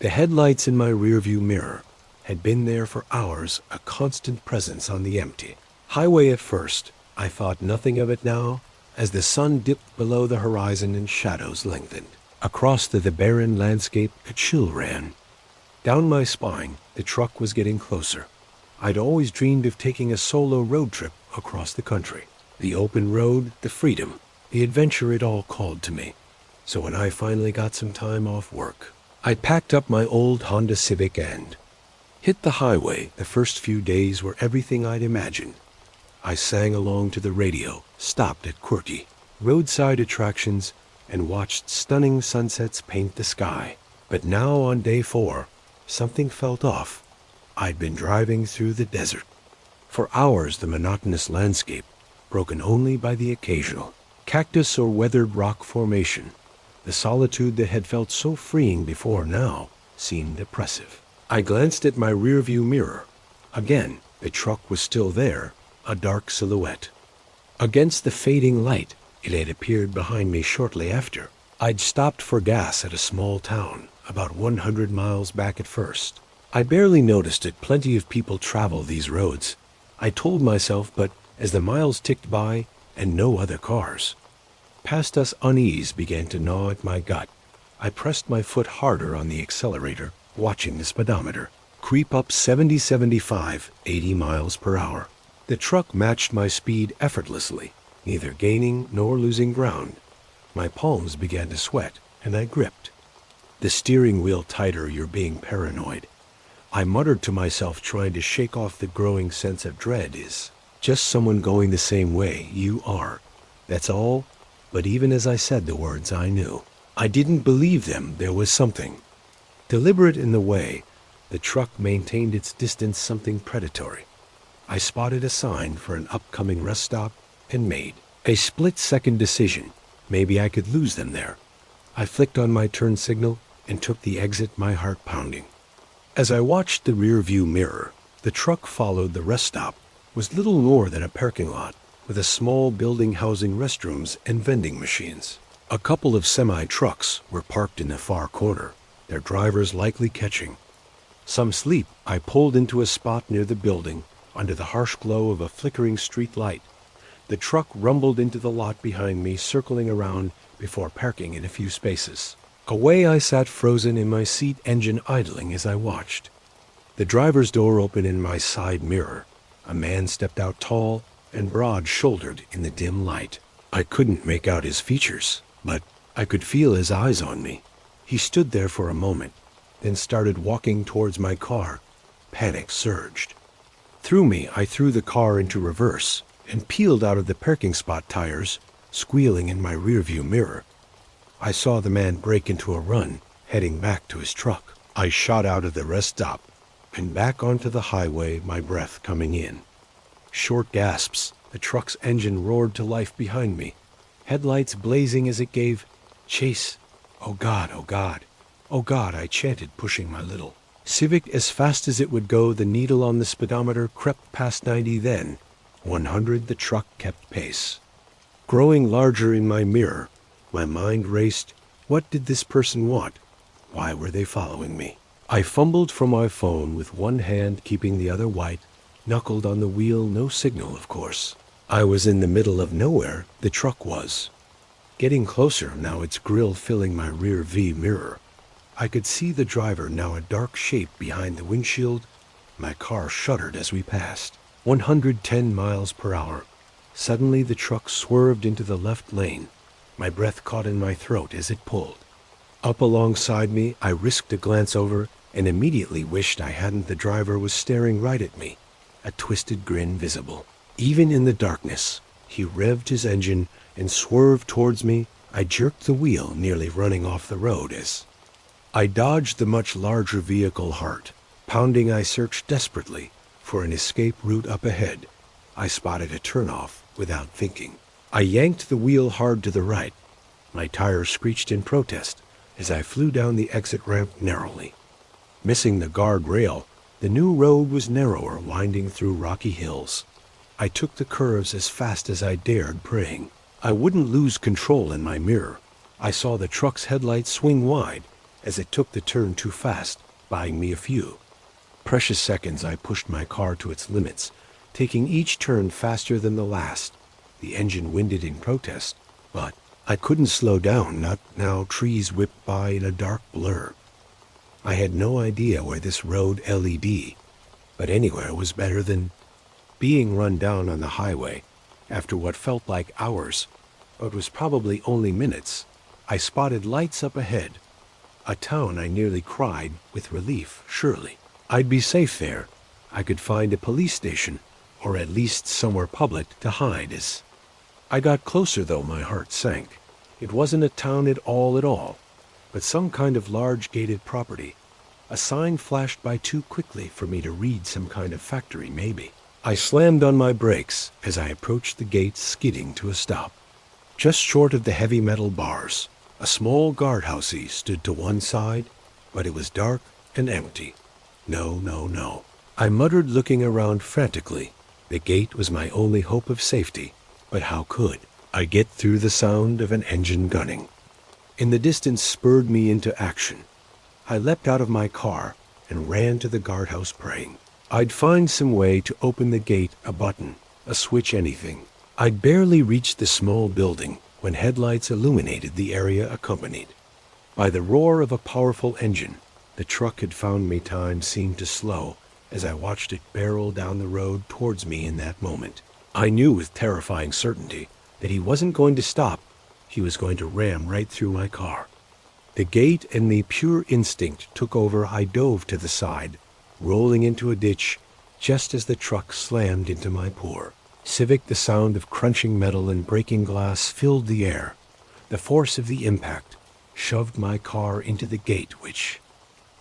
The headlights in my rearview mirror had been there for hours, a constant presence on the empty highway. At first, I thought nothing of it. Now, as the sun dipped below the horizon and shadows lengthened across the barren landscape, a chill ran down my spine. The truck was getting closer. I'd always dreamed of taking a solo road trip across the country. The open road, the freedom, the adventure, it all called to me. So when I finally got some time off work, I packed up my old Honda Civic and hit the highway. The first few days were everything I'd imagined. I sang along to the radio, stopped at quirky roadside attractions, and watched stunning sunsets paint the sky. But now on day 4, something felt off. I'd been driving through the desert. For hours, the monotonous landscape, broken only by the occasional cactus or weathered rock formation. The solitude that had felt so freeing before now seemed oppressive. I glanced at my rearview mirror. Again, the truck was still there, a dark silhouette against the fading light. It had appeared behind me shortly after. I'd stopped for gas at a small town, about 100 miles back at first. I barely noticed it. Plenty of people travel these roads, I told myself, but as the miles ticked by and no other cars passed us, unease began to gnaw at my gut. I pressed my foot harder on the accelerator, watching the speedometer creep up 70, 75, 80 miles per hour. The truck matched my speed effortlessly, neither gaining nor losing ground. My palms began to sweat, and I gripped the steering wheel tighter. You're being paranoid, I muttered to myself, trying to shake off the growing sense of dread. Is just someone going the same way you are. That's all. But even as I said the words, I knew I didn't believe them. There was something deliberate in the way the truck maintained its distance, something predatory. I spotted a sign for an upcoming rest stop and made a split-second decision. Maybe I could lose them there. I flicked on my turn signal and took the exit, my heart pounding. As I watched the rear-view mirror, the truck followed. The rest stop was little more than a parking lot, with a small building housing restrooms and vending machines. A couple of semi-trucks were parked in the far corner, their drivers likely catching some sleep. I pulled into a spot near the building, under the harsh glow of a flickering street light. The truck rumbled into the lot behind me, circling around before parking in a few spaces away. I sat frozen in my seat, engine idling as I watched. The driver's door opened in my side mirror. A man stepped out, tall and broad-shouldered in the dim light. I couldn't make out his features, but I could feel his eyes on me. He stood there for a moment, then started walking towards my car. Panic surged through me. I threw the car into reverse and peeled out of the parking spot, tires squealing in my rearview mirror. I saw the man break into a run, heading back to his truck. I shot out of the rest stop and back onto the highway, my breath coming in short gasps. The truck's engine roared to life behind me, headlights blazing as it gave chase. Oh God, oh God, oh God, I chanted, pushing my little Civic as fast as it would go. The needle on the speedometer crept past 90, then 100. The truck kept pace, growing larger in my mirror. My mind raced. What did this person want? Why were they following me? I fumbled for my phone with one hand, keeping the other white, knuckled on the wheel. No signal, of course. I was in the middle of nowhere. The truck was getting closer, now its grill filling my rear view mirror. I could see the driver, now a dark shape behind the windshield. My car shuddered as we passed 110 miles per hour. Suddenly the truck swerved into the left lane. My breath caught in my throat as it pulled up alongside me. I risked a glance over and immediately wished I hadn't. The driver was staring right at me, a twisted grin visible even in the darkness. He revved his engine and swerved towards me. I jerked the wheel, nearly running off the road as I dodged the much larger vehicle, heart pounding. I searched desperately for an escape route up ahead. I spotted a turnoff without thinking. I yanked the wheel hard to the right. My tires screeched in protest as I flew down the exit ramp narrowly, missing the guardrail. The new road was narrower, winding through rocky hills. I took the curves as fast as I dared, praying I wouldn't lose control. In my mirror, I saw the truck's headlights swing wide, as it took the turn too fast, buying me a few precious seconds. I pushed my car to its limits, taking each turn faster than the last. The engine whined in protest, but I couldn't slow down, not now. Trees whipped by in a dark blur. I had no idea where this road led, but anywhere was better than being run down on the highway. After what felt like hours, but was probably only minutes, I spotted lights up ahead. A town. I nearly cried with relief. Surely I'd be safe there. I could find a police station, or at least somewhere public to hide. As I got closer, though, my heart sank. It wasn't a town at all, but some kind of large gated property. A sign flashed by too quickly for me to read. Some kind of factory, maybe. I slammed on my brakes as I approached the gate, skidding to a stop. Just short of the heavy metal bars, a small guardhouse stood to one side, but it was dark and empty. No. I muttered, looking around frantically. The gate was my only hope of safety, but how could I get through the sound of an engine gunning? In the distance spurred me into action. I leapt out of my car and ran to the guardhouse, praying I'd find some way to open the gate, a button, a switch, anything. I'd barely reached the small building when headlights illuminated the area, accompanied by the roar of a powerful engine. The truck had found me. Time seemed to slow as I watched it barrel down the road towards me. In that moment, I knew with terrifying certainty that he wasn't going to stop. He was going to ram right through my car. The gate and the pure instinct took over. I dove to the side, rolling into a ditch just as the truck slammed into my poor Civic. The sound of crunching metal and breaking glass filled the air. The force of the impact shoved my car into the gate, which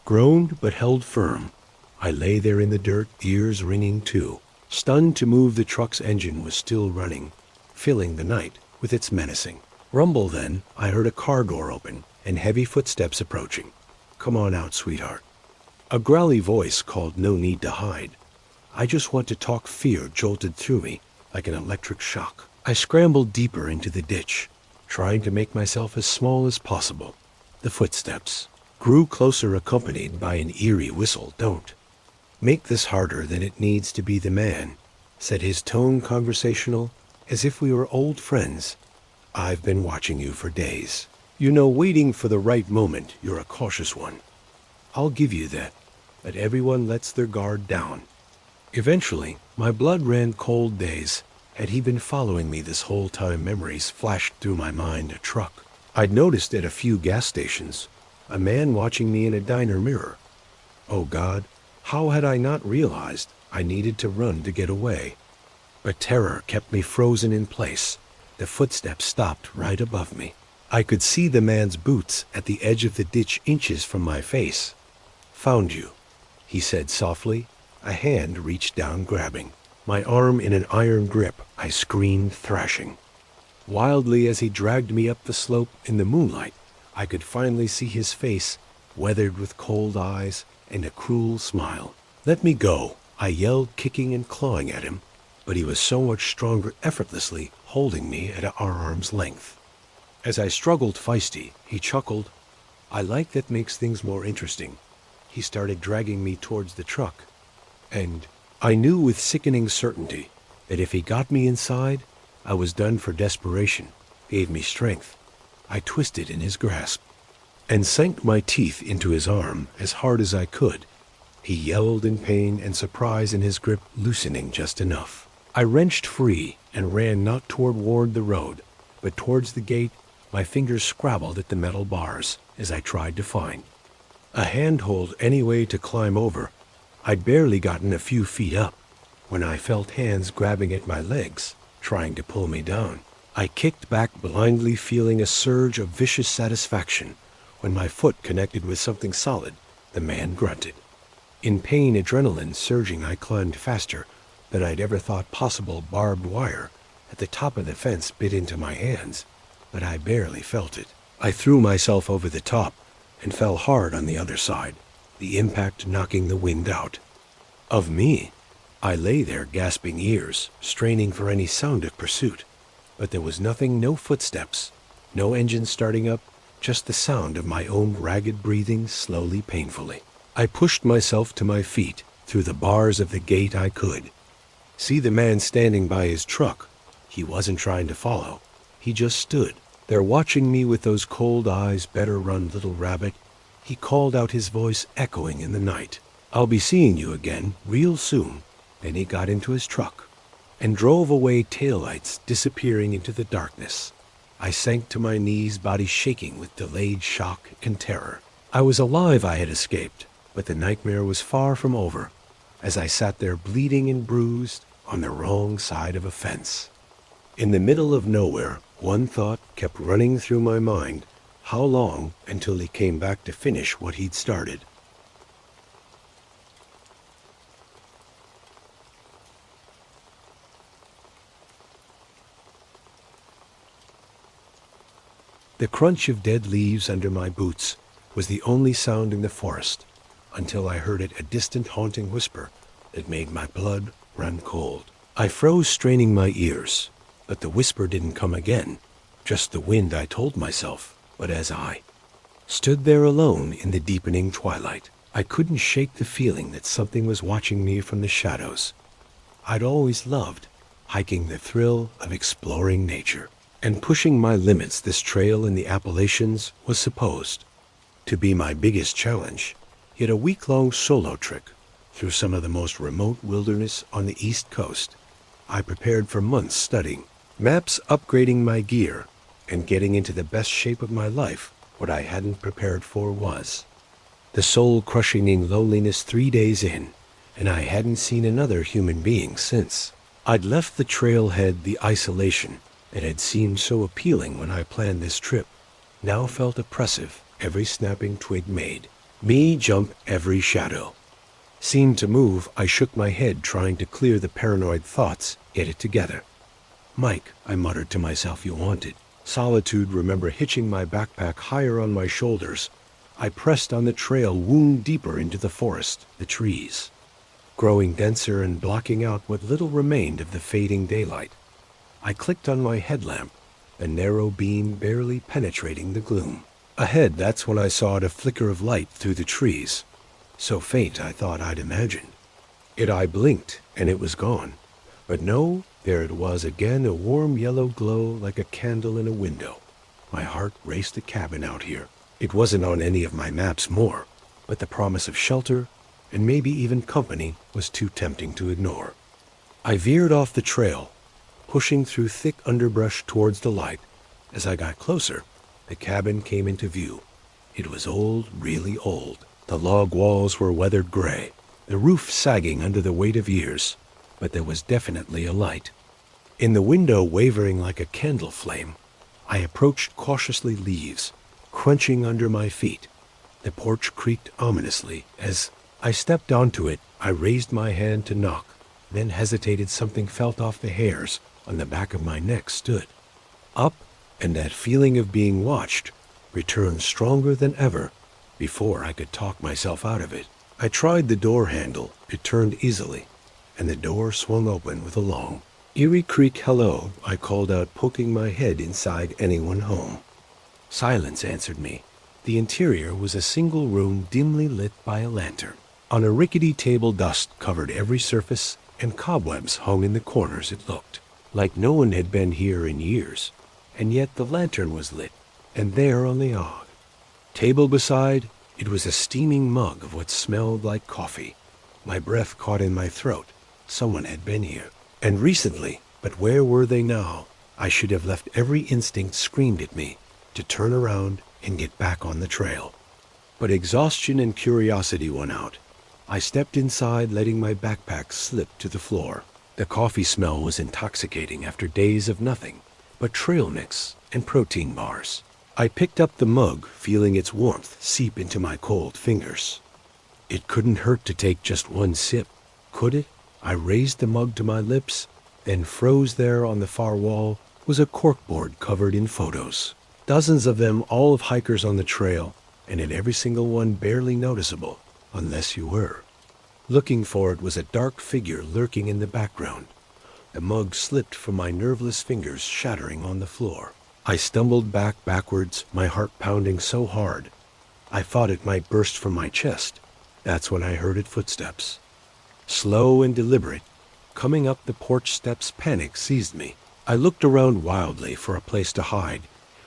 groaned but held firm. I lay there in the dirt, ears ringing too, stunned to move. The truck's engine was still running, filling the night with its menacing rumble. Then I heard a car door open and heavy footsteps approaching. "Come on out, sweetheart." A growly voice called. No need to hide. "I just want to talk." Fear jolted through me like an electric shock. I scrambled deeper into the ditch, trying to make myself as small as possible. The footsteps grew closer, accompanied by an eerie whistle. "Don't make this harder than it needs to be." The man said, his tone conversational, as if we were old friends. "I've been watching you for days. Waiting for the right moment. You're a cautious one. I'll give you that, but everyone lets their guard down." Eventually, my blood ran cold. Days. Had he been following me this whole time? Memories flashed through my mind. A truck I'd noticed at a few gas stations. A man watching me in a diner mirror. Oh God, how had I not realized I needed to run to get away? But terror kept me frozen in place. The footsteps stopped right above me. I could see the man's boots at the edge of the ditch, inches from my face. "Found you," he said softly. A hand reached down, grabbing my arm in an iron grip. I screamed, thrashing wildly as he dragged me up the slope. In the moonlight, I could finally see his face, weathered with cold eyes and a cruel smile. "Let me go," I yelled, kicking and clawing at him, but he was so much stronger, effortlessly holding me at our arm's length. As I struggled, feisty, he chuckled. "I like that. Makes things more interesting." He started dragging me towards the truck, and I knew with sickening certainty that if he got me inside, I was done. For desperation gave me strength. I twisted in his grasp and sank my teeth into his arm as hard as I could. He yelled in pain and surprise, in his grip loosening just enough. I wrenched free and ran, not toward the road, but towards the gate. My fingers scrabbled at the metal bars as I tried to find a handhold, any way to climb over. I'd barely gotten a few feet up when I felt hands grabbing at my legs, trying to pull me down. I kicked back blindly, feeling a surge of vicious satisfaction when my foot connected with something solid. The man grunted. In pain, adrenaline surging, I climbed faster than I'd ever thought possible. Barbed wire at the top of the fence bit into my hands, but I barely felt it. I threw myself over the top and fell hard on the other side, the impact knocking the wind out of me. I lay there, gasping, ears straining for any sound of pursuit, but there was nothing. No footsteps, no engine starting up, just the sound of my own ragged breathing slowly, painfully. I pushed myself to my feet. Through the bars of the gate I could see the man standing by his truck. He wasn't trying to follow. He just stood there watching me with those cold eyes. "Better run, little rabbit." He called out, his voice echoing in the night. "I'll be seeing you again real soon." Then he got into his truck and drove away, taillights disappearing into the darkness. I sank to my knees, body shaking with delayed shock and terror. I was alive, I had escaped, but the nightmare was far from over as I sat there bleeding and bruised on the wrong side of a fence. In the middle of nowhere, one thought kept running through my mind. How long until he came back to finish what he'd started? The crunch of dead leaves under my boots was the only sound in the forest, until I heard it, a distant haunting whisper that made my blood run cold. I froze, straining my ears, but the whisper didn't come again. Just the wind, I told myself. But as I stood there alone in the deepening twilight, I couldn't shake the feeling that something was watching me from the shadows. I'd always loved hiking, the thrill of exploring nature and pushing my limits. This trail in the Appalachians was supposed to be my biggest challenge. Yet a week-long solo trek through some of the most remote wilderness on the East Coast. I prepared for months, studying maps, upgrading my gear, and getting into the best shape of my life. What I hadn't prepared for was the soul-crushing loneliness 3 days in, and I hadn't seen another human being since. I'd left the trailhead. The isolation that had seemed so appealing when I planned this trip now felt oppressive. Every snapping twig made me jump, every shadow seemed to move. I shook my head, trying to clear the paranoid thoughts. Get it together, Mike, I muttered to myself. You wanted solitude. Remember hitching my backpack higher on my shoulders. I pressed on the trail, wound deeper into the forest, the trees growing denser and blocking out what little remained of the fading daylight. I clicked on my headlamp, a narrow beam barely penetrating the gloom. Ahead, that's when I saw a flicker of light through the trees, so faint I thought I'd imagined it. I blinked, and it was gone. But no, there it was again, a warm yellow glow like a candle in a window. My heart raced. A cabin out here. It wasn't on any of my maps more, but the promise of shelter, and maybe even company, was too tempting to ignore. I veered off the trail, pushing through thick underbrush towards the light. As I got closer, the cabin came into view. It was old, really old. The log walls were weathered gray, the roof sagging under the weight of years, but there was definitely a light in the window, wavering like a candle flame. I approached cautiously, leaves crunching under my feet. The porch creaked ominously. As I stepped onto it, I raised my hand to knock, then hesitated. Something felt off. The hairs on the back of my neck stood up, and that feeling of being watched returned stronger than ever. Before I could talk myself out of it, I tried the door handle. It turned easily, and the door swung open with a long, eerie creak. "Hello," I called out, poking my head inside. "Anyone home?" Silence answered me. The interior was a single room, dimly lit by a lantern. On a rickety table, dust covered every surface, and cobwebs hung in the corners. It looked like no one had been here in years, and yet the lantern was lit, and there on the odd table beside it was a steaming mug of what smelled like coffee. My breath caught in my throat. Someone had been here, and recently, but where were they now? I should have left. Every instinct screamed at me to turn around and get back on the trail, but exhaustion and curiosity won out. I stepped inside, letting my backpack slip to the floor. The coffee smell was intoxicating after days of nothing but trail mix and protein bars. I picked up the mug, feeling its warmth seep into my cold fingers. It couldn't hurt to take just one sip, could it? I raised the mug to my lips, then froze. There on the far wall was a corkboard covered in photos. Dozens of them, all of hikers on the trail, and in every single one barely noticeable, unless you were looking for it, was a dark figure lurking in the background. The mug slipped from my nerveless fingers, shattering on the floor. I stumbled backwards, my heart pounding so hard I thought it might burst from my chest. That's when I heard footsteps. Slow and deliberate, coming up the porch steps. Panic seized me. I looked around wildly for a place to hide,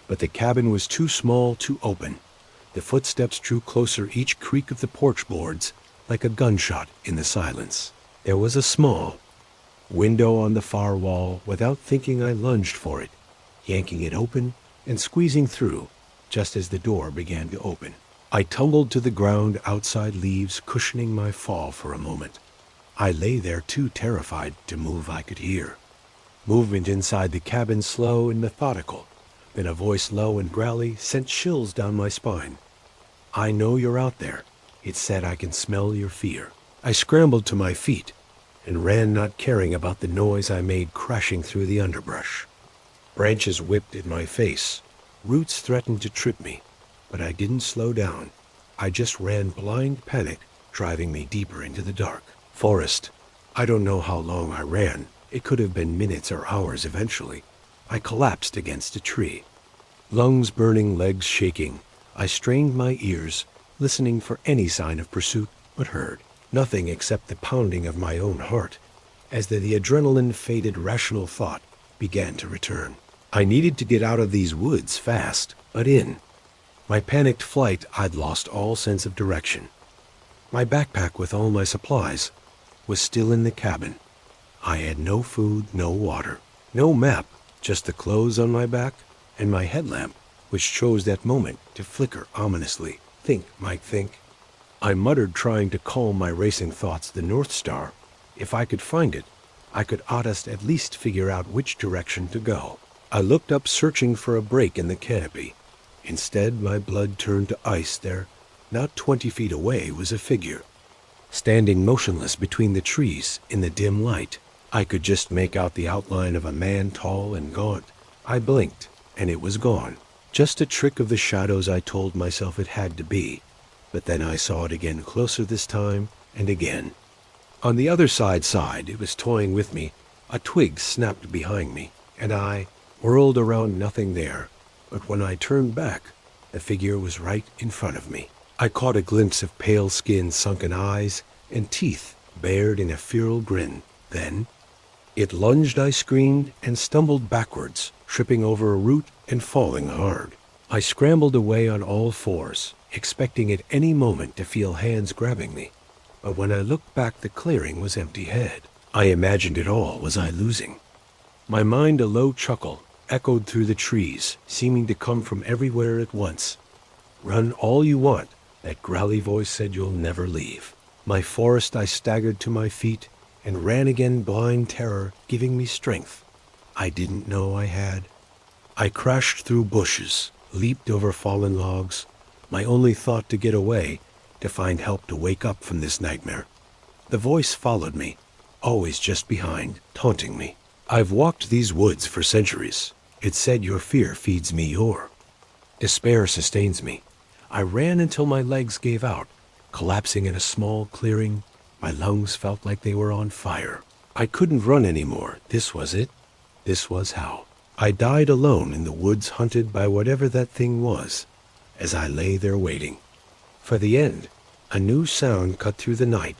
but the cabin was too small, too open. The footsteps drew closer, each creak of the porch boards like a gunshot in the silence. There was a small window on the far wall. Without thinking, I lunged for it, yanking it open and squeezing through just as the door began to open. I tumbled to the ground, outside leaves cushioning my fall for a moment. I lay there too terrified to move. I could hear movement inside the cabin, slow and methodical. Then a voice, low and growly, sent chills down my spine. "I know you're out there," it said. "I can smell your fear." I scrambled to my feet and ran, not caring about the noise I made crashing through the underbrush. Branches whipped in my face. Roots threatened to trip me, but I didn't slow down. I just ran, blind panic driving me deeper into the dark forest. I don't know how long I ran. It could have been minutes or hours. Eventually, I collapsed against a tree. Lungs burning, legs shaking, I strained my ears, listening for any sign of pursuit, but heard nothing except the pounding of my own heart. As the adrenaline faded, rational thought began to return. I needed to get out of these woods fast, but in my panicked flight, I'd lost all sense of direction. My backpack with all my supplies was still in the cabin. I had no food, no water, no map, just the clothes on my back and my headlamp, which chose that moment to flicker ominously. Think, Mike, think. I muttered, trying to calm my racing thoughts. The North Star. If I could find it, I could at least figure out which direction to go. I looked up, searching for a break in the canopy. Instead, my blood turned to ice. There, not 20 feet away, was a figure, standing motionless between the trees in the dim light. I could just make out the outline of a man, tall and gaunt. I blinked, and it was gone. Just a trick of the shadows, I told myself it had to be. But then I saw it again, closer this time, and again. On the other side, it was toying with me. A twig snapped behind me, and I whirled around, nothing there. But when I turned back, the figure was right in front of me. I caught a glimpse of pale skin, sunken eyes, and teeth bared in a feral grin. Then it lunged. I screamed and stumbled backwards, tripping over a root and falling hard. I scrambled away on all fours, expecting at any moment to feel hands grabbing me. But when I looked back, the clearing was empty. I imagined it all. Was I losing my mind? A low chuckle echoed through the trees, seeming to come from everywhere at once. "Run all you want," that growly voice said. "You'll never leave my forest." I staggered to my feet and ran again, blind terror giving me strength I didn't know I had. I crashed through bushes, leaped over fallen logs, my only thought to get away, to find help, to wake up from this nightmare. The voice followed me, always just behind, taunting me. "I've walked these woods for centuries," it said. "Your fear feeds me, your despair sustains me." I ran until my legs gave out, collapsing in a small clearing. My lungs felt like they were on fire. I couldn't run anymore. This was it. This was how I died, alone in the woods, hunted by whatever that thing was. As I lay there waiting for the end, a new sound cut through the night.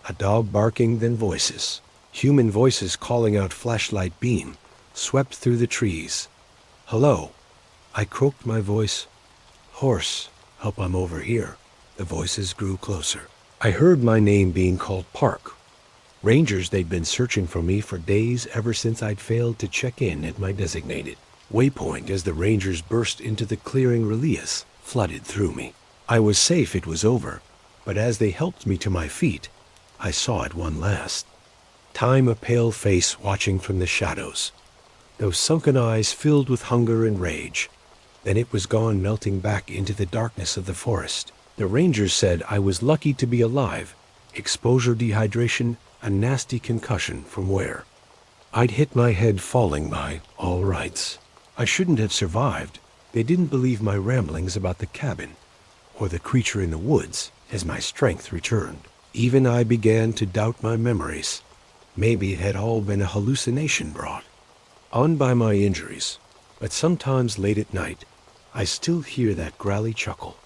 A dog barking, then voices. Human voices calling out. Flashlight beam swept through the trees. "Hello," I croaked, my voice hoarse. "Help, I'm over here." The voices grew closer. I heard my name being called. Park. Rangers, they'd been searching for me for days, ever since I'd failed to check in at my designated waypoint. As the Rangers burst into the clearing, Relias flooded through me. I was safe, it was over. But as they helped me to my feet, I saw it one last time, a pale face watching from the shadows, those sunken eyes filled with hunger and rage. Then it was gone, melting back into the darkness of the forest. The Rangers said I was lucky to be alive. Exposure, dehydration, a nasty concussion from where I'd hit my head falling. By all rights, I shouldn't have survived. They didn't believe my ramblings about the cabin or the creature in the woods. As my strength returned, even I began to doubt my memories. Maybe it had all been a hallucination brought on by my injuries. But sometimes late at night, I still hear that growly chuckle.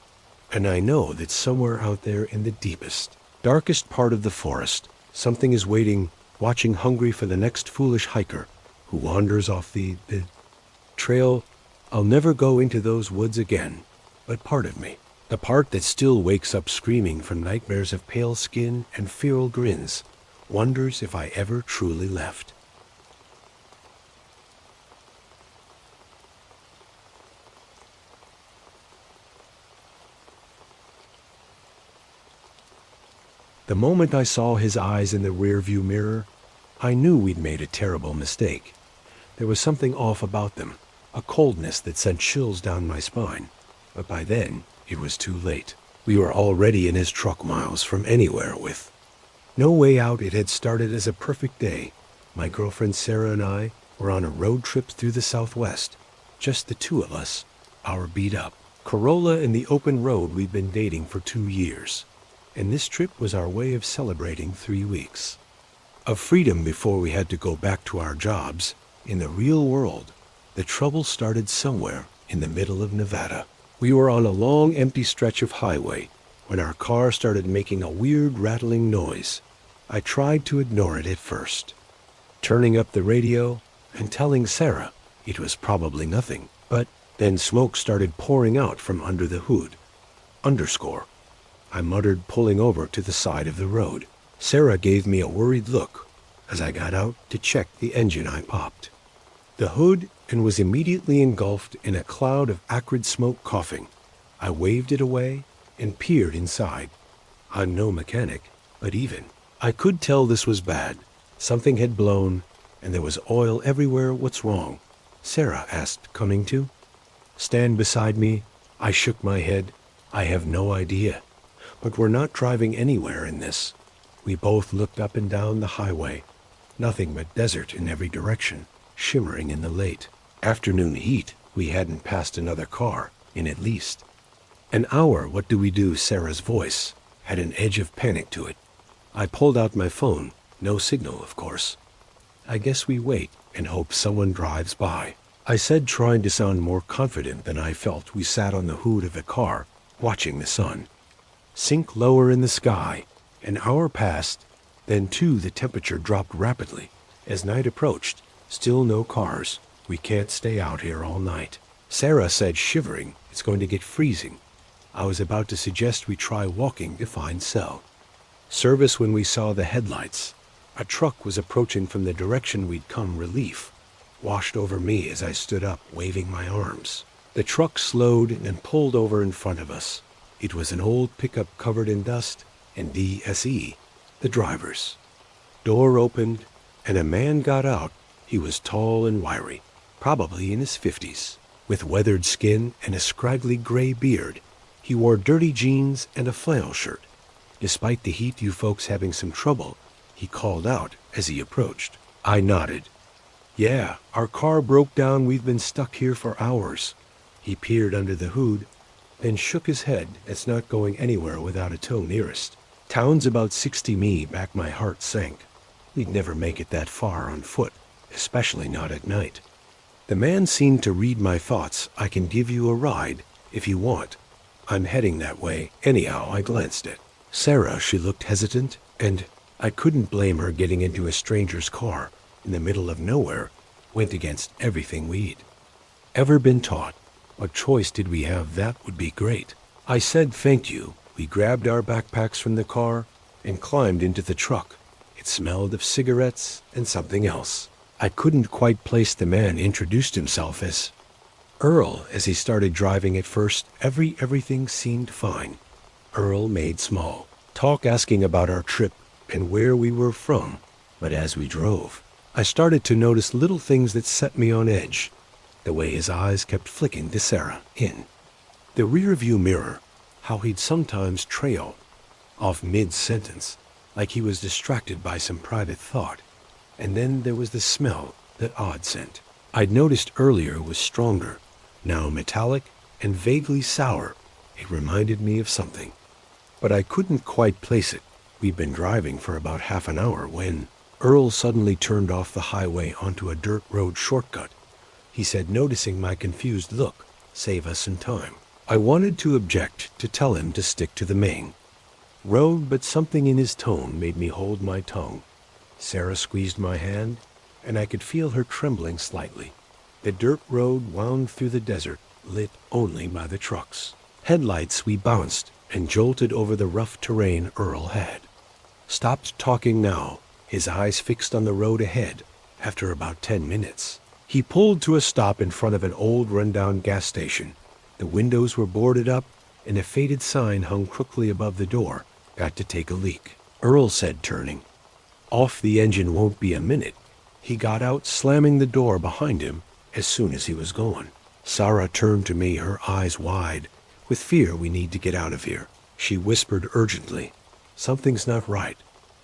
And I know that somewhere out there in the deepest, darkest part of the forest, something is waiting, watching hungry for the next foolish hiker who wanders off the trail. I'll never go into those woods again, but part of me, the part that still wakes up screaming from nightmares of pale skin and feral grins, wonders if I ever truly left. The moment I saw his eyes in the rearview mirror, I knew we'd made a terrible mistake. There was something off about them, a coldness that sent chills down my spine. But by then, it was too late. We were already in his truck miles from anywhere with no way out. It had started as a perfect day. My girlfriend Sarah and I were on a road trip through the Southwest. Just the two of us, our beat-up Corolla and the open road we'd been dating for 2 years. And this trip was our way of celebrating 3 weeks of freedom before we had to go back to our jobs. In the real world, the trouble started somewhere in the middle of Nevada. We were on a long, empty stretch of highway when our car started making a weird rattling noise. I tried to ignore it at first, turning up the radio and telling Sarah it was probably nothing. But then smoke started pouring out from under the hood. Underscore, I muttered, pulling over to the side of the road. Sarah gave me a worried look as I got out to check the engine. I popped the hood and was immediately engulfed in a cloud of acrid smoke coughing. I waved it away and peered inside. I'm no mechanic, but even I could tell this was bad. Something had blown, and there was oil everywhere. What's wrong? Sarah asked, coming to stand beside me. I shook my head. I have no idea. But we're not driving anywhere in this. We both looked up and down the highway. Nothing but desert in every direction, shimmering in the late afternoon heat. We hadn't passed another car in at least an hour. What do we do? Sarah's voice had an edge of panic to it. I pulled out my phone. No signal, of course. I guess we wait and hope someone drives by, I said, trying to sound more confident than I felt. We sat on the hood of the car, watching the sun sink lower in the sky. An hour passed, then too the temperature dropped rapidly as night approached. Still no cars. We can't stay out here all night, Sarah said, shivering. It's going to get freezing. I was about to suggest we try walking to find cell service when we saw the headlights. A truck was approaching from the direction we'd come. Relief washed over me as I stood up, waving my arms. The truck slowed and pulled over in front of us. It was an old pickup covered in dust, and DSE, the driver's door opened, and a man got out. He was tall and wiry, probably in his 50s, with weathered skin and a scraggly gray beard. He wore dirty jeans and a flannel shirt. Despite the heat, you folks having some trouble? He called out as he approached. I nodded. Yeah, our car broke down. We've been stuck here for hours. He peered under the hood, then shook his head. It's not going anywhere without a tow. Nearest town's about 60 mi back. My heart sank. We'd never make it that far on foot, especially not at night. The man seemed to read my thoughts. I can give you a ride if you want. I'm heading that way anyhow. I glanced at Sarah. She looked hesitant, and I couldn't blame her. Getting into a stranger's car in the middle of nowhere went against everything we'd ever been taught. What choice did we have? That would be great. I said thank you. We grabbed our backpacks from the car and climbed into the truck. It smelled of cigarettes and something else. I couldn't quite place. The man introduced himself as Earl as he started driving. At first, everything seemed fine. Earl made small talk, asking about our trip and where we were from. But as we drove, I started to notice little things that set me on edge. The way his eyes kept flicking to Sarah in the rearview mirror, how he'd sometimes trail off mid-sentence, like he was distracted by some private thought. And then there was the smell, that odd scent I'd noticed earlier was stronger, now metallic and vaguely sour. It reminded me of something, but I couldn't quite place it. We'd been driving for about half an hour when Earl suddenly turned off the highway onto a dirt road shortcut. he said, noticing my confused look. Save us some time. I wanted to object, to tell him to stick to the main road, but something in his tone made me hold my tongue. Sarah squeezed my hand, and I could feel her trembling slightly. The dirt road wound through the desert, lit only by the trucks. Headlights, we bounced and jolted over the rough terrain Earl had stopped talking now, his eyes fixed on the road ahead. After about 10 minutes, he pulled to a stop in front of an old rundown gas station. The windows were boarded up, and a faded sign hung crookedly above the door. Got to take a leak, Earl said, turning. Off the engine won't be a minute. He got out, slamming the door behind him as soon as he was gone. Sarah turned to me, her eyes wide with fear. We need to get out of here, she whispered urgently. Something's not right.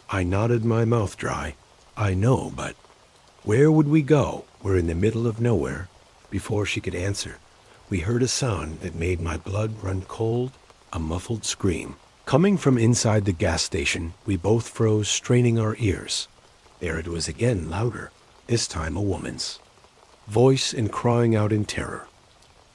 I nodded, my mouth dry. I know, but where would we go? We're in the middle of nowhere. Before she could answer, we heard a sound that made my blood run cold, a muffled scream. Coming from inside the gas station, we both froze, straining our ears. There it was again, louder, this time a woman's voice, and crying out in terror.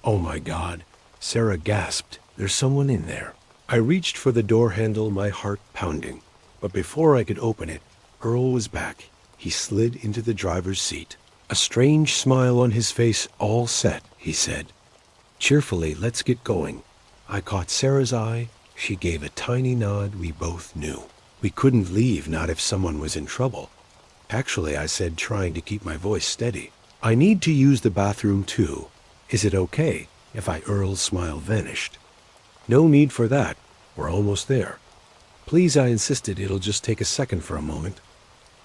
Oh my God, Sarah gasped. There's someone in there. I reached for the door handle, my heart pounding. But before I could open it, Earl was back. He slid into the driver's seat. A strange smile on his face. All set, he said cheerfully. Let's get going. I caught Sarah's eye. She gave a tiny nod. We both knew we couldn't leave, not if someone was in trouble. Actually, I said, trying to keep my voice steady, I need to use the bathroom too. Is it okay if I? Earl's smile vanished. No need for that. We're almost there. Please, I insisted. It'll just take a second, for a moment.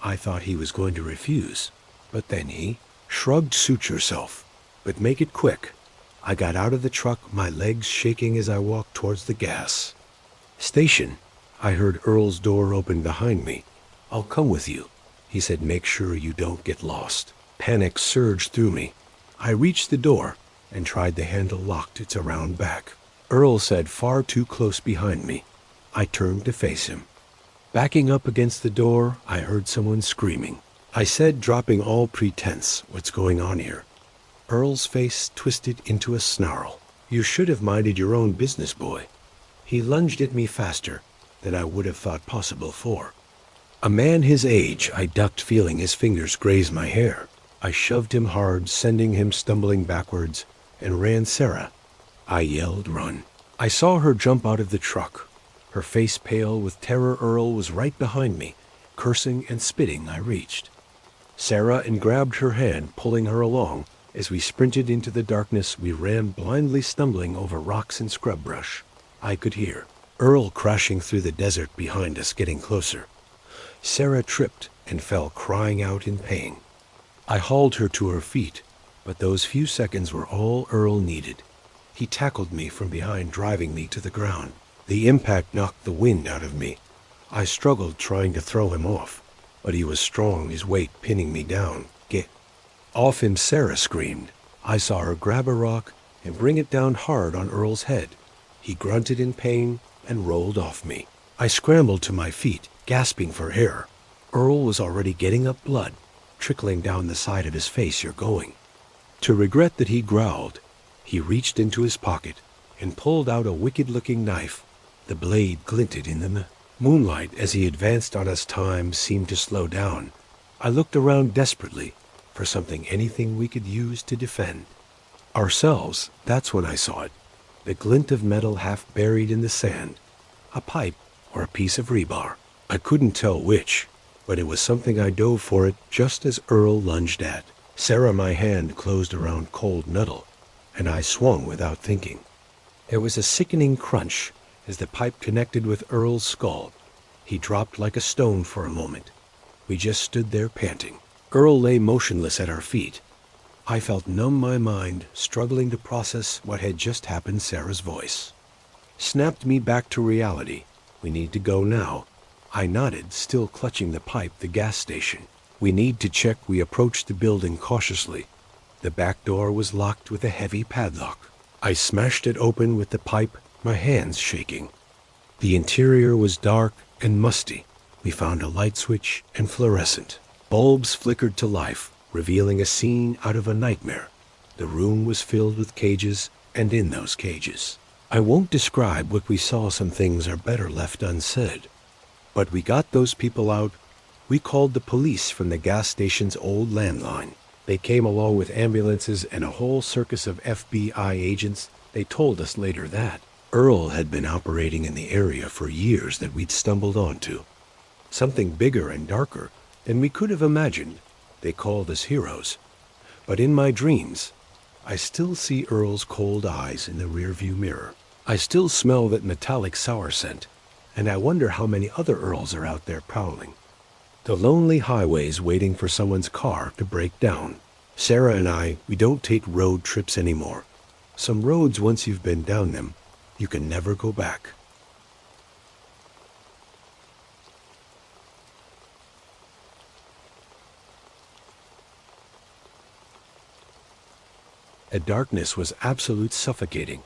I thought he was going to refuse, but then he shrugged. Suit yourself, but make it quick. I got out of the truck, my legs shaking as I walked towards the gas station. I heard Earl's door open behind me. I'll come with you, he said. Make sure you don't get lost. Panic surged through me. I reached the door and tried the handle. Locked. It's around back, Earl said, far too close behind me. I turned to face him. Backing up against the door, I heard someone screaming. I said, dropping all pretense, what's going on here? Earl's face twisted into a snarl. You should have minded your own business, boy. He lunged at me faster than I would have thought possible for a man his age. I ducked, feeling his fingers graze my hair. I shoved him hard, sending him stumbling backwards, and ran. Sarah, I yelled, run. I saw her jump out of the truck, her face pale with terror. Earl was right behind me, cursing and spitting. I reached Sarah and grabbed her hand, pulling her along. As we sprinted into the darkness, we ran blindly, stumbling over rocks and scrub brush. I could hear Earl crashing through the desert behind us, getting closer. Sarah tripped and fell, crying out in pain. I hauled her to her feet, but those few seconds were all Earl needed. He tackled me from behind, driving me to the ground. The impact knocked the wind out of me. I struggled, trying to throw him off, but he was strong, his weight pinning me down. Get off him, Sarah screamed. I saw her grab a rock and bring it down hard on Earl's head. He grunted in pain and rolled off me. I scrambled to my feet, gasping for air. Earl was already getting up, blood trickling down the side of his face. You're going to regret that, he growled. He reached into his pocket and pulled out a wicked-looking knife. The blade glinted in the moonlight as he advanced on us. Time seemed to slow down. I looked around desperately for something, anything we could use to defend ourselves. That's when I saw it. The glint of metal half buried in the sand. A pipe or a piece of rebar. I couldn't tell which, but it was something. I dove for it just as Earl lunged at Sarah. My hand closed around cold metal, and I swung without thinking. There was a sickening crunch as the pipe connected with Earl's skull. He dropped like a stone for a moment. We just stood there panting. Earl lay motionless at our feet. I felt numb, my mind struggling to process what had just happened. Sarah's voice snapped me back to reality. We need to go now. I nodded, still clutching the pipe. The gas station. We need to check. We approached the building cautiously. The back door was locked with a heavy padlock. I smashed it open with the pipe, my hands shaking. The interior was dark and musty. We found a light switch and fluorescent bulbs flickered to life, revealing a scene out of a nightmare. The room was filled with cages, and in those cages, I won't describe what we saw. Some things are better left unsaid. But we got those people out. We called the police from the gas station's old landline. They came along with ambulances and a whole circus of FBI agents. They told us later that Earl had been operating in the area for years that we'd stumbled onto. Something bigger and darker than we could have imagined. They called us heroes. But in my dreams, I still see Earl's cold eyes in the rearview mirror. I still smell that metallic sour scent, and I wonder how many other Earls are out there prowling. The lonely highways waiting for someone's car to break down. Sarah and I, we don't take road trips anymore. Some roads, once you've been down them, you can never go back. The darkness was absolute suffocating.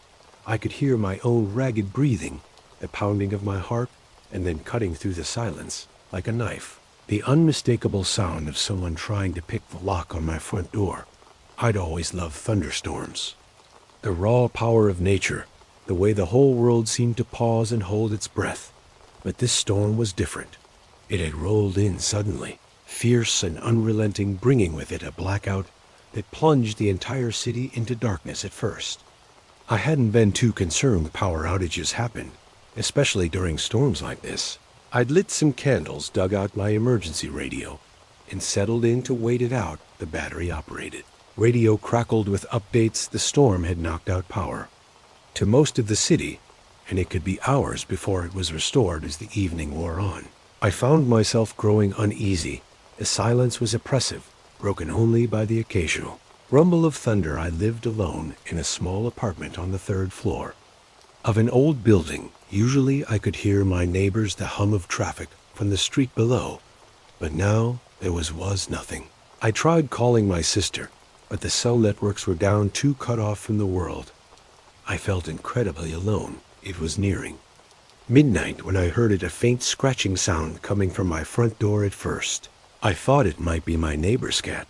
I could hear my own ragged breathing, the pounding of my heart, and then cutting through the silence like a knife, the unmistakable sound of someone trying to pick the lock on my front door. I'd always loved thunderstorms. The raw power of nature, the way the whole world seemed to pause and hold its breath. But this storm was different. It had rolled in suddenly, fierce and unrelenting, bringing with it a blackout that plunged the entire city into darkness at first. I hadn't been too concerned when power outages happened, especially during storms like this. I'd lit some candles, dug out my emergency radio, and settled in to wait it out. The battery operated. Radio crackled with updates. The storm had knocked out power to most of the city, and it could be hours before it was restored as the evening wore on. I found myself growing uneasy. The silence was oppressive, broken only by the occasional rumble of thunder. I lived alone in a small apartment on the 3rd floor of an old building. Usually I could hear my neighbors, the hum of traffic from the street below, but now there was nothing. I tried calling my sister, but the cell networks were down, too cut off from the world. I felt incredibly alone. It was nearing midnight when I heard a faint scratching sound coming from my front door. At first, I thought it might be my neighbor's cat.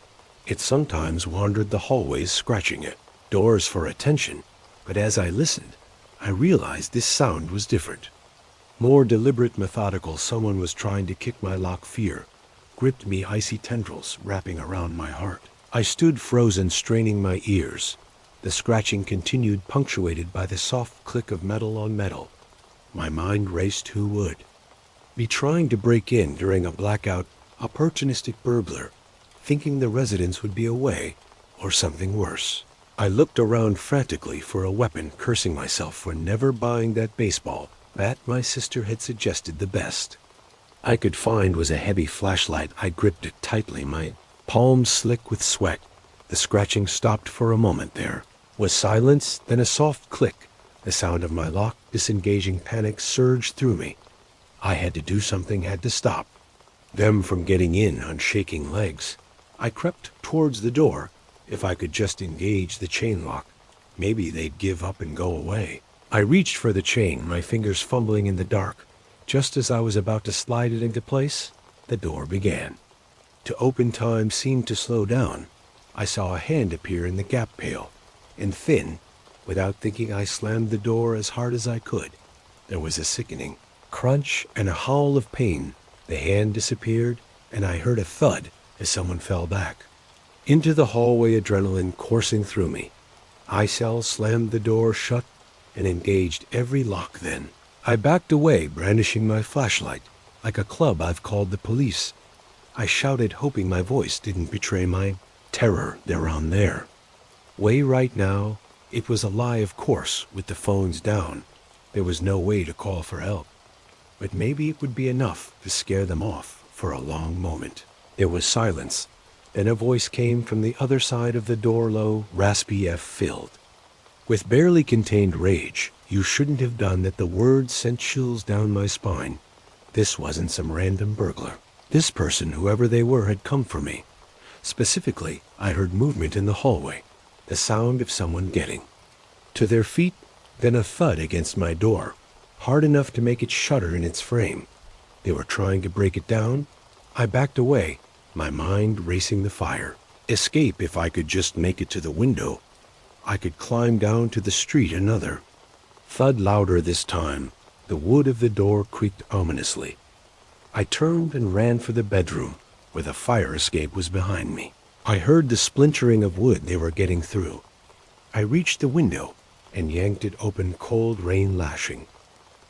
It sometimes wandered the hallways scratching at doors for attention, but as I listened, I realized this sound was different. More deliberate, methodical. Someone was trying to kick my lock. Fear gripped me, icy tendrils wrapping around my heart. I stood frozen, straining my ears. The scratching continued, punctuated by the soft click of metal on metal. My mind raced. Who would be trying to break in during a blackout? Opportunistic burglar, thinking the residents would be away, or something worse. I looked around frantically for a weapon, cursing myself for never buying that baseball bat my sister had suggested. The best I could find was a heavy flashlight. I gripped it tightly, my palms slick with sweat. The scratching stopped for a moment. There was silence, then a soft click. The sound of my lock disengaging. Panic surged through me. I had to do something, had to stop them from getting in on shaking legs. I crept towards the door. If I could just engage the chain lock, maybe they'd give up and go away. I reached for the chain, my fingers fumbling in the dark. Just as I was about to slide it into place, the door began to open. Time seemed to slow down. I saw a hand appear in the gap pail, and thin. Without thinking, I slammed the door as hard as I could. There was a sickening crunch and a howl of pain. The hand disappeared, and I heard a thud as someone fell back into the hallway, adrenaline coursing through me. I slammed the door shut and engaged every lock. Then I backed away, brandishing my flashlight like a club. I've called the police. I shouted, hoping my voice didn't betray my terror. They're on their way right now. It was a lie, of course. With the phones down, there was no way to call for help. But maybe it would be enough to scare them off for a long moment. There was silence. Then a voice came from the other side of the door, low, raspy, filled with barely contained rage. You shouldn't have done that. The words sent chills down my spine. This wasn't some random burglar. This person, whoever they were, had come for me. Specifically, I heard movement in the hallway, the sound of someone getting to their feet, then a thud against my door, hard enough to make it shudder in its frame. They were trying to break it down. I backed away, my mind racing the fire. Escape if I could just make it to the window. I could climb down to the street another. Thud louder this time. The wood of the door creaked ominously. I turned and ran for the bedroom, where the fire escape was behind me. I heard the splintering of wood they were getting through. I reached the window and yanked it open, cold rain lashing.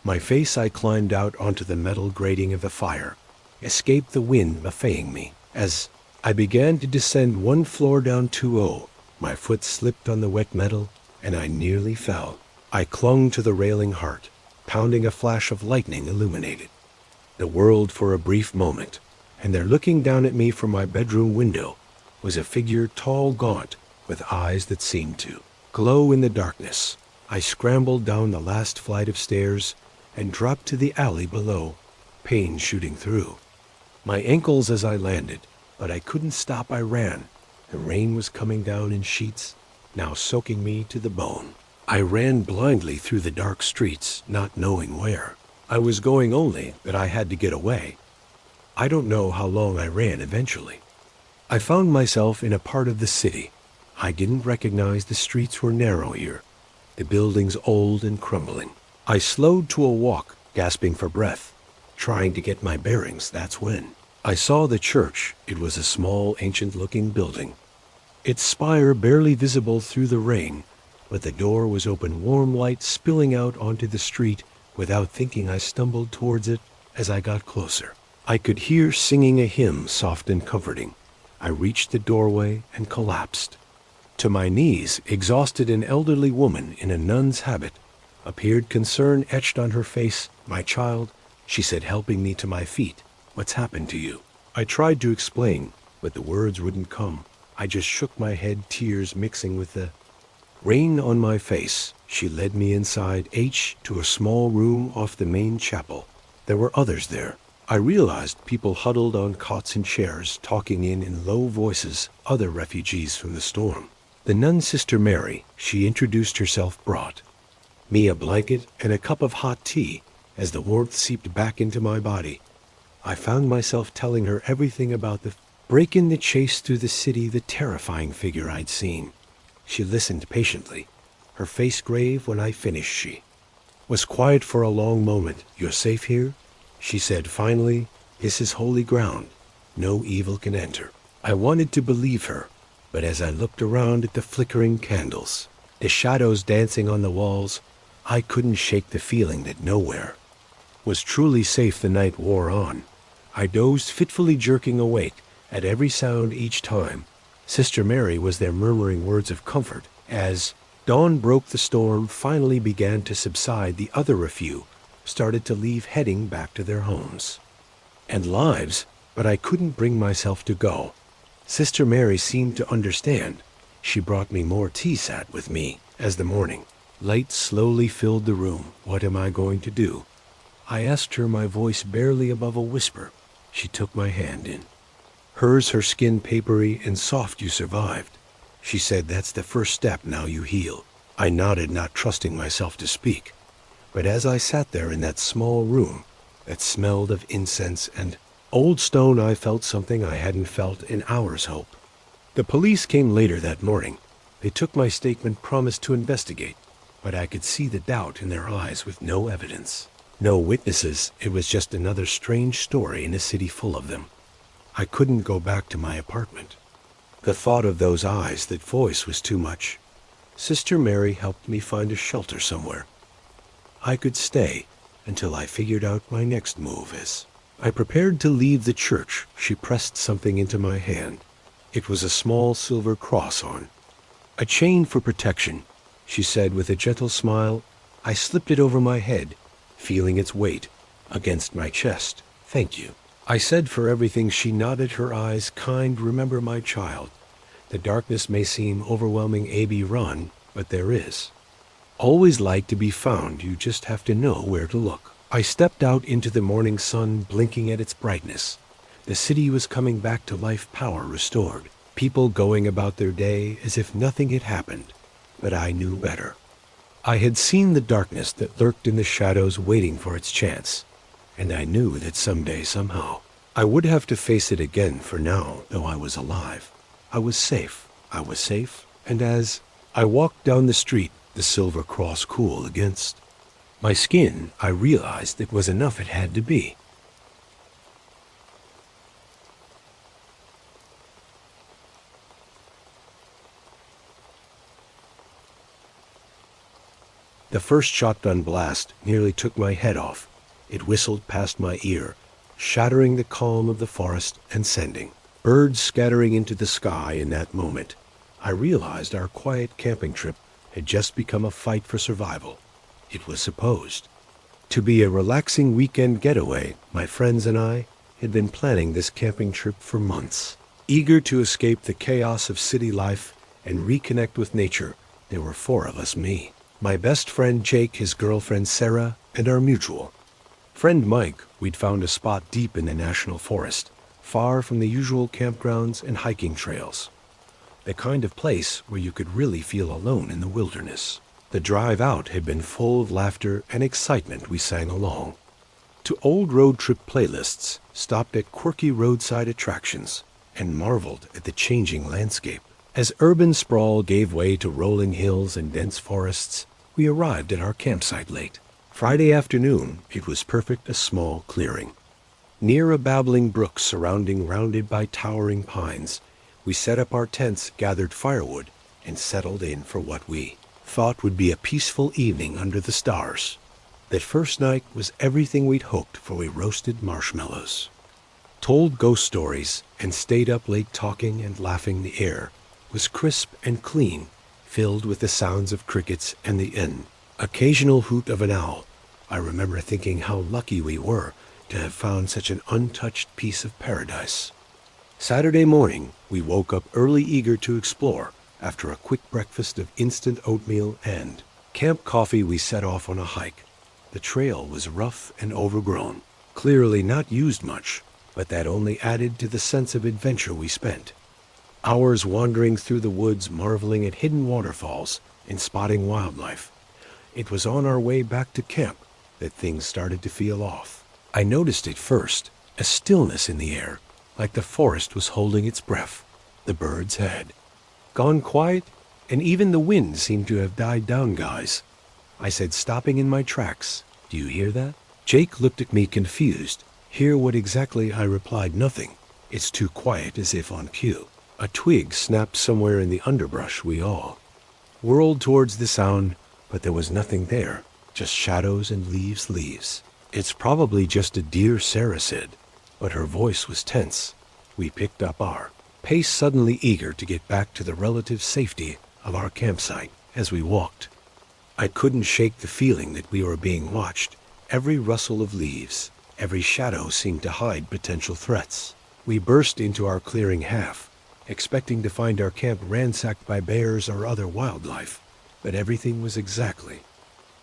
My face I climbed out onto the metal grating of the fire, escaped the wind buffeting me. As I began to descend one floor down 2-0, my foot slipped on the wet metal and I nearly fell. I clung to the railing heart, pounding. A flash of lightning illuminated the world for a brief moment, and there, looking down at me from my bedroom window, was a figure tall, gaunt, with eyes that seemed to glow in the darkness. I scrambled down the last flight of stairs and dropped to the alley below, pain shooting through my ankles as I landed, but I couldn't stop. I ran. The rain was coming down in sheets, now soaking me to the bone. I ran blindly through the dark streets, not knowing where I was going, only that I had to get away. I don't know how long I ran. Eventually, I found myself in a part of the city I didn't recognize. The streets were narrow here, the buildings old and crumbling. I slowed to a walk, gasping for breath, trying to get my bearings. That's when I saw the church. It was a small, ancient-looking building, its spire barely visible through the rain, but the door was open, warm light spilling out onto the street. Without thinking, I stumbled towards it. As I got closer, I could hear singing a hymn, soft and comforting. I reached the doorway and collapsed to my knees, exhausted. An elderly woman in a nun's habit appeared, concern etched on her face. "My child," she said, helping me to my feet. "What's happened to you?" I tried to explain, but the words wouldn't come. I just shook my head, tears mixing with the rain on my face. She led me inside to a small room off the main chapel. There were others there. I realized people huddled on cots and chairs, talking in low voices, other refugees from the storm. The nun, Sister Mary, she introduced herself, brought me a blanket and a cup of hot tea. As the warmth seeped back into my body, I found myself telling her everything about the break in, the chase through the city, the terrifying figure I'd seen. She listened patiently, her face grave. When I finished, she was quiet for a long moment. "You're safe here," she said finally. "This is holy ground. No evil can enter." I wanted to believe her, but as I looked around at the flickering candles, the shadows dancing on the walls, I couldn't shake the feeling that nowhere was truly safe. The night wore on. I dozed, fitfully jerking awake at every sound each time Sister Mary was there, murmuring words of comfort. As dawn broke, the storm finally began to subside. The other few started to leave, heading back to their homes and lives, but I couldn't bring myself to go. Sister Mary seemed to understand. She brought me more tea, sat with me as the morning light slowly filled the room. "What am I going to do?" I asked her, my voice barely above a whisper. She took my hand in hers, her skin papery and soft. "You survived," she said. "That's the first step. Now you heal." I nodded, not trusting myself to speak. But as I sat there in that small room that smelled of incense and old stone, I felt something I hadn't felt in hours: hope. The police came later that morning. They took my statement, promised to investigate, but I could see the doubt in their eyes. With no evidence, no witnesses, it was just another strange story in a city full of them. I couldn't go back to my apartment. The thought of those eyes, that voice, was too much. Sister Mary helped me find a shelter somewhere I could stay until I figured out my next move. As I prepared to leave the church, she pressed something into my hand. It was a small silver cross on a chain for protection, she said with a gentle smile. I slipped it over my head, feeling its weight against my chest. "Thank you," I said, "for everything." She nodded, her eyes kind. "Remember, my child, the darkness may seem overwhelming. AB run, but there is always light to be found. You just have to know where to look." I stepped out into the morning sun, blinking at its brightness. The city was coming back to life, power restored, people going about their day as if nothing had happened. But I knew better. I had seen the darkness that lurked in the shadows, waiting for its chance. And I knew that someday, somehow, I would have to face it again. For now, though I was alive, I was safe. And as I walked down the street, the silver cross cool against my skin. I realized it was enough. It had to be. The first shotgun blast nearly took my head off. It whistled past my ear, shattering the calm of the forest and sending birds scattering into the sky. In that moment, I realized our quiet camping trip had just become a fight for survival. It was supposed to be a relaxing weekend getaway. My friends and I had been planning this camping trip for months, eager to escape the chaos of city life and reconnect with nature. There were four of us: me, my best friend Jake, his girlfriend Sarah, and our mutual friend Mike. We'd found a spot deep in the national forest, far from the usual campgrounds and hiking trails. The kind of place where you could really feel alone in the wilderness. The drive out had been full of laughter and excitement. We sang along to old road trip playlists, stopped at quirky roadside attractions, and marveled at the changing landscape. As urban sprawl gave way to rolling hills and dense forests, we arrived at our campsite late Friday afternoon. It was perfect, a small clearing near a babbling brook surrounded by towering pines. We set up our tents, gathered firewood, and settled in for what we thought would be a peaceful evening under the stars. That first night was everything we'd hoped for. We roasted marshmallows, told ghost stories, and stayed up late talking and laughing. The air was crisp and clean, filled with the sounds of crickets and the occasional hoot of an owl. I remember thinking how lucky we were to have found such an untouched piece of paradise. Saturday morning, we woke up early, eager to explore. After a quick breakfast of instant oatmeal and camp coffee, we set off on a hike. The trail was rough and overgrown, clearly not used much, but that only added to the sense of adventure. We spent hours wandering through the woods, marveling at hidden waterfalls and spotting wildlife. It was on our way back to camp that things started to feel off. I noticed it first, a stillness in the air, like the forest was holding its breath. The birds had gone quiet, and even the wind seemed to have died down. Guys, I said, stopping in my tracks, do you hear that? Jake looked at me confused. Hear what exactly? I replied, nothing. It's too quiet, as if on cue. A twig snapped somewhere in the underbrush. We all whirled towards the sound, but there was nothing there, just shadows and leaves. It's probably just a deer, Sarah said, but her voice was tense. We picked up our pace, suddenly eager to get back to the relative safety of our campsite. As we walked, I couldn't shake the feeling that we were being watched. Every rustle of leaves, every shadow seemed to hide potential threats. We burst into our clearing, half expecting to find our camp ransacked by bears or other wildlife, but everything was exactly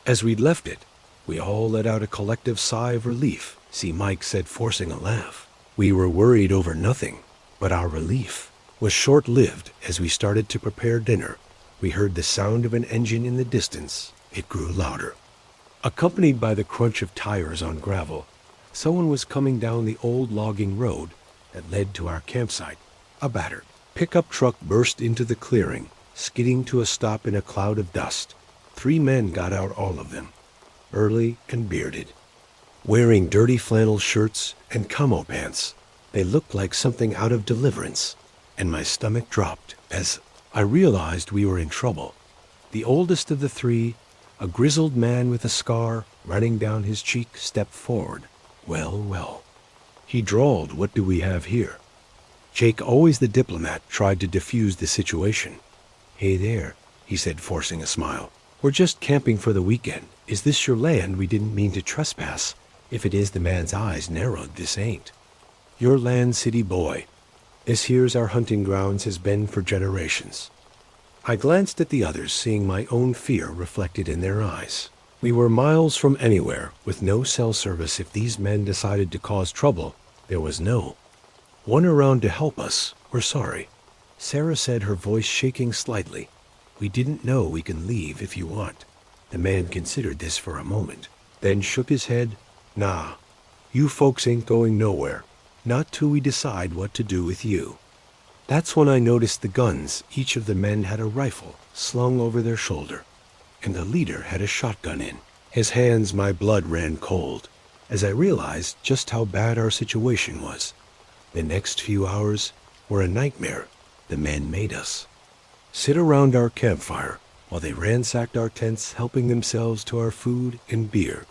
as we'd left it. We all let out a collective sigh of relief. See, Mike said, forcing a laugh. We were worried over nothing, but our relief was short-lived. As we started to prepare dinner, we heard the sound of an engine in the distance. It grew louder, accompanied by the crunch of tires on gravel. Someone was coming down the old logging road that led to our campsite. A battered pickup truck burst into the clearing, skidding to a stop in a cloud of dust. 3 men got out, all of them burly and bearded, wearing dirty flannel shirts and camo pants. They looked like something out of Deliverance, and my stomach dropped as I realized we were in trouble. The oldest of the 3, a grizzled man with a scar running down his cheek, stepped forward. Well, he drawled, what do we have here? Jake, always the diplomat, tried to defuse the situation. Hey there, he said, forcing a smile. We're just camping for the weekend. Is this your land? We didn't mean to trespass. If it is, the man's eyes narrowed. This ain't your land, city boy. This here's our hunting grounds, has been for generations. I glanced at the others, seeing my own fear reflected in their eyes. We were miles from anywhere, with no cell service. If these men decided to cause trouble, there was no one around to help us. We're sorry, Sarah said, her voice shaking slightly. We didn't know. We can leave if you want. The man considered this for a moment, then shook his head. Nah, you folks ain't going nowhere. Not till we decide what to do with you. That's when I noticed the guns. Each of the men had a rifle slung over their shoulder, and the leader had a shotgun in his hands. My blood ran cold as I realized just how bad our situation was. The next few hours were a nightmare. The men made us sit around our campfire while they ransacked our tents, helping themselves to our food and beer.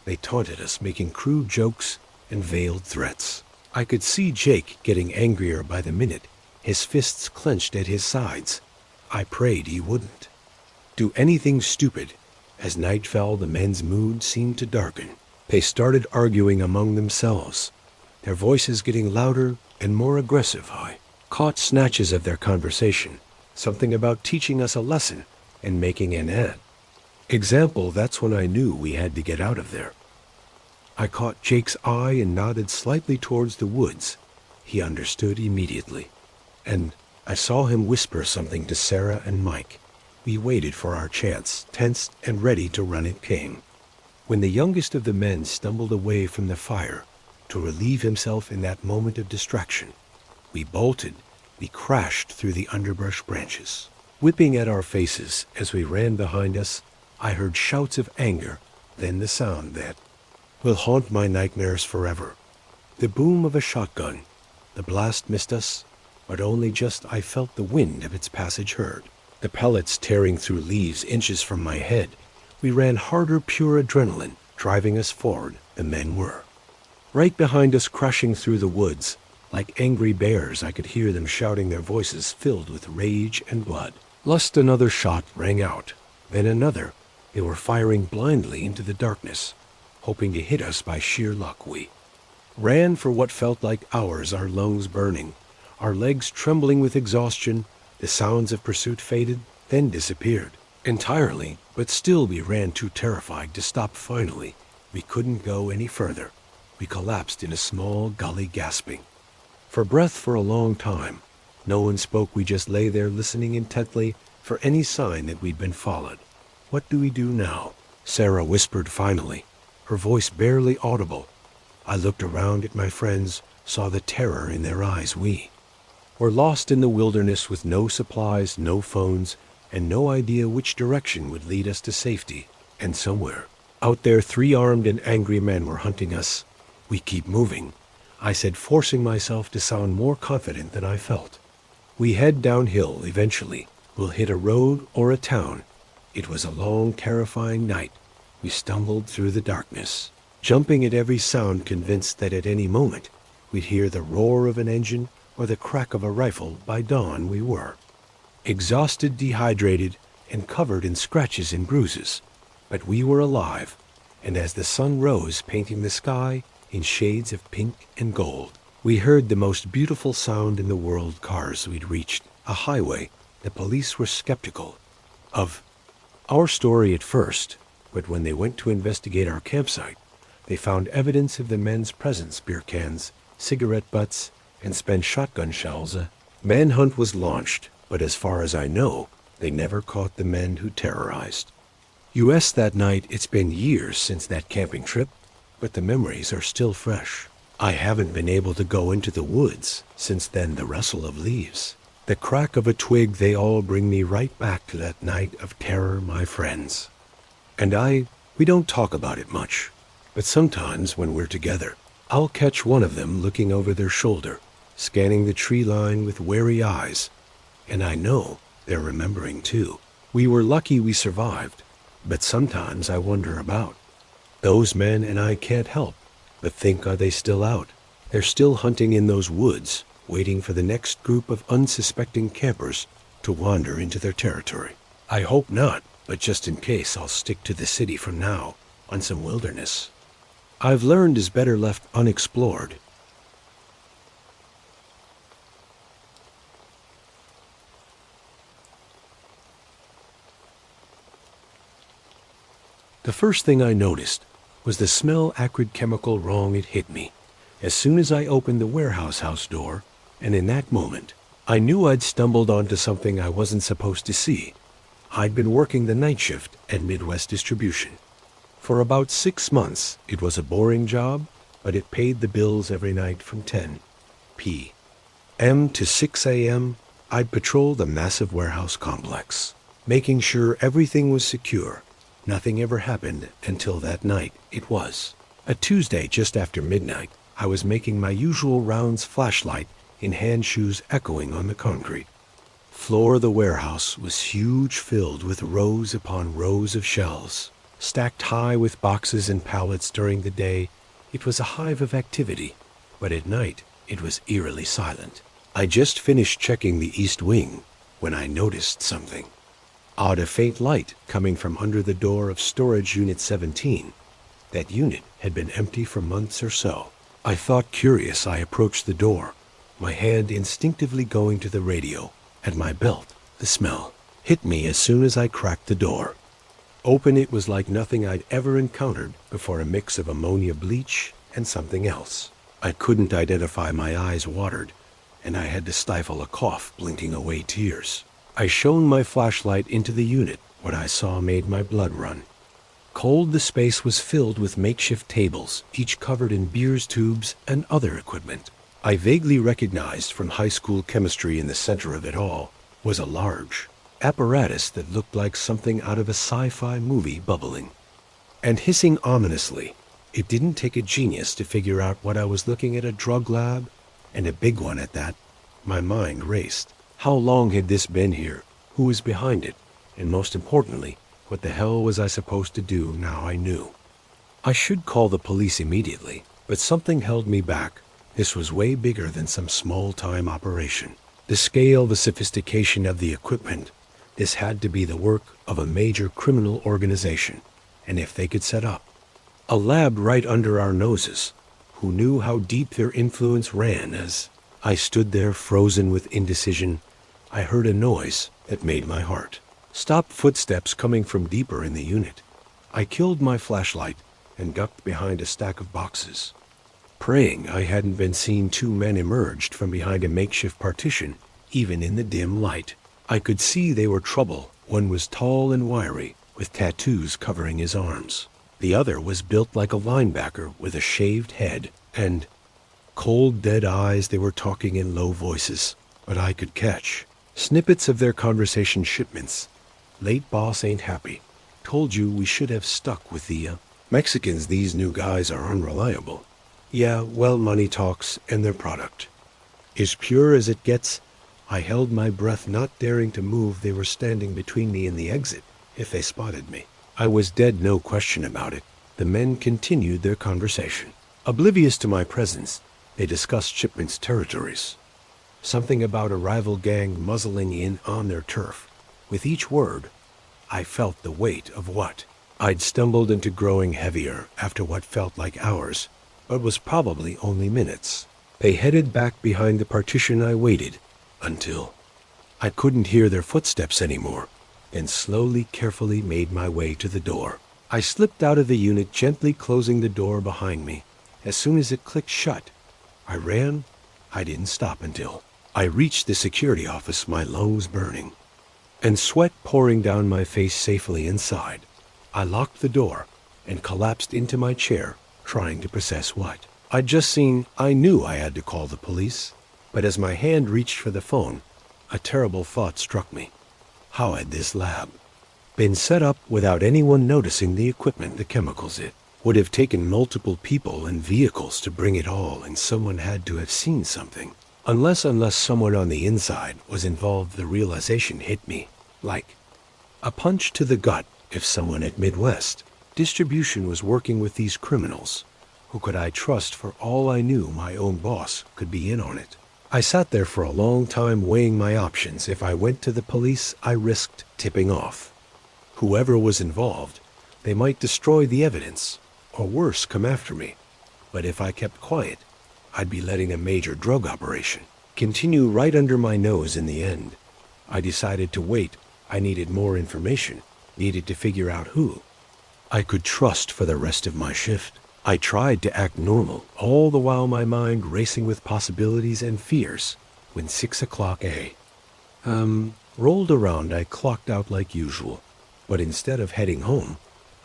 They taunted us, making crude jokes and veiled threats. I could see Jake getting angrier by the minute, his fists clenched at his sides. I prayed he wouldn't do anything stupid. As night fell, the men's mood seemed to darken. They started arguing among themselves, their voices getting louder and more aggressive. I caught snatches of their conversation, something about teaching us a lesson and making an example. That's when I knew we had to get out of there. I caught Jake's eye and nodded slightly towards the woods. He understood immediately, and I saw him whisper something to Sarah and Mike. We waited for our chance, tensed and ready to run. It came when the youngest of the men stumbled away from the fire to relieve himself in that moment of distraction. We bolted. We crashed through the underbrush, branches whipping at our faces. As we ran behind us, I heard shouts of anger, then the sound that will haunt my nightmares forever. The boom of a shotgun. The blast missed us, but only just. I felt the wind of its passage heard, the pellets tearing through leaves inches from my head. We ran harder, pure adrenaline driving us forward. The men were right behind us, crashing through the woods. Like angry bears, I could hear them shouting, their voices filled with rage and blood. Lust. Another shot rang out, then another. They were firing blindly into the darkness, hoping to hit us. By sheer luck, we ran for what felt like hours, our lungs burning, our legs trembling with exhaustion. The sounds of pursuit faded, then disappeared entirely, but still we ran, too terrified to stop. Finally, we couldn't go any further. We collapsed in a small gully, gasping for breath. For a long time, no one spoke. We just lay there, listening intently for any sign that we'd been followed. What do we do now? Sarah whispered finally, her voice barely audible. I looked around at my friends, saw the terror in their eyes. We were lost in the wilderness with no supplies, no phones, and no idea which direction would lead us to safety. And somewhere out there, 3 armed and angry men were hunting us. We keep moving, I said, forcing myself to sound more confident than I felt. We head downhill. Eventually, we'll hit a road or a town. It was a long, terrifying night. We stumbled through the darkness, jumping at every sound, convinced that at any moment we'd hear the roar of an engine or the crack of a rifle. By dawn, we were exhausted, dehydrated, and covered in scratches and bruises. But we were alive, and as the sun rose, painting the sky in shades of pink and gold, we heard the most beautiful sound in the world. Cars. We'd reached a highway. The police were skeptical of our story at first, but when they went to investigate our campsite, they found evidence of the men's presence: beer cans, cigarette butts, and spent shotgun shells. A manhunt was launched, but as far as I know, they never caught the men who terrorized us that night. It's been years since that camping trip, but the memories are still fresh. I haven't been able to go into the woods since then. The rustle of leaves, the crack of a twig, they all bring me right back to that night of terror, my friends. And we don't talk about it much, but sometimes when we're together, I'll catch one of them looking over their shoulder, scanning the tree line with wary eyes, and I know they're remembering too. We were lucky we survived, but sometimes I wonder about those men, and I can't help but think, are they still out? They're still hunting in those woods, waiting for the next group of unsuspecting campers to wander into their territory. I hope not, but just in case, I'll stick to the city from now on. Some wilderness I've learned is better left unexplored. The first thing I noticed was the smell, acrid chemical. Wrong. It hit me as soon as I opened the warehouse house door, and in that moment, I knew I'd stumbled onto something I wasn't supposed to see. I'd been working the night shift at Midwest Distribution for about 6 months. It was a boring job, but it paid the bills every night from 10 p. a.m. to 6 a.m., I'd patrol the massive warehouse complex, making sure everything was secure. Nothing ever happened until that night. It was a Tuesday just after midnight. I was making my usual rounds, flashlight in hand, shoes echoing on the concrete. Floor of the warehouse was huge, filled with rows upon rows of shelves, stacked high with boxes and pallets. During the day, it was a hive of activity, but at night, it was eerily silent. I just finished checking the east wing when I noticed something odd, a faint light coming from under the door of storage unit 17. That unit had been empty for months or so. I thought, curious, I approached the door, my hand instinctively going to the radio at my belt. The smell hit me as soon as I cracked the door open. It was like nothing I'd ever encountered before, a mix of ammonia, bleach, and something else. I couldn't identify. My eyes watered, and I had to stifle a cough, blinking away tears. I shone my flashlight into the unit. What I saw made my blood run cold. The space was filled with makeshift tables, each covered in beers, tubes, and other equipment I vaguely recognized from high school chemistry. In the center of it all was a large apparatus that looked like something out of a sci-fi movie, bubbling and hissing ominously. It didn't take a genius to figure out what I was looking at, a drug lab, and a big one at that. My mind raced. How long had this been here? Who was behind it? And most importantly, what the hell was I supposed to do now? I knew I should call the police immediately, but something held me back. This was way bigger than some small-time operation. The scale, the sophistication of the equipment. This had to be the work of a major criminal organization. And if they could set up a lab right under our noses, who knew how deep their influence ran? As I stood there, frozen with indecision, I heard a noise that made my heart stop. Footsteps coming from deeper in the unit. I killed my flashlight and ducked behind a stack of boxes, praying I hadn't been seen. Two men emerged from behind a makeshift partition. Even in the dim light, I could see they were trouble. One was tall and wiry, with tattoos covering his arms. The other was built like a linebacker with a shaved head and cold, dead eyes. They were talking in low voices, but I could catch snippets of their conversation. Shipments. Late boss ain't happy. Told you we should have stuck with the Mexicans. These new guys are unreliable. Yeah, well, money talks, and their product is pure as it gets. I held my breath, not daring to move. They were standing between me and the exit. If they spotted me, I was dead, no question about it. The men continued their conversation. Oblivious to my presence, they discussed shipments, territories. Something about a rival gang muzzling in on their turf. With each word, I felt the weight of what I'd stumbled into growing heavier after what felt like hours, but was probably only minutes. They headed back behind the partition. I waited until I couldn't hear their footsteps anymore, and slowly, carefully made my way to the door. I slipped out of the unit, gently closing the door behind me. As soon as it clicked shut, I ran. I didn't stop until I reached the security office, my lungs burning and sweat pouring down my face. Safely inside, I locked the door and collapsed into my chair, trying to process what I'd just seen. I knew I had to call the police, but as my hand reached for the phone, a terrible thought struck me. How had this lab been set up without anyone noticing? The equipment, the chemicals. It would have taken multiple people and vehicles to bring it all, and someone had to have seen something. Unless someone on the inside was involved. The realization hit me like a punch to the gut. If someone at Midwest Distribution was working with these criminals, who could I trust? For all I knew, my own boss could be in on it. I sat there for a long time, weighing my options. If I went to the police, I risked tipping off whoever was involved. They might destroy the evidence, or worse, come after me. But if I kept quiet, I'd be letting a major drug operation continue right under my nose. In the end, I decided to wait. I needed more information, needed to figure out who I could trust for the rest of my shift. I tried to act normal, all the while my mind racing with possibilities and fears. When 6 o'clock rolled around, I clocked out like usual. But instead of heading home,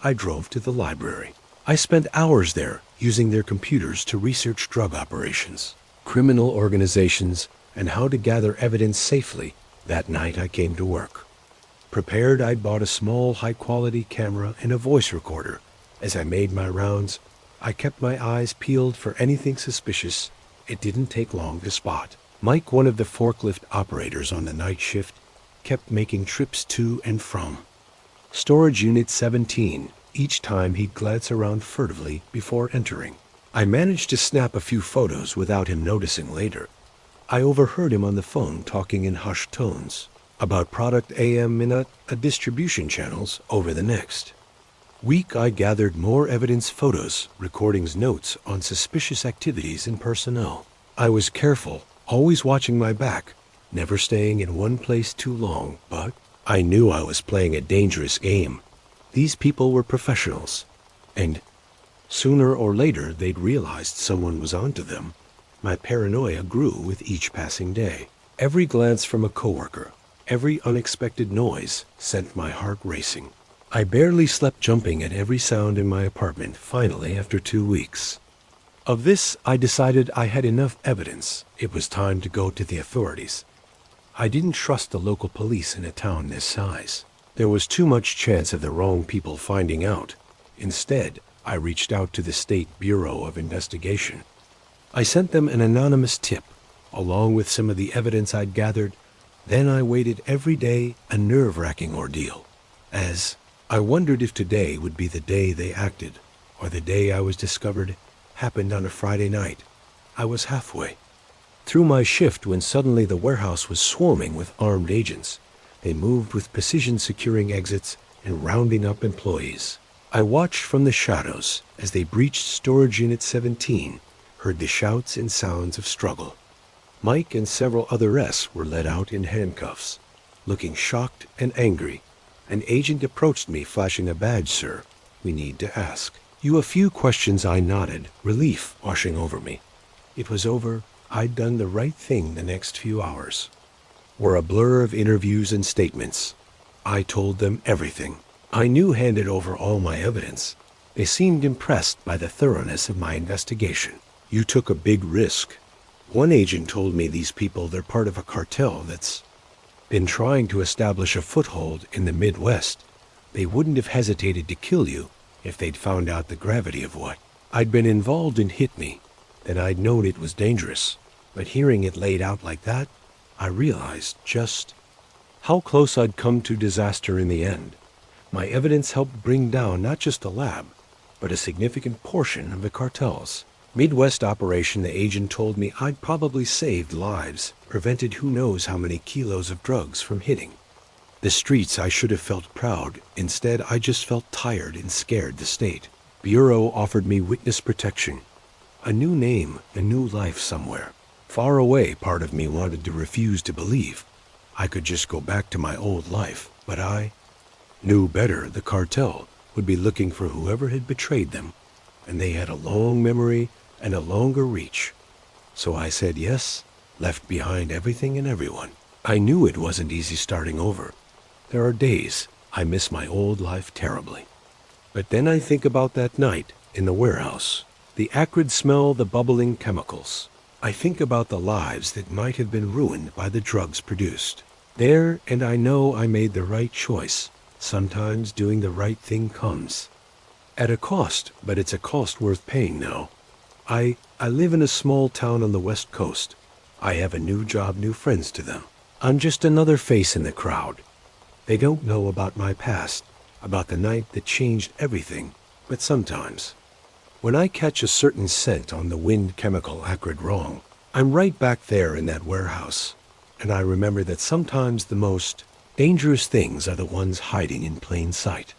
I drove to the library. I spent hours there, using their computers to research drug operations, criminal organizations, and how to gather evidence safely. That night I came to work. Prepared, I'd bought a small, high-quality camera and a voice recorder. As I made my rounds, I kept my eyes peeled for anything suspicious. It didn't take long to spot. Mike, one of the forklift operators on the night shift, kept making trips to and from Storage Unit 17. Each time he'd glance around furtively before entering. I managed to snap a few photos without him noticing later. I overheard him on the phone talking in hushed tones about product AM in a distribution channels over the next week. I gathered more evidence, photos, recordings, notes on suspicious activities and personnel. I was careful, always watching my back, never staying in one place too long, but I knew I was playing a dangerous game. These people were professionals, and sooner or later they'd realized someone was onto them. My paranoia grew with each passing day. Every glance from a coworker, every unexpected noise sent my heart racing. I barely slept, jumping at every sound in my apartment. Finally, after 2 weeks of this, I decided I had enough evidence. It was time to go to the authorities. I didn't trust the local police in a town this size. There was too much chance of the wrong people finding out. Instead, I reached out to the State Bureau of Investigation. I sent them an anonymous tip, along with some of the evidence I'd gathered. Then I waited every day, a nerve-wracking ordeal, as I wondered if today would be the day they acted, or the day I was discovered happened on a Friday night. I was halfway through my shift when suddenly the warehouse was swarming with armed agents. They moved with precision, securing exits and rounding up employees. I watched from the shadows as they breached Storage Unit 17, heard the shouts and sounds of struggle. Mike and several other S were led out in handcuffs, looking shocked and angry. An agent approached me, flashing a badge. "Sir, we need to ask you a few questions." I nodded, relief washing over me. It was over. I'd done the right thing. The next few hours were a blur of interviews and statements. I told them everything I knew, handed over all my evidence. They seemed impressed by the thoroughness of my investigation. "You took a big risk." One agent told me, "These people, they're part of a cartel that's been trying to establish a foothold in the Midwest. They wouldn't have hesitated to kill you if they'd found out the gravity of what I'd been involved in hit me. Then I'd known it was dangerous. But hearing it laid out like that, I realized just how close I'd come to disaster in the end. My evidence helped bring down not just a lab, but a significant portion of the cartel's Midwest operation. The agent told me I'd probably saved lives, prevented who knows how many kilos of drugs from hitting the streets. I should have felt proud. Instead, I just felt tired and scared. The State Bureau offered me witness protection, a new name, a new life somewhere far away. Part of me wanted to refuse to believe I could just go back to my old life, but I knew better. The cartel would be looking for whoever had betrayed them, and they had a long memory and a longer reach. So I said yes, left behind everything and everyone. I knew it wasn't easy starting over. There are days I miss my old life terribly. But then I think about that night in the warehouse, the acrid smell, the bubbling chemicals. I think about the lives that might have been ruined by the drugs produced there, and I know I made the right choice. Sometimes doing the right thing comes at a cost, but it's a cost worth paying now. I live in a small town on the West Coast. I have a new job, new friends to them. I'm just another face in the crowd. They don't know about my past, about the night that changed everything. But sometimes, when I catch a certain scent on the wind, chemical, acrid, wrong, I'm right back there in that warehouse. And I remember that sometimes the most dangerous things are the ones hiding in plain sight.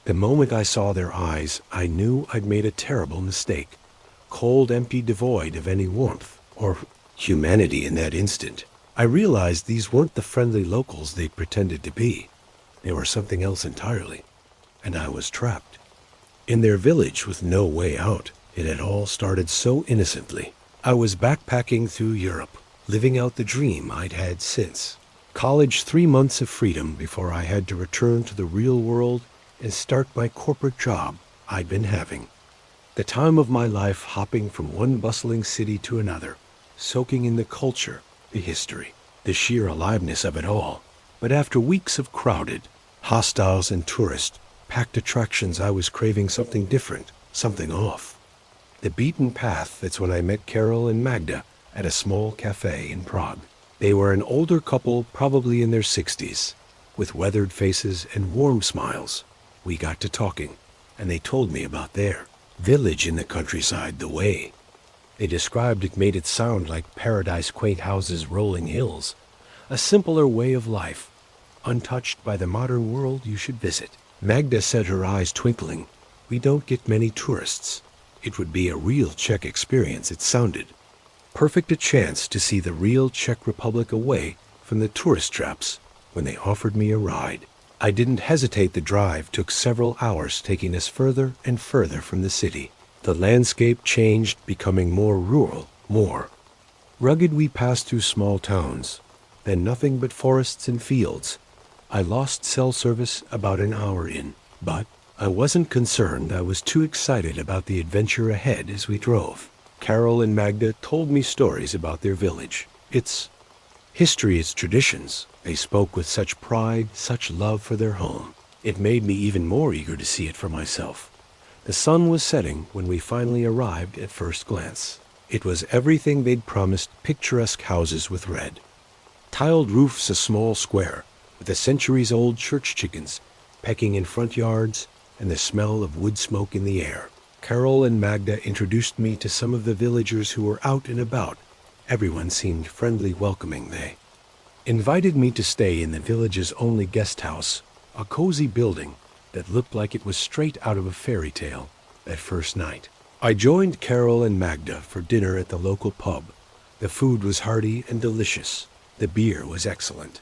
The moment I saw their eyes, I knew I'd made a terrible mistake. Cold, empty, devoid of any warmth or humanity. In that instant, I realized these weren't the friendly locals they pretended to be. They were something else entirely, and I was trapped in their village with no way out. It had all started so innocently. I was backpacking through Europe, living out the dream I'd had since College, 3 months of freedom before I had to return to the real world and start my corporate job I'd been having. The time of my life hopping from one bustling city to another, soaking in the culture, the history, the sheer aliveness of it all. But after weeks of crowded, hostiles and tourist-packed attractions, I was craving something different, something off. The beaten path. That's when I met Carol and Magda at a small cafe in Prague. They were an older couple, probably in their 60s, with weathered faces and warm smiles. We got to talking, and they told me about their village in the countryside, the way they described it made it sound like paradise, quaint houses, rolling hills, a simpler way of life, untouched by the modern world you should visit. Magda said, her eyes twinkling, "We don't get many tourists. It would be a real Czech experience," it sounded. Perfect a chance to see the real Czech Republic away from the tourist traps. When they offered me a ride, I didn't hesitate. The drive took several hours, taking us further and further from the city. The landscape changed, becoming more rural, more rugged. We passed through small towns, then nothing but forests and fields. I lost cell service about an hour in, but I wasn't concerned. I was too excited about the adventure ahead as we drove. Carol and Magda told me stories about their village, its history, its traditions. They spoke with such pride, such love for their home. It made me even more eager to see it for myself. The sun was setting when we finally arrived. At first glance, it was everything they'd promised: picturesque houses with red tiled roofs, a small square with the centuries-old church chickens pecking in front yards, and the smell of wood smoke in the air. Carol and Magda introduced me to some of the villagers who were out and about. Everyone seemed friendly, welcoming. They invited me to stay in the village's only guest house, a cozy building that looked like it was straight out of a fairy tale. That first night, I joined Carol and Magda for dinner at the local pub. The food was hearty and delicious. The beer was excellent,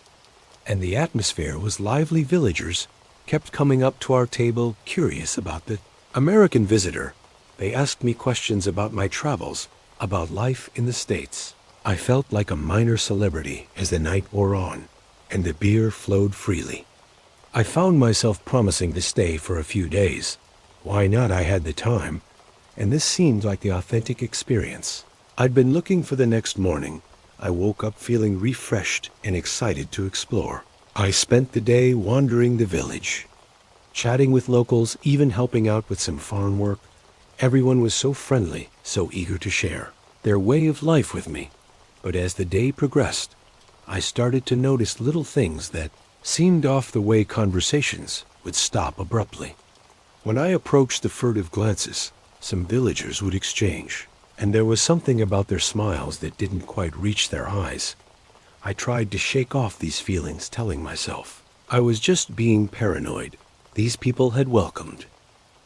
and the atmosphere was lively. Villagers kept coming up to our table, curious about the American visitor. They asked me questions about my travels, about life in the States. I felt like a minor celebrity as the night wore on, and the beer flowed freely. I found myself promising to stay for a few days. Why not? I had the time, and this seemed like the authentic experience I'd been looking for. The next morning, I woke up feeling refreshed and excited to explore. I spent the day wandering the village, chatting with locals, even helping out with some farm work. Everyone was so friendly, so eager to share their way of life with me. But as the day progressed, I started to notice little things that seemed off. The way conversations would stop abruptly. When I approached, the furtive glances some villagers would exchange, and there was something about their smiles that didn't quite reach their eyes. I tried to shake off these feelings, telling myself I was just being paranoid. These people had welcomed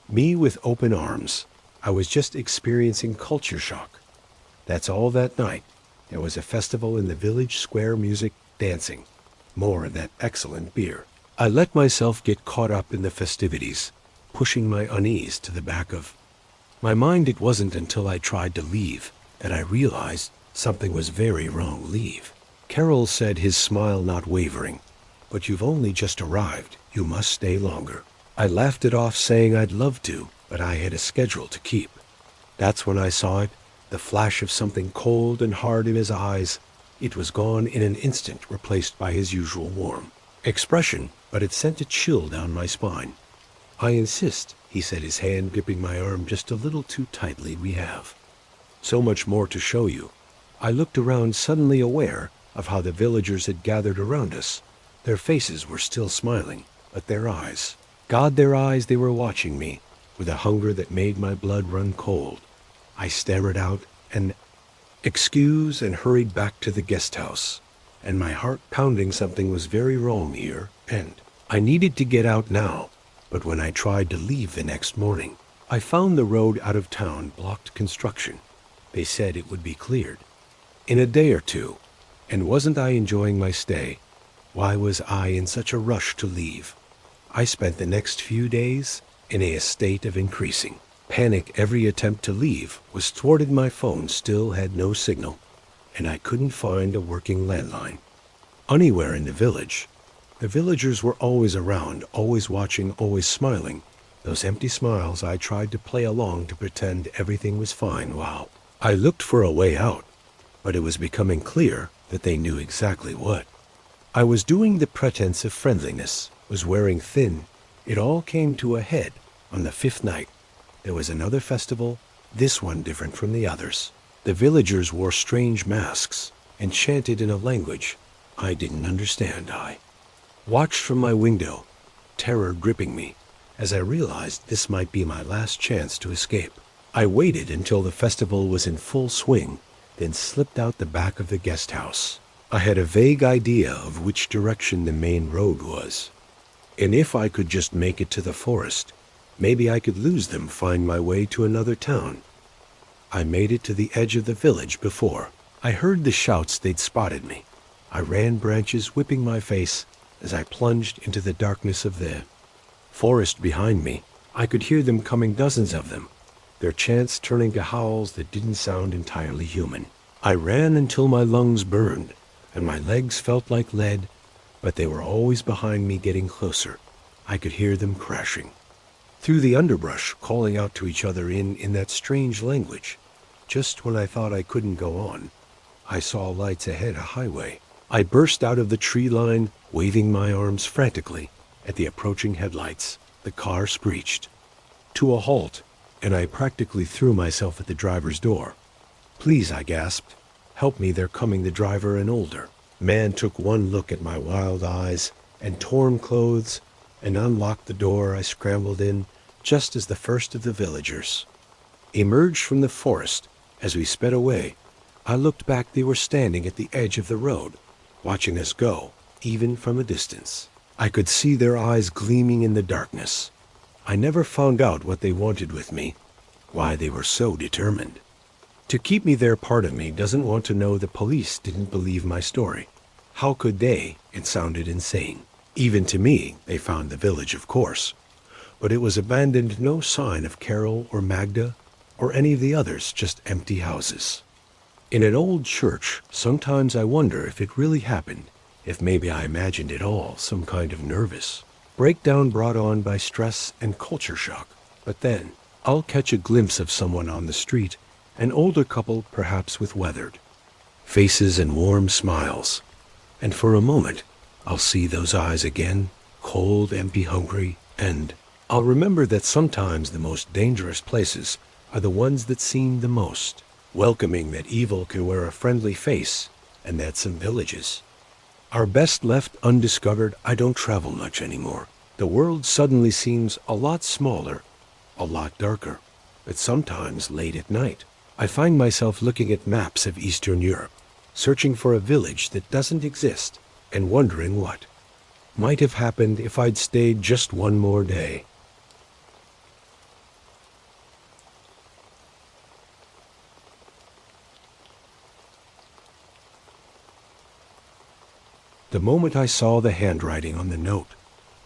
me with open arms. I was just experiencing culture shock. That's all. That night, there was a festival in the village square: music, dancing, more of that excellent beer. I let myself get caught up in the festivities, pushing my unease to the back of my mind. It wasn't until I tried to leave that I realized something was very wrong. Leave? Carol said, his smile not wavering. "But you've only just arrived. You must stay longer." I laughed it off, saying I'd love to, but I had a schedule to keep. That's when I saw it, the flash of something cold and hard in his eyes. It was gone in an instant, replaced by his usual warm expression, but it sent a chill down my spine. "I insist," he said, his hand gripping my arm just a little too tightly. "We have so much more to show you." I looked around, suddenly aware of how the villagers had gathered around us. Their faces were still smiling, but their eyes, God, their eyes, they were watching me with a hunger that made my blood run cold. I stammered out an excuse and hurried back to the guest house, and my heart pounding. Something was very wrong here, and I needed to get out now. But when I tried to leave the next morning, I found the road out of town blocked. Construction. They said it would be cleared in a day or two. And wasn't I enjoying my stay? Why was I in such a rush to leave? I spent the next few days in a state of increasing panic. Every attempt to leave was thwarted. My phone still had no signal, and I couldn't find a working landline. anywhere in the village. The villagers were always around, always watching, always smiling. Those empty smiles, I tried to play along to pretend everything was fine while I looked for a way out, but it was becoming clear that they knew exactly what. I was doing the pretense of friendliness, was wearing thin. It all came to a head on the fifth night. There was another festival, this one different from the others. The villagers wore strange masks and chanted in a language I didn't understand. I watched from my window, terror gripping me, as I realized this might be my last chance to escape. I waited until the festival was in full swing, then slipped out the back of the guest house. I had a vague idea of which direction the main road was, and if I could just make it to the forest, maybe I could lose them, find my way to another town. I made it to the edge of the village before I heard the shouts they'd spotted me. I ran branches, whipping my face as I plunged into the darkness of the forest behind me. I could hear them coming, dozens of them, their chants turning to howls that didn't sound entirely human. I ran until my lungs burned and my legs felt like lead, but they were always behind me, getting closer. I could hear them crashing through the underbrush, calling out to each other in that strange language. Just when I thought I couldn't go on, I saw lights ahead, a highway. I burst out of the tree line, waving my arms frantically at the approaching headlights. The car screeched to a halt, and I practically threw myself at the driver's door. "Please," I gasped. "Help me, they're coming." The driver, an older man, took one look at my wild eyes and torn clothes and unlocked the door. I scrambled in just as the first of the villagers emerged from the forest. As we sped away, I looked back. They were standing at the edge of the road, watching us go, even from a distance. I could see their eyes gleaming in the darkness. I never found out what they wanted with me, why they were so determined to keep me there. Part of me doesn't want to know. The police didn't believe my story. How could they? It sounded insane. Even to me. They found the village, of course, but it was abandoned. No sign of Carol or Magda or any of the others, just empty houses. In an old church, sometimes I wonder if it really happened, if maybe I imagined it all, some kind of nervous breakdown brought on by stress and culture shock. But then I'll catch a glimpse of someone on the street, an older couple perhaps with weathered faces and warm smiles, and for a moment I'll see those eyes again, cold, empty, hungry, and I'll remember that sometimes the most dangerous places are the ones that seem the most welcoming, that evil can wear a friendly face, and that some villages are best left undiscovered. I don't travel much anymore. The world suddenly seems a lot smaller, a lot darker. But sometimes late at night, I find myself looking at maps of Eastern Europe, searching for a village that doesn't exist, and wondering what might have happened if I'd stayed just one more day. The moment I saw the handwriting on the note,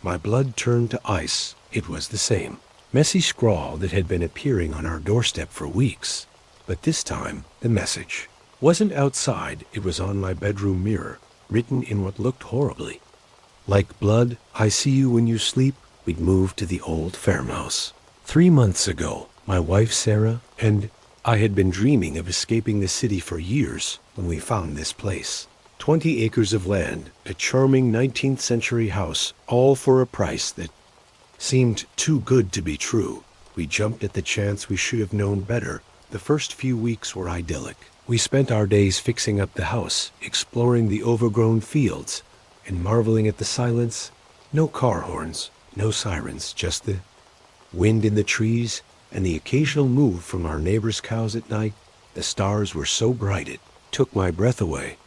my blood turned to ice. It was the same messy scrawl that had been appearing on our doorstep for weeks. But this time, the message wasn't outside. It was on my bedroom mirror, written in what looked horribly like blood. "I see you when you sleep." We'd moved to the old farmhouse 3 months ago. My wife, Sarah, and I had been dreaming of escaping the city for years when we found this place. 20 acres of land, a charming 19th century house, all for a price that seemed too good to be true. We jumped at the chance. We should have known better. The first few weeks were idyllic. We spent our days fixing up the house, exploring the overgrown fields, and marveling at the silence. No car horns, no sirens, just the wind in the trees and the occasional moo from our neighbors' cows at night. The stars were so bright it took my breath away.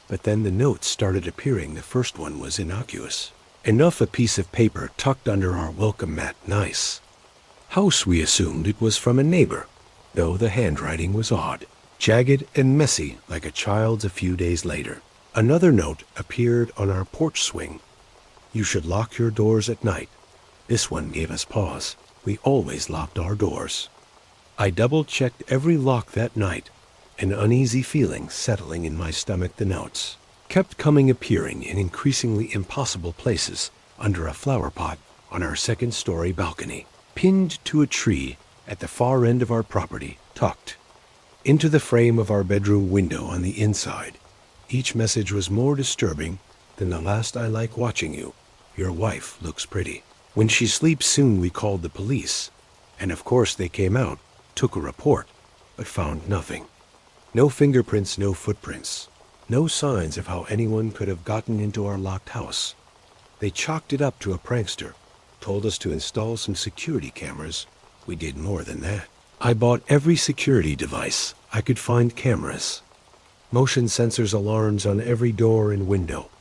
But then the notes started appearing. The first one was innocuous enough, a piece of paper tucked under our welcome mat. Nice house. We assumed it was from a neighbor, though the handwriting was odd, jagged and messy like a child's. A few days later, another note appeared on our porch swing. "You should lock your doors at night." This one gave us pause. We always locked our doors. I double-checked every lock that night, an uneasy feeling settling in my stomach. The notes kept appearing in increasingly impossible places, under a flower pot, on our second-story balcony, pinned to a tree at the far end of our property, tucked into the frame of our bedroom window on the inside. Each message was more disturbing than the last. I like watching you. Your wife looks pretty. When she sleeps soon, we called the police. And of course they came out, took a report, but found nothing. No fingerprints, no footprints. No signs of how anyone could have gotten into our locked house. They chalked it up to a prankster, told us to install some security cameras. We did more than that. I bought every security device I could find: cameras, motion sensors, alarms on every door and window.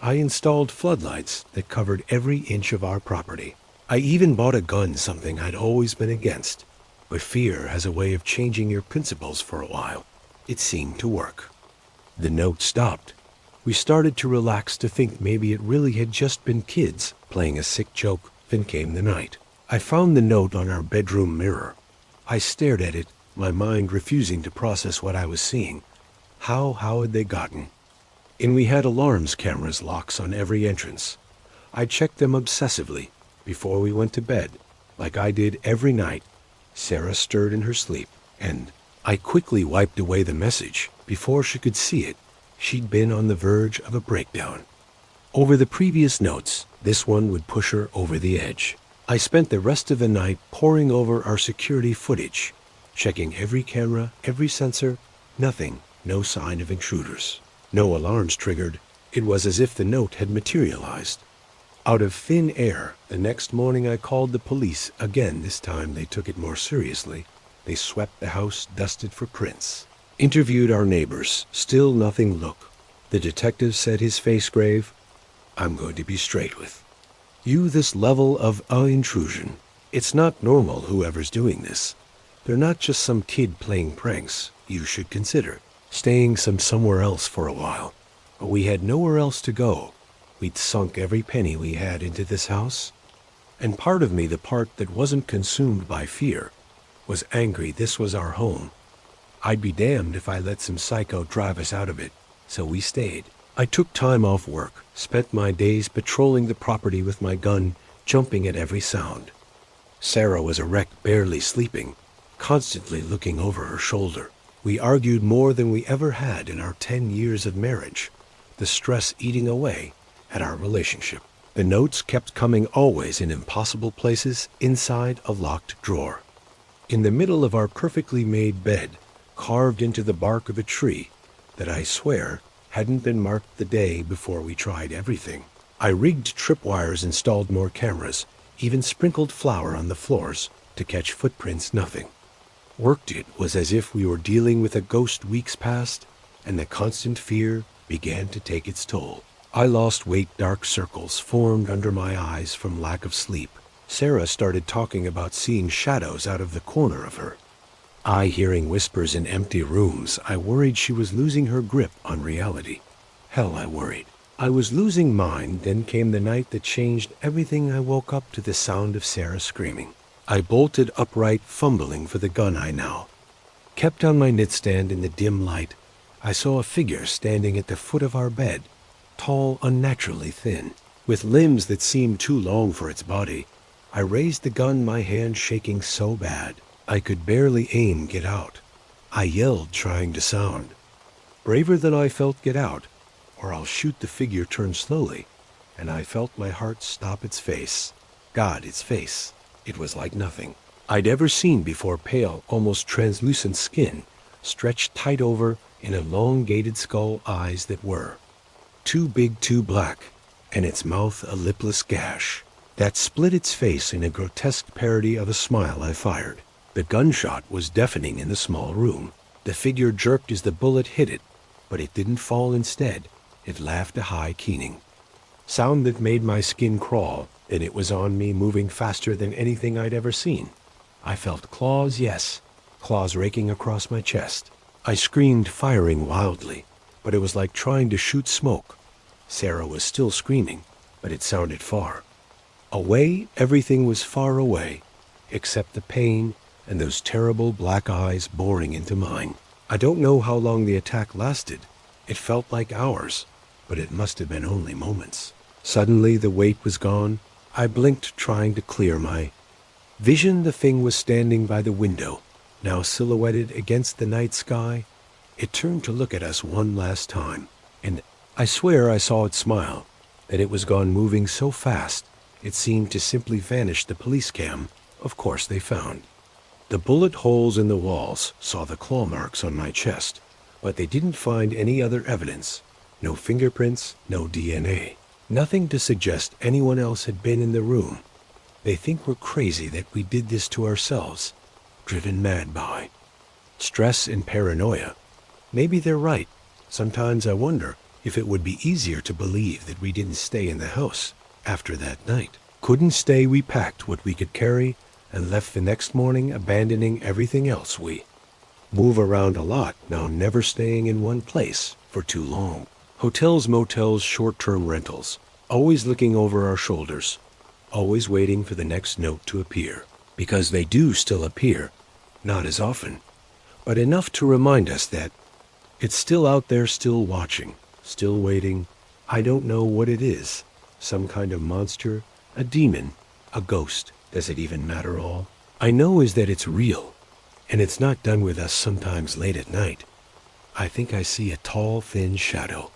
I installed floodlights that covered every inch of our property. I even bought a gun, something I'd always been against. But fear has a way of changing your principles for a while. It seemed to work. The note stopped. We started to relax, to think maybe it really had just been kids playing a sick joke. Then came the night. I found the note on our bedroom mirror. I stared at it, my mind refusing to process what I was seeing. How had they gotten in? We had alarms, cameras, locks on every entrance. I checked them obsessively before we went to bed, like I did every night. Sarah stirred in her sleep, and I quickly wiped away the message before she could see it. She'd been on the verge of a breakdown. Over the previous notes, this one would push her over the edge. I spent the rest of the night poring over our security footage, checking every camera, every sensor. Nothing, no sign of intruders. No alarms triggered. It was as if the note had materialized out of thin air. The next morning I called the police again. This time they took it more seriously. They swept the house, dusted for prints, interviewed our neighbors. Still nothing. Look, the detective said, his face grave. I'm going to be straight with you. This level of intrusion, it's not normal. Whoever's doing this, they're not just some kid playing pranks. You should consider staying somewhere else for a while. But we had nowhere else to go. We'd sunk every penny we had into this house. And part of me, the part that wasn't consumed by fear, was angry. This was our home. I'd be damned if I let some psycho drive us out of it. So we stayed. I took time off work, spent my days patrolling the property with my gun, jumping at every sound. Sarah was a wreck, barely sleeping, constantly looking over her shoulder. We argued more than we ever had in our 10 years of marriage, the stress eating away at our relationship. The notes kept coming, always in impossible places, inside a locked drawer, in the middle of our perfectly made bed, carved into the bark of a tree that I swear hadn't been marked the day before. We tried everything. I rigged tripwires, installed more cameras, even sprinkled flour on the floors to catch footprints. Nothing worked. It was as if we were dealing with a ghost. Weeks passed, and the constant fear began to take its toll. I lost weight. Dark circles formed under my eyes from lack of sleep. Sarah started talking about seeing shadows out of the corner of her eye, hearing whispers in empty rooms. I worried she was losing her grip on reality. Hell, I worried I was losing mine. Then came the night that changed everything. I woke up to the sound of Sarah screaming. I bolted upright, fumbling for the gun I now kept on my nightstand. In the dim light, I saw a figure standing at the foot of our bed, tall, unnaturally thin, with limbs that seemed too long for its body. I raised the gun, my hand shaking so bad I could barely aim. Get out, I yelled, trying to sound braver than I felt. Get out, or I'll shoot. The figure turned slowly, and I felt my heart stop. Its face, God, its face. It was like nothing I'd ever seen before. Pale, almost translucent skin, stretched tight over an elongated skull, eyes that were too big, too black, and its mouth a lipless gash that split its face in a grotesque parody of a smile. I fired. The gunshot was deafening in the small room. The figure jerked as the bullet hit it, but it didn't fall. Instead, it laughed, a high, keening sound that made my skin crawl. And it was on me, moving faster than anything I'd ever seen. I felt claws, yes, claws raking across my chest. I screamed, firing wildly, but it was like trying to shoot smoke. Sarah was still screaming, but it sounded far away. Everything was far away, except the pain and those terrible black eyes boring into mine. I don't know how long the attack lasted. It felt like hours. but it must have been only moments. Suddenly the weight was gone. I blinked, trying to clear my vision. The thing was standing by the window, now silhouetted against the night sky. It turned to look at us one last time, and I swear I saw it smile. Then it was gone, moving so fast, it seemed to simply vanish. The police cam, of course, they found the bullet holes in the walls, saw the claw marks on my chest, but they didn't find any other evidence. No fingerprints, no DNA. Nothing to suggest anyone else had been in the room. They think we're crazy that we did this to ourselves, driven mad by stress and paranoia. Maybe they're right. Sometimes I wonder if it would be easier to believe that we didn't stay in the house after that night. Couldn't stay. We packed what we could carry and left the next morning, abandoning everything else. We move around a lot now, never staying in one place for too long. Hotels, motels, short-term rentals, always looking over our shoulders, always waiting for the next note to appear, because they do still appear, not as often, but enough to remind us that it's still out there, still watching, still waiting. I don't know what it is, some kind of monster, a demon, a ghost. Does it even matter? All I know is that it's real, and it's not done with us. Sometimes late at night, I think I see a tall, thin shadow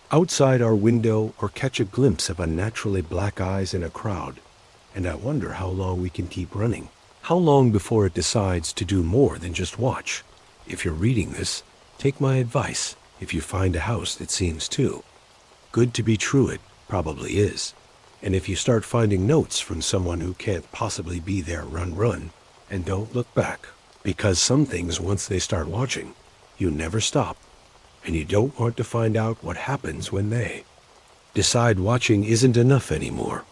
outside our window, or catch a glimpse of unnaturally black eyes in a crowd, and I wonder how long we can keep running. How long before it decides to do more than just watch? If you're reading this, take my advice. If you find a house that seems too good to be true, it probably is. And if you start finding notes from someone who can't possibly be there, run, and don't look back. Because some things, once they start watching, you never stop. And you don't want to find out what happens when they decide watching isn't enough anymore.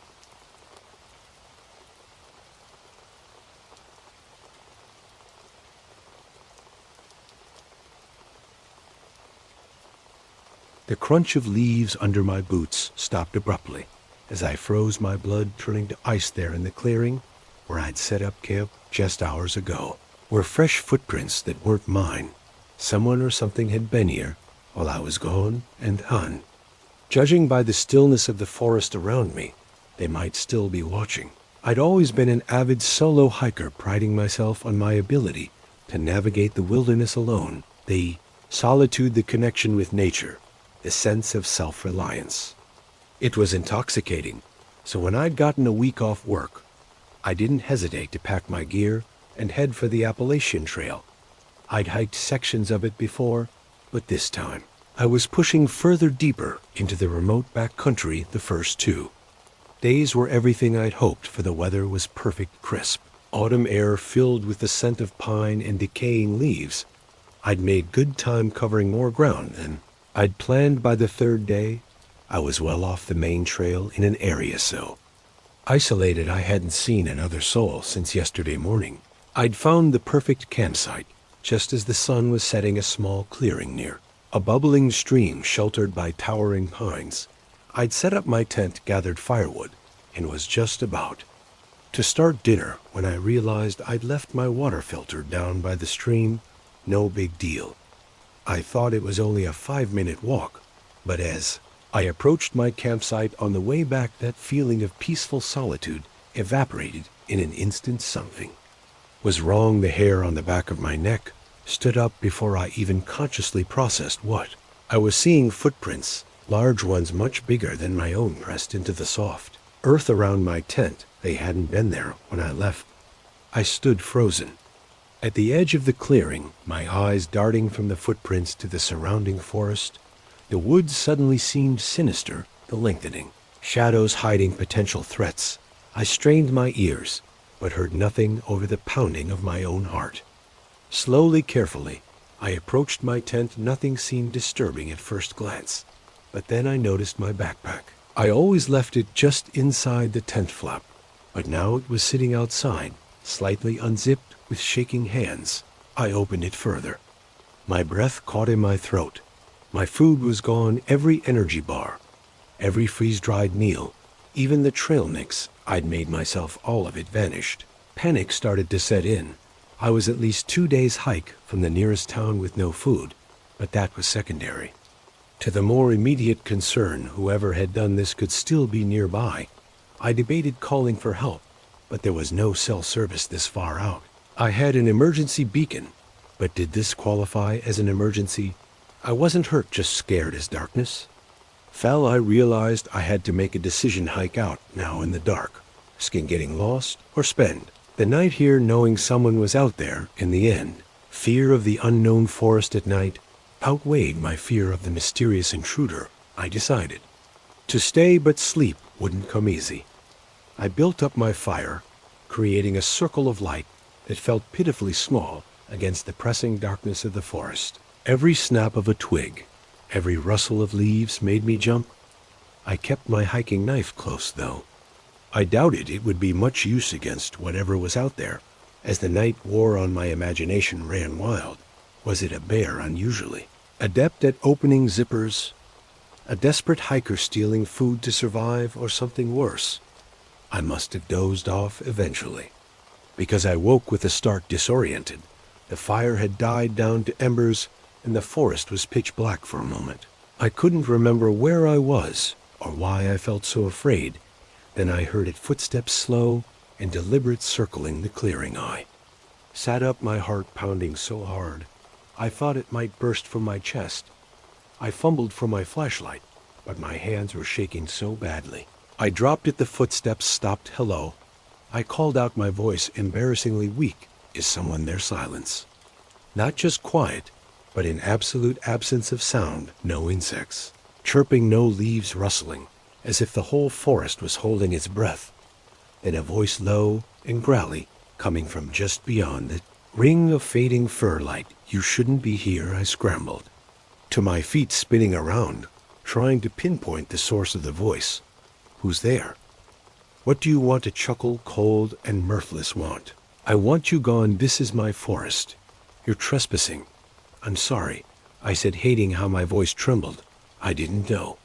The crunch of leaves under my boots stopped abruptly as I froze, my blood turning to ice there in the clearing where I'd set up camp just hours ago. Were fresh footprints that weren't mine. Someone or something had been here while I was gone and on. Judging by the stillness of the forest around me, they might still be watching. I'd always been an avid solo hiker, priding myself on my ability to navigate the wilderness alone. The solitude, the connection with nature, the sense of self-reliance. It was intoxicating, so when I'd gotten a week off work, I didn't hesitate to pack my gear and head for the Appalachian Trail. I'd hiked sections of it before, but this time I was pushing further deeper into the remote backcountry. The first 2 days were everything I'd hoped for. The weather was perfect, crisp, autumn air filled with the scent of pine and decaying leaves. I'd made good time covering more ground than I'd planned. By the 3rd day, I was well off the main trail in an area so isolated I hadn't seen another soul since yesterday morning. I'd found the perfect campsite, just as the sun was setting. A small clearing near a bubbling stream sheltered by towering pines. I'd set up my tent, gathered firewood, and was just about to start dinner when I realized I'd left my water filter down by the stream. No big deal. I thought it was only a 5-minute walk, but as I approached my campsite on the way back, that feeling of peaceful solitude evaporated in an instant. Something was wrong. The hair on the back of my neck stood up before I even consciously processed what I was seeing. Footprints, large ones much bigger than my own, pressed into the soft earth around my tent. They hadn't been there when I left. I stood frozen at the edge of the clearing, my eyes darting from the footprints to the surrounding forest. The woods suddenly seemed sinister, the lengthening shadows hiding potential threats. I strained my ears, but heard nothing over the pounding of my own heart. Slowly, carefully, I approached my tent. Nothing seemed disturbing at first glance, but then I noticed my backpack. I always left it just inside the tent flap, but now it was sitting outside, slightly unzipped. With shaking hands, I opened it further. My breath caught in my throat. My food was gone, every energy bar, every freeze-dried meal, even the trail mix I'd made myself, all of it vanished. Panic started to set in. I was at least 2 days' hike from the nearest town with no food, but that was secondary. To the more immediate concern, whoever had done this could still be nearby. I debated calling for help, but there was no cell service this far out. I had an emergency beacon, but did this qualify as an emergency? I wasn't hurt, just scared as darkness. I realized I had to make a decision: hike out now in the dark, risk getting lost, or spend the night here knowing someone was out there. In the end, fear of the unknown forest at night outweighed my fear of the mysterious intruder. I decided to stay, but sleep wouldn't come easy. I built up my fire, creating a circle of light that felt pitifully small against the pressing darkness of the forest. Every snap of a twig, every rustle of leaves made me jump. I kept my hiking knife close, though. I doubted it would be much use against whatever was out there, as the night war on my imagination ran wild. Was it a bear unusually adept at opening zippers? A desperate hiker stealing food to survive, or something worse? I must have dozed off eventually, because I woke with a start, disoriented. The fire had died down to embers, and the forest was pitch black for a moment. I couldn't remember where I was or why I felt so afraid. Then I heard its footsteps, slow and deliberate, circling the clearing. I sat up, my heart pounding so hard I thought it might burst from my chest. I fumbled for my flashlight, but my hands were shaking so badly. I dropped it. The footsteps stopped. Hello. I called out, my voice embarrassingly weak. Is someone there? Silence. Not just quiet, but in absolute absence of sound. No insects chirping, no leaves rustling, as if the whole forest was holding its breath. Then a voice, low and growly, coming from just beyond the ring of fading fur light. You shouldn't be here. I scrambled to my feet, spinning around, trying to pinpoint the source of the voice. Who's there? What do you want? A chuckle, cold and mirthless. Want? I want you gone. This is my forest. You're trespassing. I'm sorry, I said, hating how my voice trembled. I didn't know.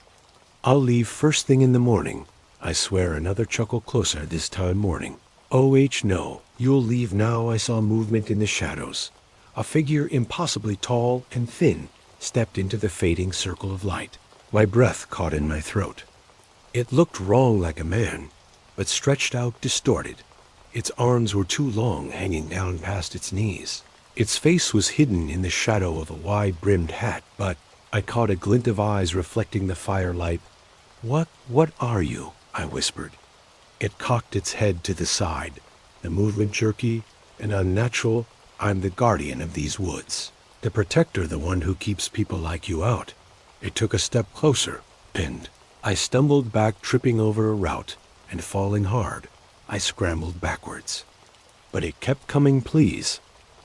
I'll leave first thing in the morning. I swear. Another chuckle, closer, this time morning. No, you'll leave now. I saw movement in the shadows. A figure, impossibly tall and thin, stepped into the fading circle of light. My breath caught in my throat. It looked wrong, like a man, but stretched out, distorted. Its arms were too long, hanging down past its knees. Its face was hidden in the shadow of a wide-brimmed hat, but I caught a glint of eyes reflecting the firelight. What are you? I whispered. It cocked its head to the side, the movement jerky and unnatural. I'm the guardian of these woods, the protector, the one who keeps people like you out. It took a step closer, and I stumbled back, tripping over a route and falling hard. I scrambled backwards, but it kept coming. Please,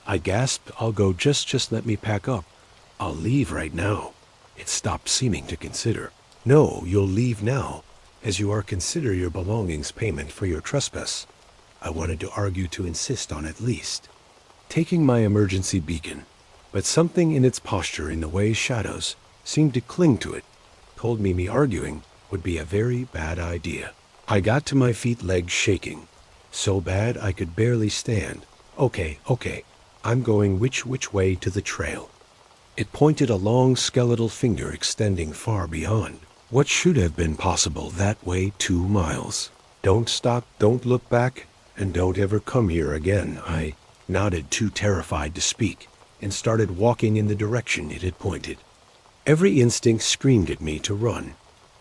I gasped. I'll go. Just let me pack up. I'll leave right now. It stopped, seeming to consider. No, you'll leave now, as you are. Consider your belongings payment for your trespass. I wanted to argue, to insist on at least taking my emergency beacon, but something in its posture, in the way shadows seemed to cling to it, told me arguing would be a very bad idea. I got to my feet, legs shaking so bad I could barely stand. Okay, I'm going. Which way? To the trail. It pointed, a long skeletal finger extending far beyond what should have been possible. That way, 2 miles. Don't stop, don't look back, and don't ever come here again. I nodded, too terrified to speak, and started walking in the direction it had pointed. Every instinct screamed at me to run,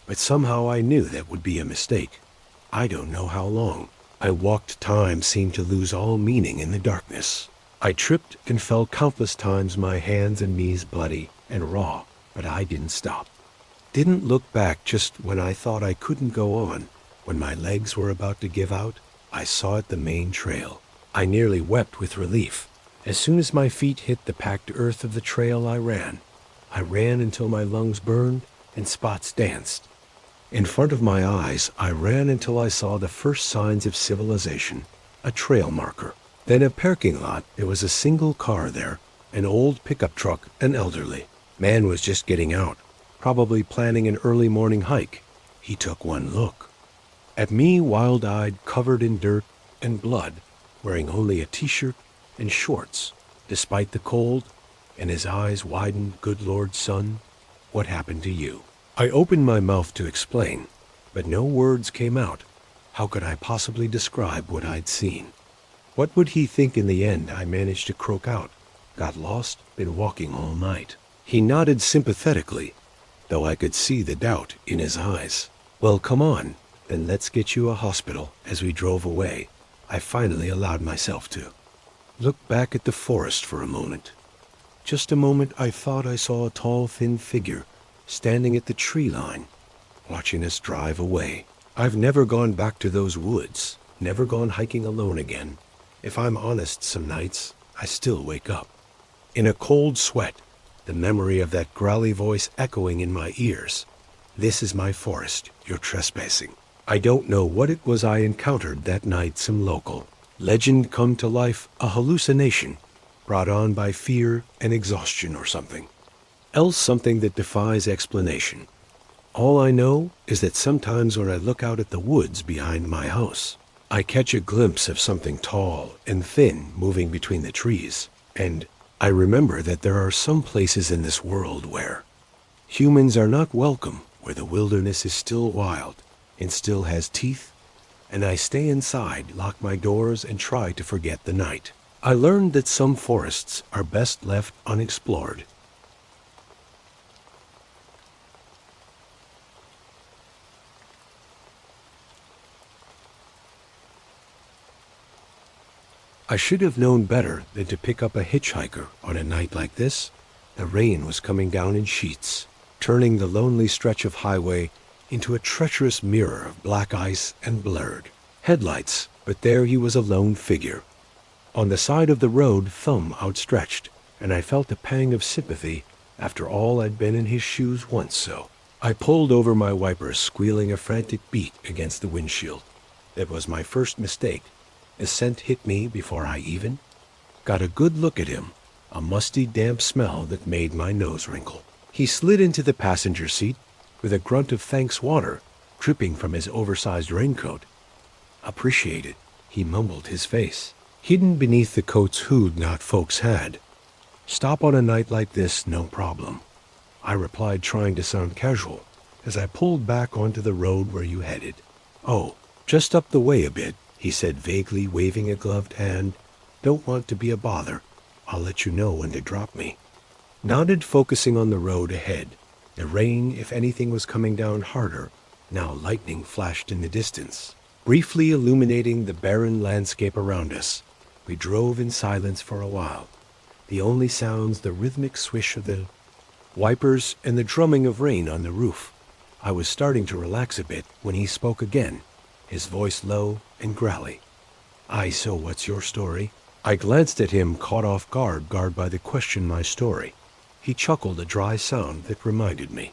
but somehow I knew that would be a mistake. I don't know how long I walked. Time seemed to lose all meaning in the darkness. I tripped and fell countless times, my hands and knees bloody and raw, but I didn't stop. Didn't look back. Just when I thought I couldn't go on, when my legs were about to give out, I saw it, the main trail. I nearly wept with relief. As soon as my feet hit the packed earth of the trail, I ran. I ran until my lungs burned and spots danced. In front of my eyes, I ran until I saw the first signs of civilization, a trail marker. Then a parking lot. There was a single car there, an old pickup truck. An elderly man was just getting out, probably planning an early morning hike. He took one look at me, wild-eyed, covered in dirt and blood, wearing only a t-shirt and shorts, despite the cold, and his eyes widened. Good Lord, son, what happened to you. I opened my mouth to explain, but no words came out. How could I possibly describe what I'd seen? What would he think in the end? I managed to croak out. Got lost, been walking all night. He nodded sympathetically, though I could see the doubt in his eyes. Well, come on, then let's get you a hospital. As we drove away, I finally allowed myself to look back at the forest for a moment. Just a moment. I thought I saw a tall, thin figure standing at the tree line, watching us drive away. I've never gone back to those woods, never gone hiking alone again. If I'm honest, some nights I still wake up in a cold sweat, the memory of that growly voice echoing in my ears. This is my forest, you're trespassing. I don't know what it was I encountered that night. Some local legend come to life, a hallucination brought on by fear and exhaustion, or something else, something that defies explanation. All I know is that sometimes when I look out at the woods behind my house, I catch a glimpse of something tall and thin moving between the trees, and I remember that there are some places in this world where humans are not welcome, where the wilderness is still wild and still has teeth, and I stay inside, lock my doors, and try to forget the night. I learned that some forests are best left unexplored. I should have known better than to pick up a hitchhiker on a night like this. The rain was coming down in sheets, turning the lonely stretch of highway into a treacherous mirror of black ice and blurred headlights. But there he was, a lone figure on the side of the road, thumb outstretched, and I felt a pang of sympathy. After all, I'd been in his shoes once, so I pulled over my wipers, squealing a frantic beat against the windshield. That was my first mistake. A scent hit me before I even got a good look at him, a musty, damp smell that made my nose wrinkle. He slid into the passenger seat with a grunt of thanks, water dripping from his oversized raincoat. Appreciate it, he mumbled, his face hidden beneath the coat's hood not folks had. Stop on a night like this, no problem, I replied, trying to sound casual as I pulled back onto the road. Where you headed? Oh, just up the way a bit, he said vaguely, waving a gloved hand. Don't want to be a bother. I'll let you know when to drop me. Nodded, focusing on the road ahead. The rain, if anything, was coming down harder. Now lightning flashed in the distance, briefly illuminating the barren landscape around us. We drove in silence for a while. The only sounds, the rhythmic swish of the wipers and the drumming of rain on the roof. I was starting to relax a bit when he spoke again, his voice low and growly. So what's your story? I glanced at him, caught off guard by the question. My story. He chuckled, a dry sound that reminded me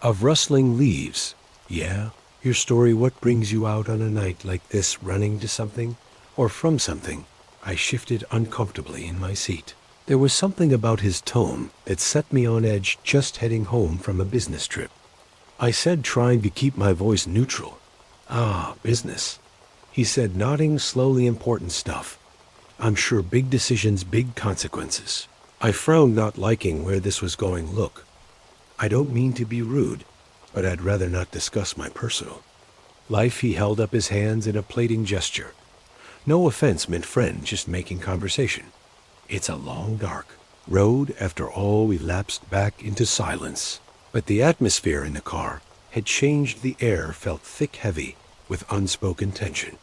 of rustling leaves. Yeah, your story. What brings you out on a night like this, running to something or from something? I shifted uncomfortably in my seat. There was something about his tone that set me on edge. Just heading home from a business trip, I said, trying to keep my voice neutral. Business, he said, nodding slowly. Important stuff, I'm sure. Big decisions, big consequences. I frowned, not liking where this was going. Look, I don't mean to be rude, but I'd rather not discuss my personal life. He held up his hands in a plating gesture. No offense meant friend, just making conversation. It's a long, dark road. After all, we lapsed back into silence. But the atmosphere in the car had changed. The air felt thick, heavy, with unspoken tension.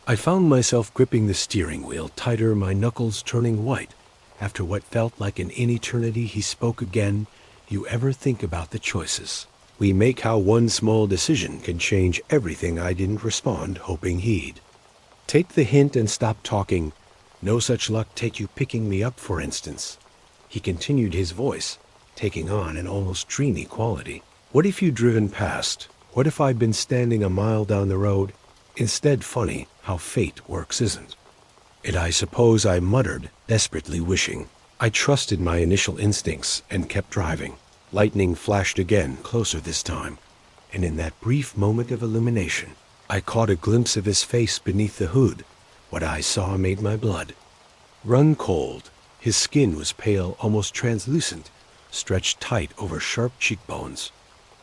I found myself gripping the steering wheel tighter, my knuckles turning white. After what felt like an eternity, he spoke again. You ever think about the choices we make, how one small decision can change everything? I didn't respond, hoping he'd take the hint and stop talking. No such luck. Take you picking me up, for instance. He continued, his voice taking on an almost dreamy quality. What if you'd driven past? What if I'd been standing a mile down the road instead? Funny how fate works, isn't it? I suppose, I muttered, desperately wishing I trusted my initial instincts, and kept driving. Lightning flashed again, closer this time, and in that brief moment of illumination, I caught a glimpse of his face beneath the hood. What I saw made my blood run cold. His skin was pale, almost translucent, stretched tight over sharp cheekbones.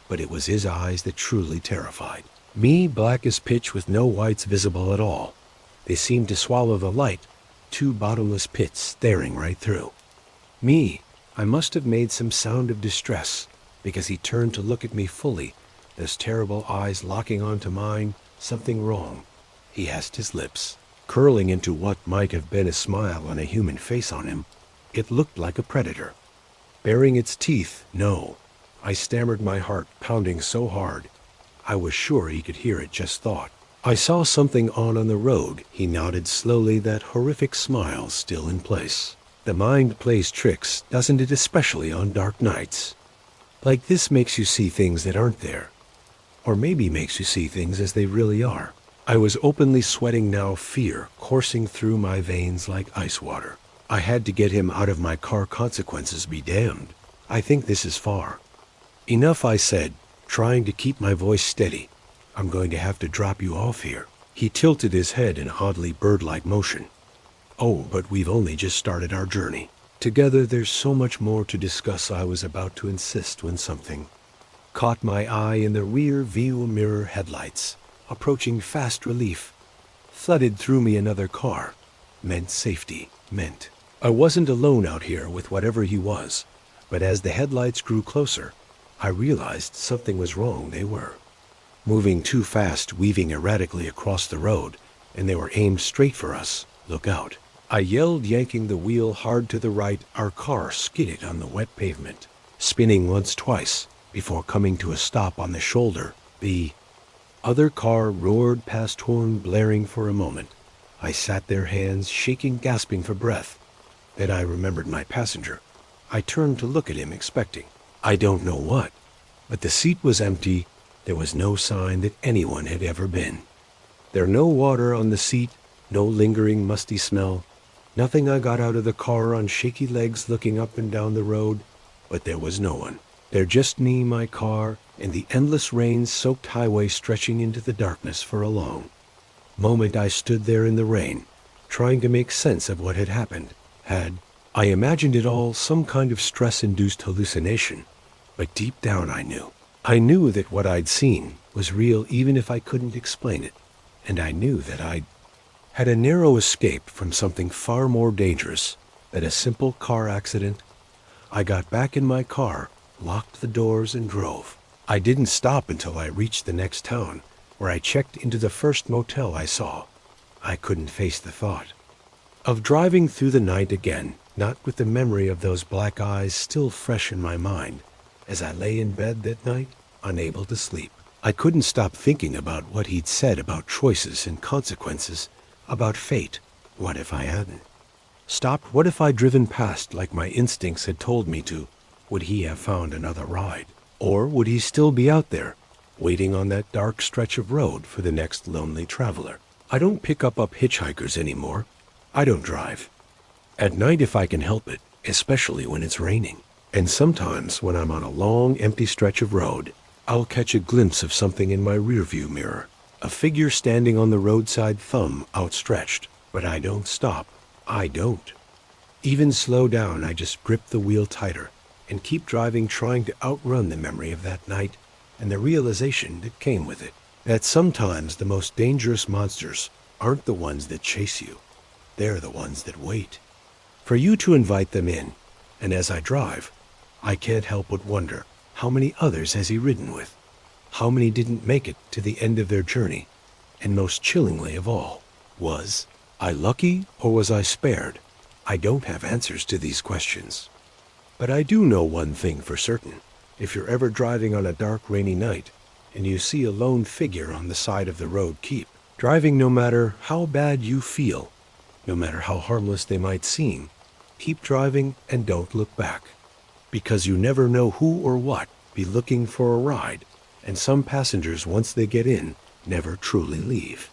But it was his eyes that truly terrified. Me, black as pitch with no whites visible at all. They seemed to swallow the light, two bottomless pits staring right through. Me, I must have made some sound of distress, because he turned to look at me fully, those terrible eyes locking onto mine. Something wrong. He asked his lips, curling into what might have been a smile on a human face on him. It looked like a predator. Baring its teeth, no. I stammered, my heart pounding so hard. I was sure he could hear it, just thought. I saw something on the road. He nodded slowly, that horrific smile still in place. The mind plays tricks, doesn't it, especially on dark nights? Like this makes you see things that aren't there. Or maybe makes you see things as they really are. I was openly sweating now, fear coursing through my veins like ice water. I had to get him out of my car, consequences be damned. I think this is far. Enough, I said, trying to keep my voice steady. I'm going to have to drop you off here. He tilted his head in oddly bird-like motion. Oh, but we've only just started our journey. Together there's so much more to discuss, I was about to insist when something caught my eye in the rear view mirror headlights. Approaching fast relief. Thudded through me another car. Meant safety, meant I wasn't alone out here with whatever he was. But as the headlights grew closer, I realized something was wrong. They were moving too fast, weaving erratically across the road, and they were aimed straight for us. Look out. I yelled, yanking the wheel hard to the right. Our car skidded on the wet pavement, spinning once, twice, before coming to a stop on the shoulder. The other car roared past, horn blaring for a moment. I sat there, hands shaking, gasping for breath. Then I remembered my passenger. I turned to look at him, expecting I don't know what, but the seat was empty. There was no sign that anyone had ever been. There no water on the seat, no lingering musty smell. Nothing. I got out of the car on shaky legs, looking up and down the road, but there was no one. There just me, my car, and the endless rain-soaked highway stretching into the darkness for a long moment. I stood there in the rain, trying to make sense of what had happened. Had I imagined it all, some kind of stress-induced hallucination? But deep down I knew that what I'd seen was real, even if I couldn't explain it. And I knew that I'd had a narrow escape from something far more dangerous than a simple car accident. I got back in my car, locked the doors, and drove. I didn't stop until I reached the next town, where I checked into the first motel I saw. I couldn't face the thought of driving through the night again, not with the memory of those black eyes still fresh in my mind. As I lay in bed that night, unable to sleep, I couldn't stop thinking about what he'd said about choices and consequences, about fate. What if I hadn't stopped? What if I'd driven past like my instincts had told me to? Would he have found another ride? Or would he still be out there, waiting on that dark stretch of road for the next lonely traveler? I don't pick up hitchhikers anymore. I don't drive at night if I can help it, especially when it's raining. And sometimes when I'm on a long, empty stretch of road, I'll catch a glimpse of something in my rearview mirror, a figure standing on the roadside, thumb outstretched. But I don't stop. I don't even slow down. I just grip the wheel tighter and keep driving, trying to outrun the memory of that night and the realization that came with it, that sometimes the most dangerous monsters aren't the ones that chase you. They're the ones that wait for you to invite them in. And as I drive, I can't help but wonder, how many others has he ridden with? How many didn't make it to the end of their journey? And most chillingly of all, was I lucky or was I spared? I don't have answers to these questions. But I do know one thing for certain. If you're ever driving on a dark, rainy night and you see a lone figure on the side of the road, keep driving, no matter how bad you feel, no matter how harmless they might seem. Keep driving and don't look back, because you never know who or what be looking for a ride, and some passengers, once they get in, never truly leave.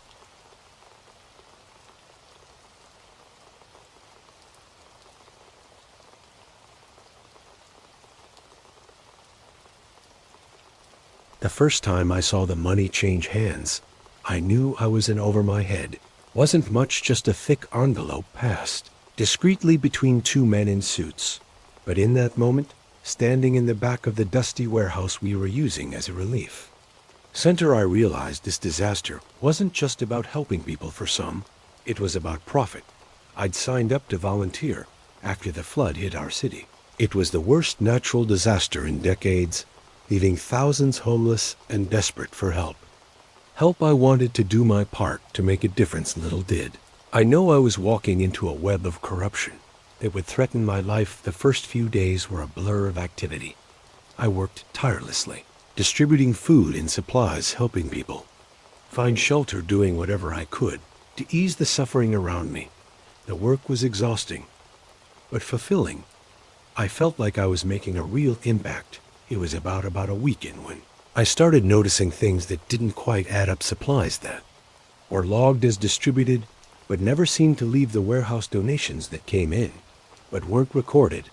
The first time I saw the money change hands, I knew I was in over my head. Wasn't much, just a thick envelope passed discreetly between two men in suits. But in that moment, standing in the back of the dusty warehouse we were using as a relief center. I realized this disaster wasn't just about helping people for some, it was about profit. I'd signed up to volunteer after the flood hit our city. It was the worst natural disaster in decades, leaving thousands homeless and desperate for help. Help I wanted to do my part to make a difference. Little did I know I was walking into a web of corruption that would threaten my life. The first few days were a blur of activity. I worked tirelessly, distributing food and supplies, helping people find shelter, doing whatever I could to ease the suffering around me. The work was exhausting, but fulfilling. I felt like I was making a real impact. It was about a weekend when I started noticing things that didn't quite add up. Supplies that were logged as distributed, but never seemed to leave the warehouse. Donations that came in, but weren't recorded.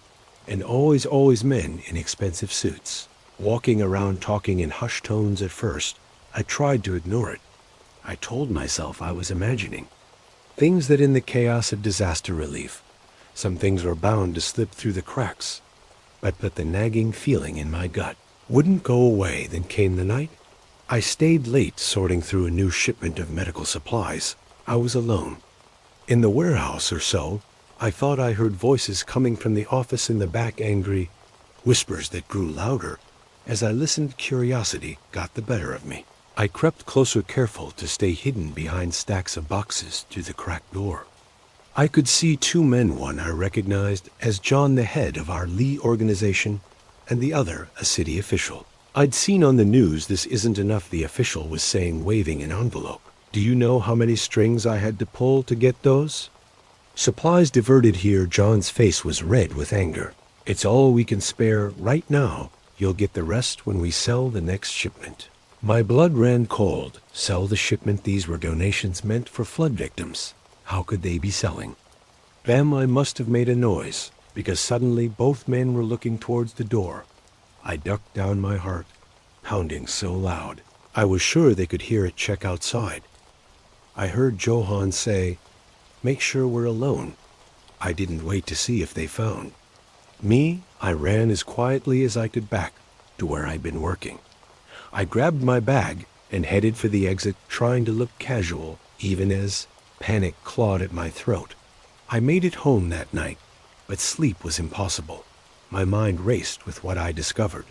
And always men in expensive suits, walking around talking in hushed tones. At first, I tried to ignore it. I told myself I was imagining things that in the chaos of disaster relief, some things were bound to slip through the cracks. But the nagging feeling in my gut wouldn't go away. Then came the night. I stayed late sorting through a new shipment of medical supplies. I was alone in the warehouse. Or so I thought. I heard voices coming from the office in the back, angry whispers that grew louder. As I listened, curiosity got the better of me. I crept closer, careful to stay hidden behind stacks of boxes through the cracked door. I could see two men, one I recognized as John, the head of our Lee organization, and the other a city official I'd seen on the news. This isn't enough, the official was saying, waving an envelope. Do you know how many strings I had to pull to get those supplies diverted here? John's face was red with anger. It's all we can spare right now. You'll get the rest when we sell the next shipment. My blood ran cold. Sell the shipment? These were donations meant for flood victims. How could they be selling them? I must have made a noise, because suddenly both men were looking towards the door. I ducked down, my heart pounding so loud I was sure they could hear it. Check outside. I heard Johan say, make sure we're alone. I didn't wait to see if they found me. I ran as quietly as I could back to where I'd been working. I grabbed my bag and headed for the exit, trying to look casual, even as panic clawed at my throat. I made it home that night, but sleep was impossible. My mind raced with what I discovered.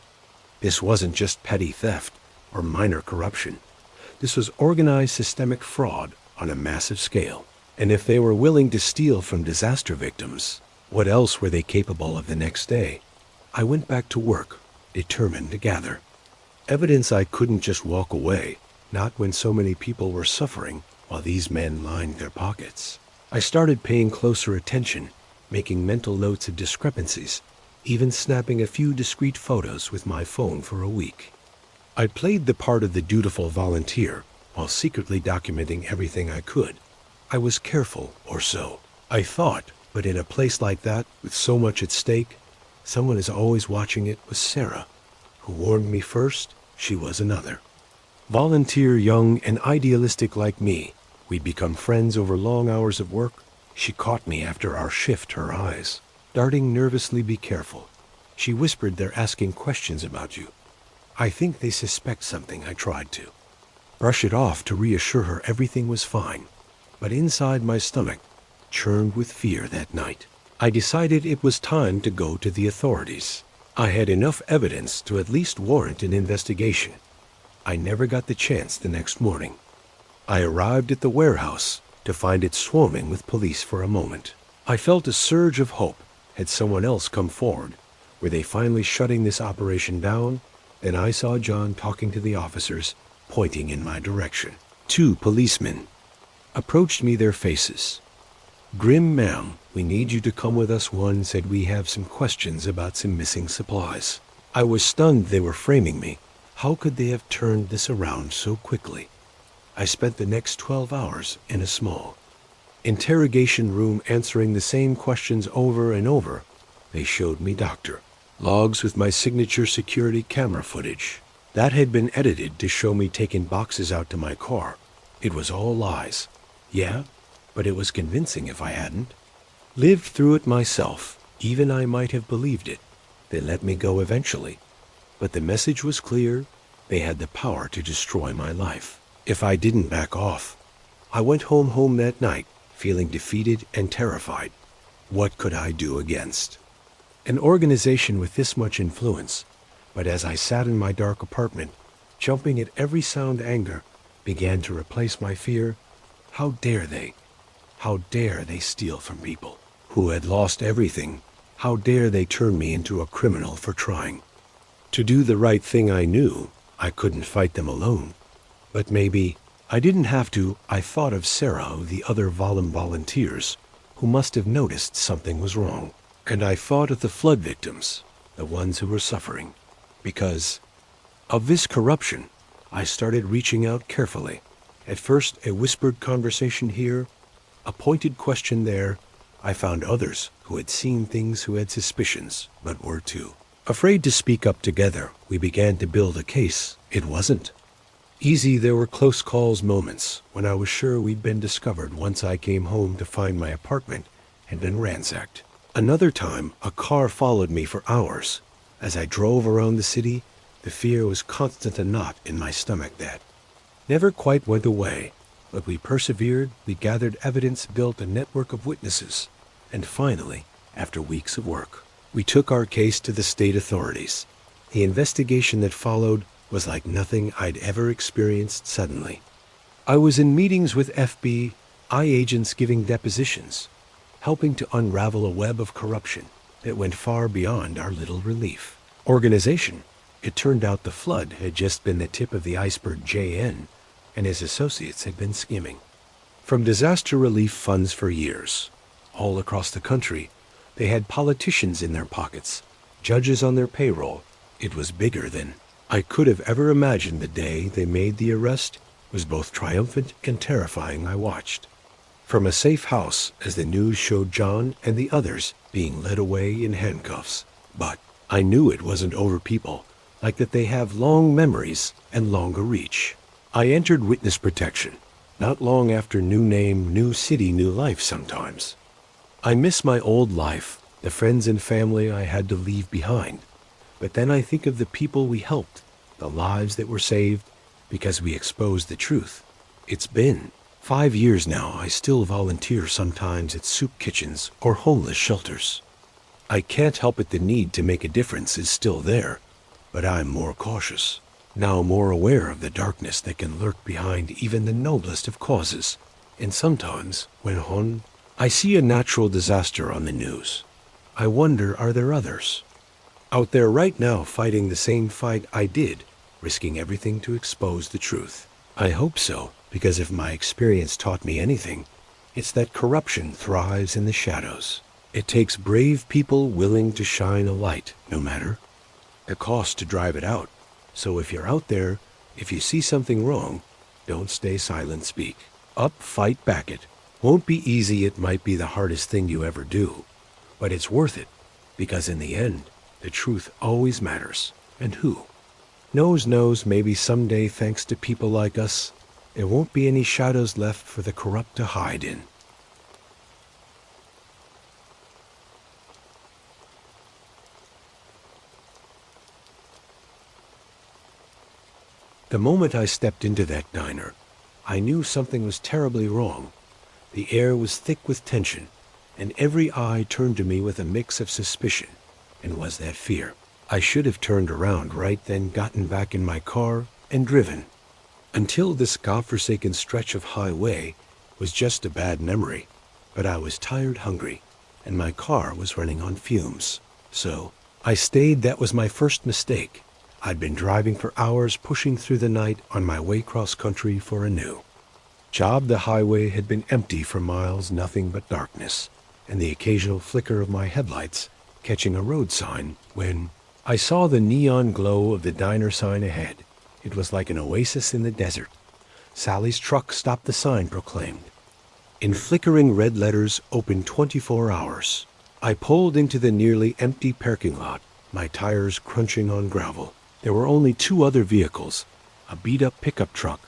This wasn't just petty theft or minor corruption. This was organized systemic fraud on a massive scale. And if they were willing to steal from disaster victims, what else were they capable of? The next day, I went back to work, determined to gather evidence. I couldn't just walk away, not when so many people were suffering while these men lined their pockets. I started paying closer attention, making mental notes of discrepancies, even snapping a few discreet photos with my phone for a week. I played the part of the dutiful volunteer while secretly documenting everything I could. I was careful, or so I thought, but in a place like that, with so much at stake, someone is always watching. It was Sarah, who warned me first. She was another volunteer, young and idealistic like me. We'd become friends over long hours of work. She caught me after our shift, her eyes darting nervously. Be careful, she whispered. They're asking questions about you. I think they suspect something. I tried to brush it off to reassure her everything was fine, but inside my stomach churned with fear. That night, I decided it was time to go to the authorities. I had enough evidence to at least warrant an investigation. I never got the chance the next morning. I arrived at the warehouse to find it swarming with police. For a moment, I felt a surge of hope. Had someone else come forward? Were they finally shutting this operation down? Then I saw John talking to the officers, pointing in my direction. Two policemen approached me, their faces grim. Ma'am, we need you to come with us. One said, we have some questions about some missing supplies. I was stunned. They were framing me. How could they have turned this around so quickly? I spent the next 12 hours in a small interrogation room answering the same questions over and over. They showed me doctor logs with my signature, security camera footage that had been edited to show me taking boxes out to my car. It was all lies. Yeah, but it was convincing. If I hadn't lived through it myself, even I might have believed it. They let me go eventually. But the message was clear. They had the power to destroy my life if I didn't back off. I went home that night, feeling defeated and terrified. What could I do against an organization with this much influence? But as I sat in my dark apartment, jumping at every sound, anger began to replace my fear. How dare they? How dare they steal from people who had lost everything? How dare they turn me into a criminal for trying to do the right thing? I knew I couldn't fight them alone. But maybe I didn't have to. I thought of Sarah, the other volunteers, who must have noticed something was wrong. And I thought of the flood victims, the ones who were suffering. Because of this corruption, I started reaching out carefully. At first, a whispered conversation here, a pointed question there. I found others who had seen things, who had suspicions, but were too afraid to speak up. Together, we began to build a case. It wasn't easy. There were close calls, moments when I was sure we'd been discovered. Once I came home to find my apartment had been ransacked. Another time, a car followed me for hours. As I drove around the city, the fear was constant, a knot in my stomach that never quite went away. But we persevered. We gathered evidence, built a network of witnesses, and finally, after weeks of work, we took our case to the state authorities. The investigation that followed was like nothing I'd ever experienced. Suddenly, I was in meetings with FBI agents, giving depositions, helping to unravel a web of corruption that went far beyond our little relief organization. It turned out the flood had just been the tip of the iceberg. JN and his associates had been skimming from disaster relief funds for years. All across the country, they had politicians in their pockets, judges on their payroll. It was bigger than I could have ever imagined. The day they made the arrest was both triumphant and terrifying. I watched from a safe house as the news showed John and the others being led away in handcuffs. But I knew it wasn't over. People like that, they have long memories and longer reach. I entered witness protection not long after. New name, new city, new life. Sometimes I miss my old life, the friends and family I had to leave behind. But then I think of the people we helped, the lives that were saved because we exposed the truth. It's been 5 years now. I still volunteer sometimes at soup kitchens or homeless shelters. I can't help it. The need to make a difference is still there, but I'm more cautious now, more aware of the darkness that can lurk behind even the noblest of causes. And sometimes, when I see a natural disaster on the news, I wonder, are there others out there right now fighting the same fight I did, risking everything to expose the truth? I hope so, because if my experience taught me anything, it's that corruption thrives in the shadows. It takes brave people willing to shine a light, no matter the cost, to drive it out. So if you're out there, if you see something wrong, don't stay silent. Speak up, fight back. It won't be easy. It might be the hardest thing you ever do, but it's worth it, because in the end, the truth always matters. And who knows, maybe someday, thanks to people like us, there won't be any shadows left for the corrupt to hide in. The moment I stepped into that diner, I knew something was terribly wrong. The air was thick with tension, and every eye turned to me with a mix of suspicion. And was that fear? I should have turned around right then, gotten back in my car, and driven. Until this godforsaken stretch of highway was just a bad memory. But I was tired, hungry, and my car was running on fumes. So I stayed. That was my first mistake. I'd been driving for hours, pushing through the night on my way cross country for a new job. The highway had been empty for miles, nothing but darkness, and the occasional flicker of my headlights catching a road sign. When I saw the neon glow of the diner sign ahead, it was like an oasis in the desert. Sally's truck stopped, the sign proclaimed in flickering red letters, open 24 hours. I pulled into the nearly empty parking lot, my tires crunching on gravel. There were only 2 other vehicles, a beat-up pickup truck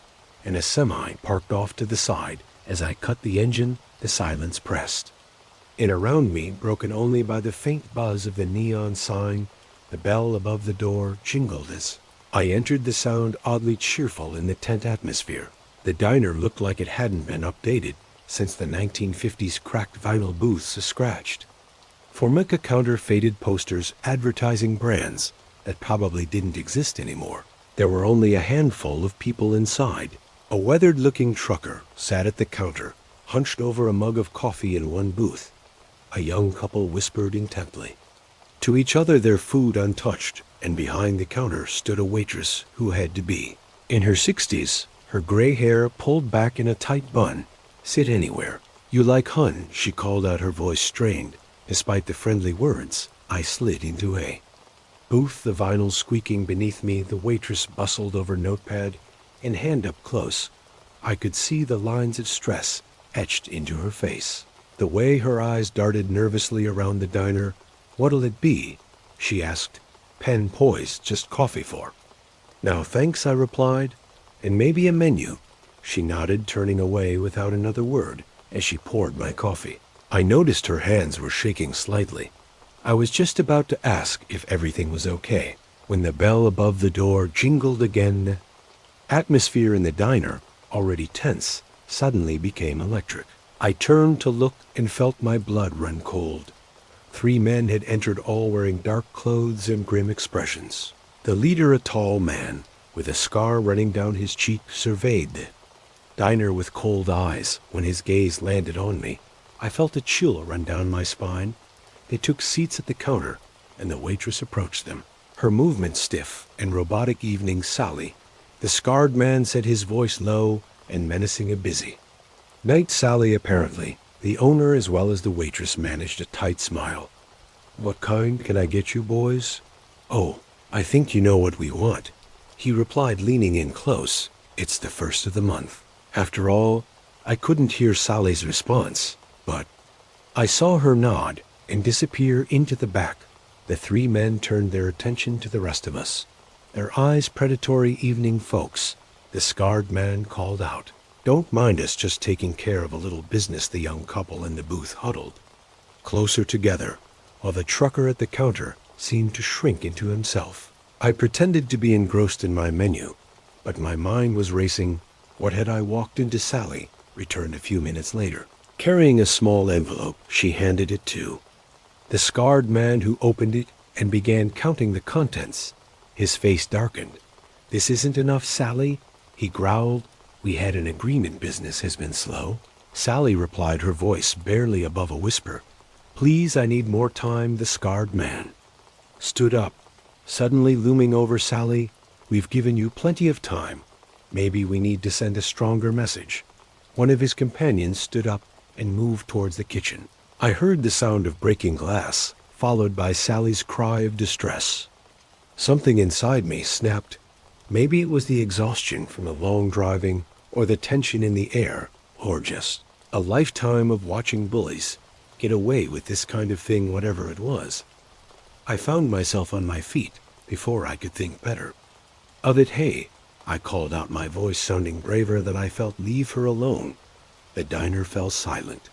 and a semi parked off to the side. As I cut the engine, the silence pressed in around me, broken only by the faint buzz of the neon sign The bell above the door jingled as I entered, the sound oddly cheerful in the tent atmosphere. The diner looked like it hadn't been updated since the 1950s cracked vinyl booths scratched. Formica counter faded posters advertising brands that probably didn't exist anymore. There were only a handful of people inside. A weathered-looking trucker sat at the counter, hunched over a mug of coffee in one booth. A young couple whispered intently to each other, their food untouched, and behind the counter stood a waitress who had to be in her 60s, her gray hair pulled back in a tight bun. "Sit anywhere you like, hun," she called out, her voice strained. Despite the friendly words, I slid into a booth, the vinyl squeaking beneath me. The waitress bustled over notepad and hand up close. I could see the lines of stress etched into her face. The way her eyes darted nervously around the diner. "What'll it be?" she asked, pen poised. "Just coffee for now, thanks," I replied. "And maybe a menu." She nodded, turning away without another word as she poured my coffee. I noticed her hands were shaking slightly. I was just about to ask if everything was okay when the bell above the door jingled again. Atmosphere in the diner, already tense, suddenly became electric. I turned to look and felt my blood run cold. 3 men had entered, all wearing dark clothes and grim expressions. The leader, a tall man with a scar running down his cheek, surveyed the diner with cold eyes. When his gaze landed on me, I felt a chill run down my spine. They took seats at the counter, and the waitress approached them, her movement stiff and robotic. "Evening, Sally," the scarred man said, his voice low and menacing. "A busy night, Sally." Apparently, the owner as well as the waitress managed a tight smile. "What kind can I get you boys?" "Oh, I think you know what we want," he replied, leaning in close. "It's the first of the month." After all, I couldn't hear Sally's response, but I saw her nod and disappear into the back. The 3 men turned their attention to the rest of us, their eyes predatory. "Evening, folks," the scarred man called out. "Don't mind us, just taking care of a little business." The young couple in the booth huddled closer together, while the trucker at the counter seemed to shrink into himself. I pretended to be engrossed in my menu, but my mind was racing. What had I walked into? Sally returned a few minutes later, carrying a small envelope. She handed it to the scarred man, who opened it and began counting the contents. His face darkened. "This isn't enough, Sally," he growled. "We had an agreement. Business has been slow." Sally replied, her voice barely above a whisper. "Please, I need more time." The scarred man stood up, suddenly looming over Sally. "We've given you plenty of time. Maybe we need to send a stronger message." One of his companions stood up and moved towards the kitchen. I heard the sound of breaking glass, followed by Sally's cry of distress. Something inside me snapped. Maybe it was the exhaustion from the long driving, or the tension in the air, or just a lifetime of watching bullies get away with this kind of thing. Whatever it was, I found myself on my feet before I could think better of it. "Hey," I called out, my voice sounding braver than I felt. "Leave her alone." The diner fell silent.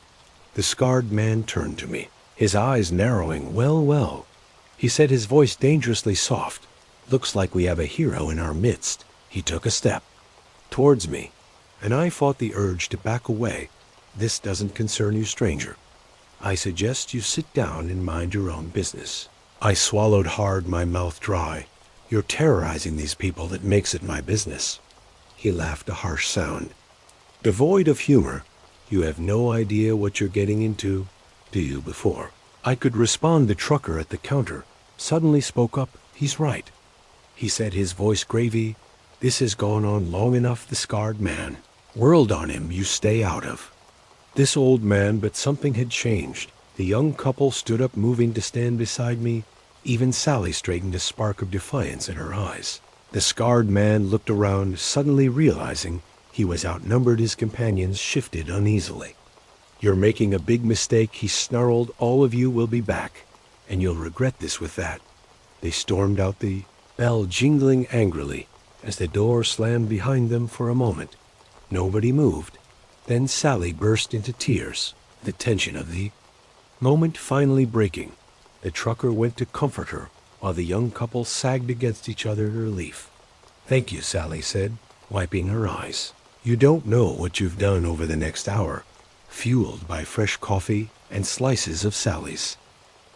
The scarred man turned to me, his eyes narrowing. Well, he said, his voice dangerously soft. "Looks like we have a hero in our midst." He took a step towards me, and I fought the urge to back away. "This doesn't concern you, stranger. I suggest you sit down and mind your own business." I swallowed hard, my mouth dry. "You're terrorizing these people. That makes it my business." He laughed, a harsh sound devoid of humor. "You have no idea what you're getting into, do you?" Before I could respond, the trucker at the counter suddenly spoke up. "He's right," he said, his voice gravy. "This has gone on long enough." The scarred man whirled on him. "You stay out of this, old man." But something had changed. The young couple stood up, moving to stand beside me. Even Sally straightened, a spark of defiance in her eyes. The scarred man looked around, suddenly realizing he was outnumbered. His companions shifted uneasily. "You're making a big mistake," he snarled. "All of you will be back, and you'll regret this." With that, they stormed out, the bell jingling angrily as the door slammed behind them. For a moment, nobody moved. Then Sally burst into tears, the tension of the moment finally breaking. The trucker went to comfort her, while the young couple sagged against each other in relief. "Thank you," Sally said, wiping her eyes. "You don't know what you've done over the next hour," fueled by fresh coffee and slices of Sally's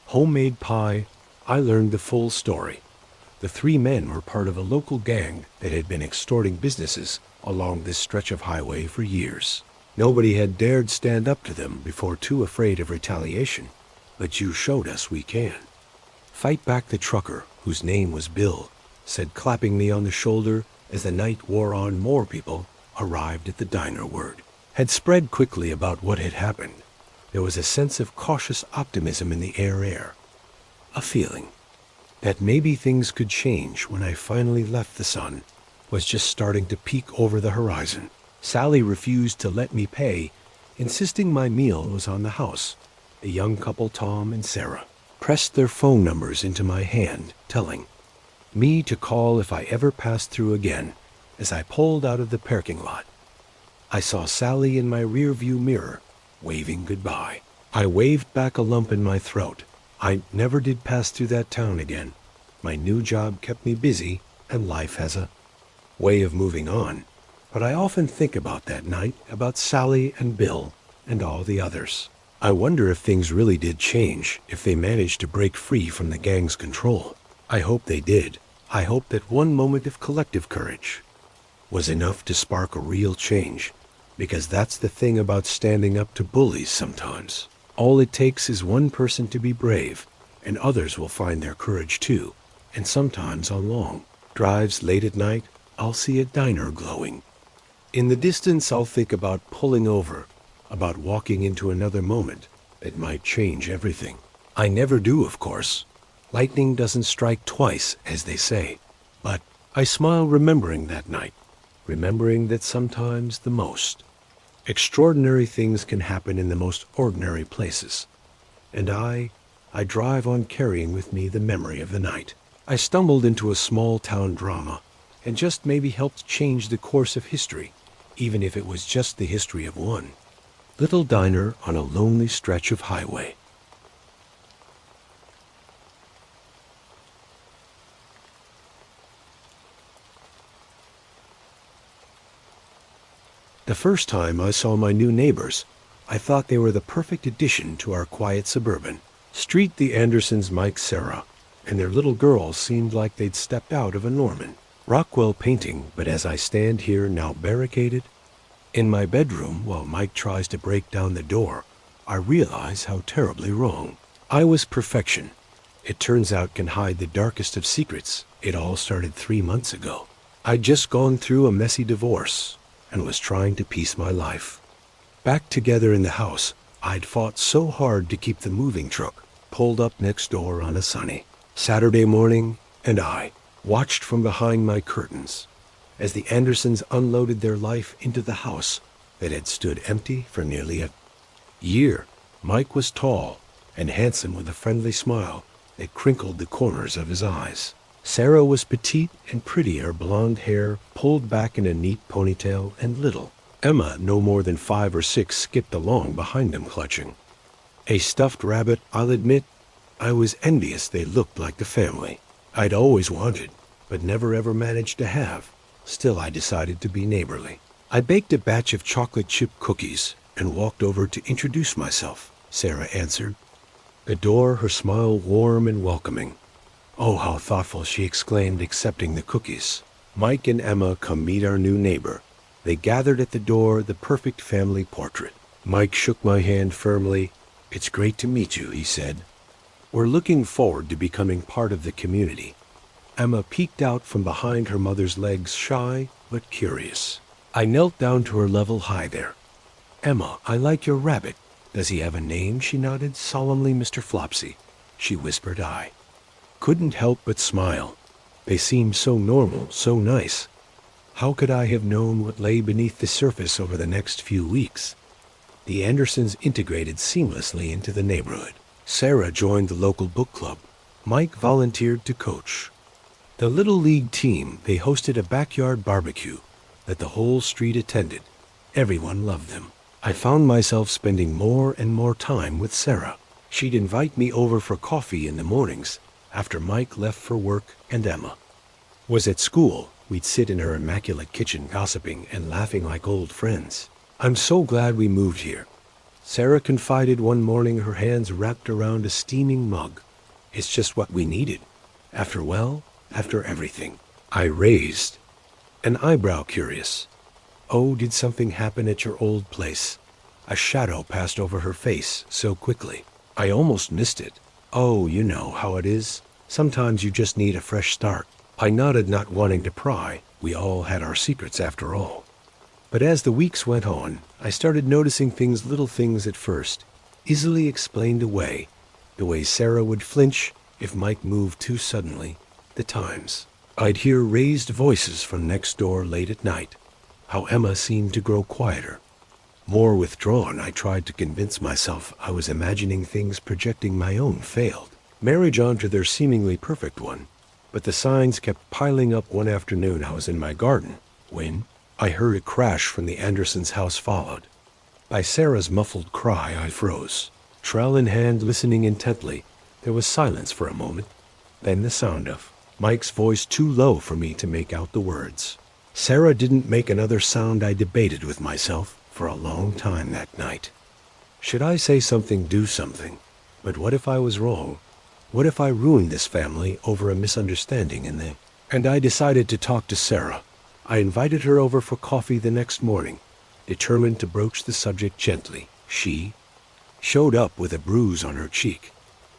homemade pie. I learned the full story. The three men were part of a local gang that had been extorting businesses along this stretch of highway for years. Nobody had dared stand up to them before, too afraid of retaliation. But you showed us we can. Fight back. The trucker, whose name was Bill, said, clapping me on the shoulder as the night wore on. More people arrived at the diner. Word had spread quickly about what had happened. There was a sense of cautious optimism in the air, a feeling that maybe things could change. When I finally left, the sun was just starting to peek over the horizon. Sally refused to let me pay, insisting my meal was on the house. The young couple, Tom and Sarah, pressed their phone numbers into my hand, telling me to call if I ever passed through again. As I pulled out of the parking lot, I saw Sally in my rearview mirror, waving goodbye. I waved back, a lump in my throat. I never did pass through that town again. My new job kept me busy, and life has a way of moving on. But I often think about that night, about Sally and Bill and all the others. I wonder if things really did change, if they managed to break free from the gang's control. I hope they did. I hope that one moment of collective courage was enough to spark a real change, because that's the thing about standing up to bullies sometimes. All it takes is one person to be brave, and others will find their courage too. And sometimes on long drives late at night, I'll see a diner glowing. In the distance, I'll think about pulling over, about walking into another moment that might change everything. I never do, of course. Lightning doesn't strike twice, as they say. But I smile remembering that night, remembering that sometimes the most extraordinary things can happen in the most ordinary places. And I drive on, carrying with me the memory of the night. I stumbled into a small town drama and just maybe helped change the course of history, even if it was just the history of one little diner on a lonely stretch of highway. The first time I saw my new neighbors, I thought they were the perfect addition to our quiet suburban street. The Andersons, Mike, Sarah, and their little girl seemed like they'd stepped out of a Norman Rockwell painting. But as I stand here now, barricaded in my bedroom while Mike tries to break down the door, I realize how terribly wrong I was. Perfection, it turns out, can hide the darkest of secrets. It all started 3 months ago. I'd just gone through a messy divorce and was trying to piece my life back together in the house. I'd fought so hard to keep the moving truck pulled up next door on a sunny Saturday morning, and I watched from behind my curtains as the Andersons unloaded their life into the house that had stood empty for nearly a year. Mike was tall and handsome, with a friendly smile that crinkled the corners of his eyes. Sarah was petite and pretty, her blonde hair pulled back in a neat ponytail, and little Emma, no more than 5 or 6, skipped along behind them, clutching a stuffed rabbit. I'll admit, I was envious. They looked like the family I'd always wanted, but never ever managed to have. Still, I decided to be neighborly. I baked a batch of chocolate chip cookies and walked over to introduce myself. Sarah answered the door, her smile warm and welcoming. "Oh, how thoughtful," she exclaimed, accepting the cookies. "Mike and Emma, come meet our new neighbor." They gathered at the door, the perfect family portrait. Mike shook my hand firmly. "It's great to meet you," he said. "We're looking forward to becoming part of the community." Emma peeked out from behind her mother's legs, shy but curious. I knelt down to her level. "Hi there, Emma. I like your rabbit. Does he have a name?" She nodded solemnly. "Mr. Flopsy," she whispered. I couldn't help but smile. They seemed so normal, so nice. How could I have known what lay beneath the surface over the next few weeks? The Andersons integrated seamlessly into the neighborhood. Sarah joined the local book club. Mike volunteered to coach the Little League team. They hosted a backyard barbecue that the whole street attended. Everyone loved them. I found myself spending more and more time with Sarah. She'd invite me over for coffee in the mornings, after Mike left for work and Emma was at school, we'd sit in her immaculate kitchen gossiping and laughing like old friends. "I'm so glad we moved here," Sarah confided one morning, her hands wrapped around a steaming mug. "It's just what we needed. After everything." I raised an eyebrow, curious. "Oh, did something happen at your old place?" A shadow passed over her face so quickly. I almost missed it. "Oh, you know how it is. Sometimes you just need a fresh start." I nodded, not wanting to pry. We all had our secrets after all. But as the weeks went on, I started noticing little things at first, easily explained away. The way Sarah would flinch if Mike moved too suddenly. The times I'd hear raised voices from next door late at night. How Emma seemed to grow quieter, more withdrawn. I tried to convince myself I was imagining things, projecting my own failed marriage onto their seemingly perfect one. But the signs kept piling up. One afternoon I was in my garden when I heard a crash from the Andersons' house, followed by Sarah's muffled cry. I froze, trowel in hand, listening intently. There was silence for a moment, then the sound of Mike's voice, too low for me to make out the words. Sarah didn't make another sound. I debated with myself for a long time that night. Should I say something, do something? But what if I was wrong? What if I ruined this family over a misunderstanding And I decided to talk to Sarah. I invited her over for coffee the next morning, determined to broach the subject gently. She showed up with a bruise on her cheek,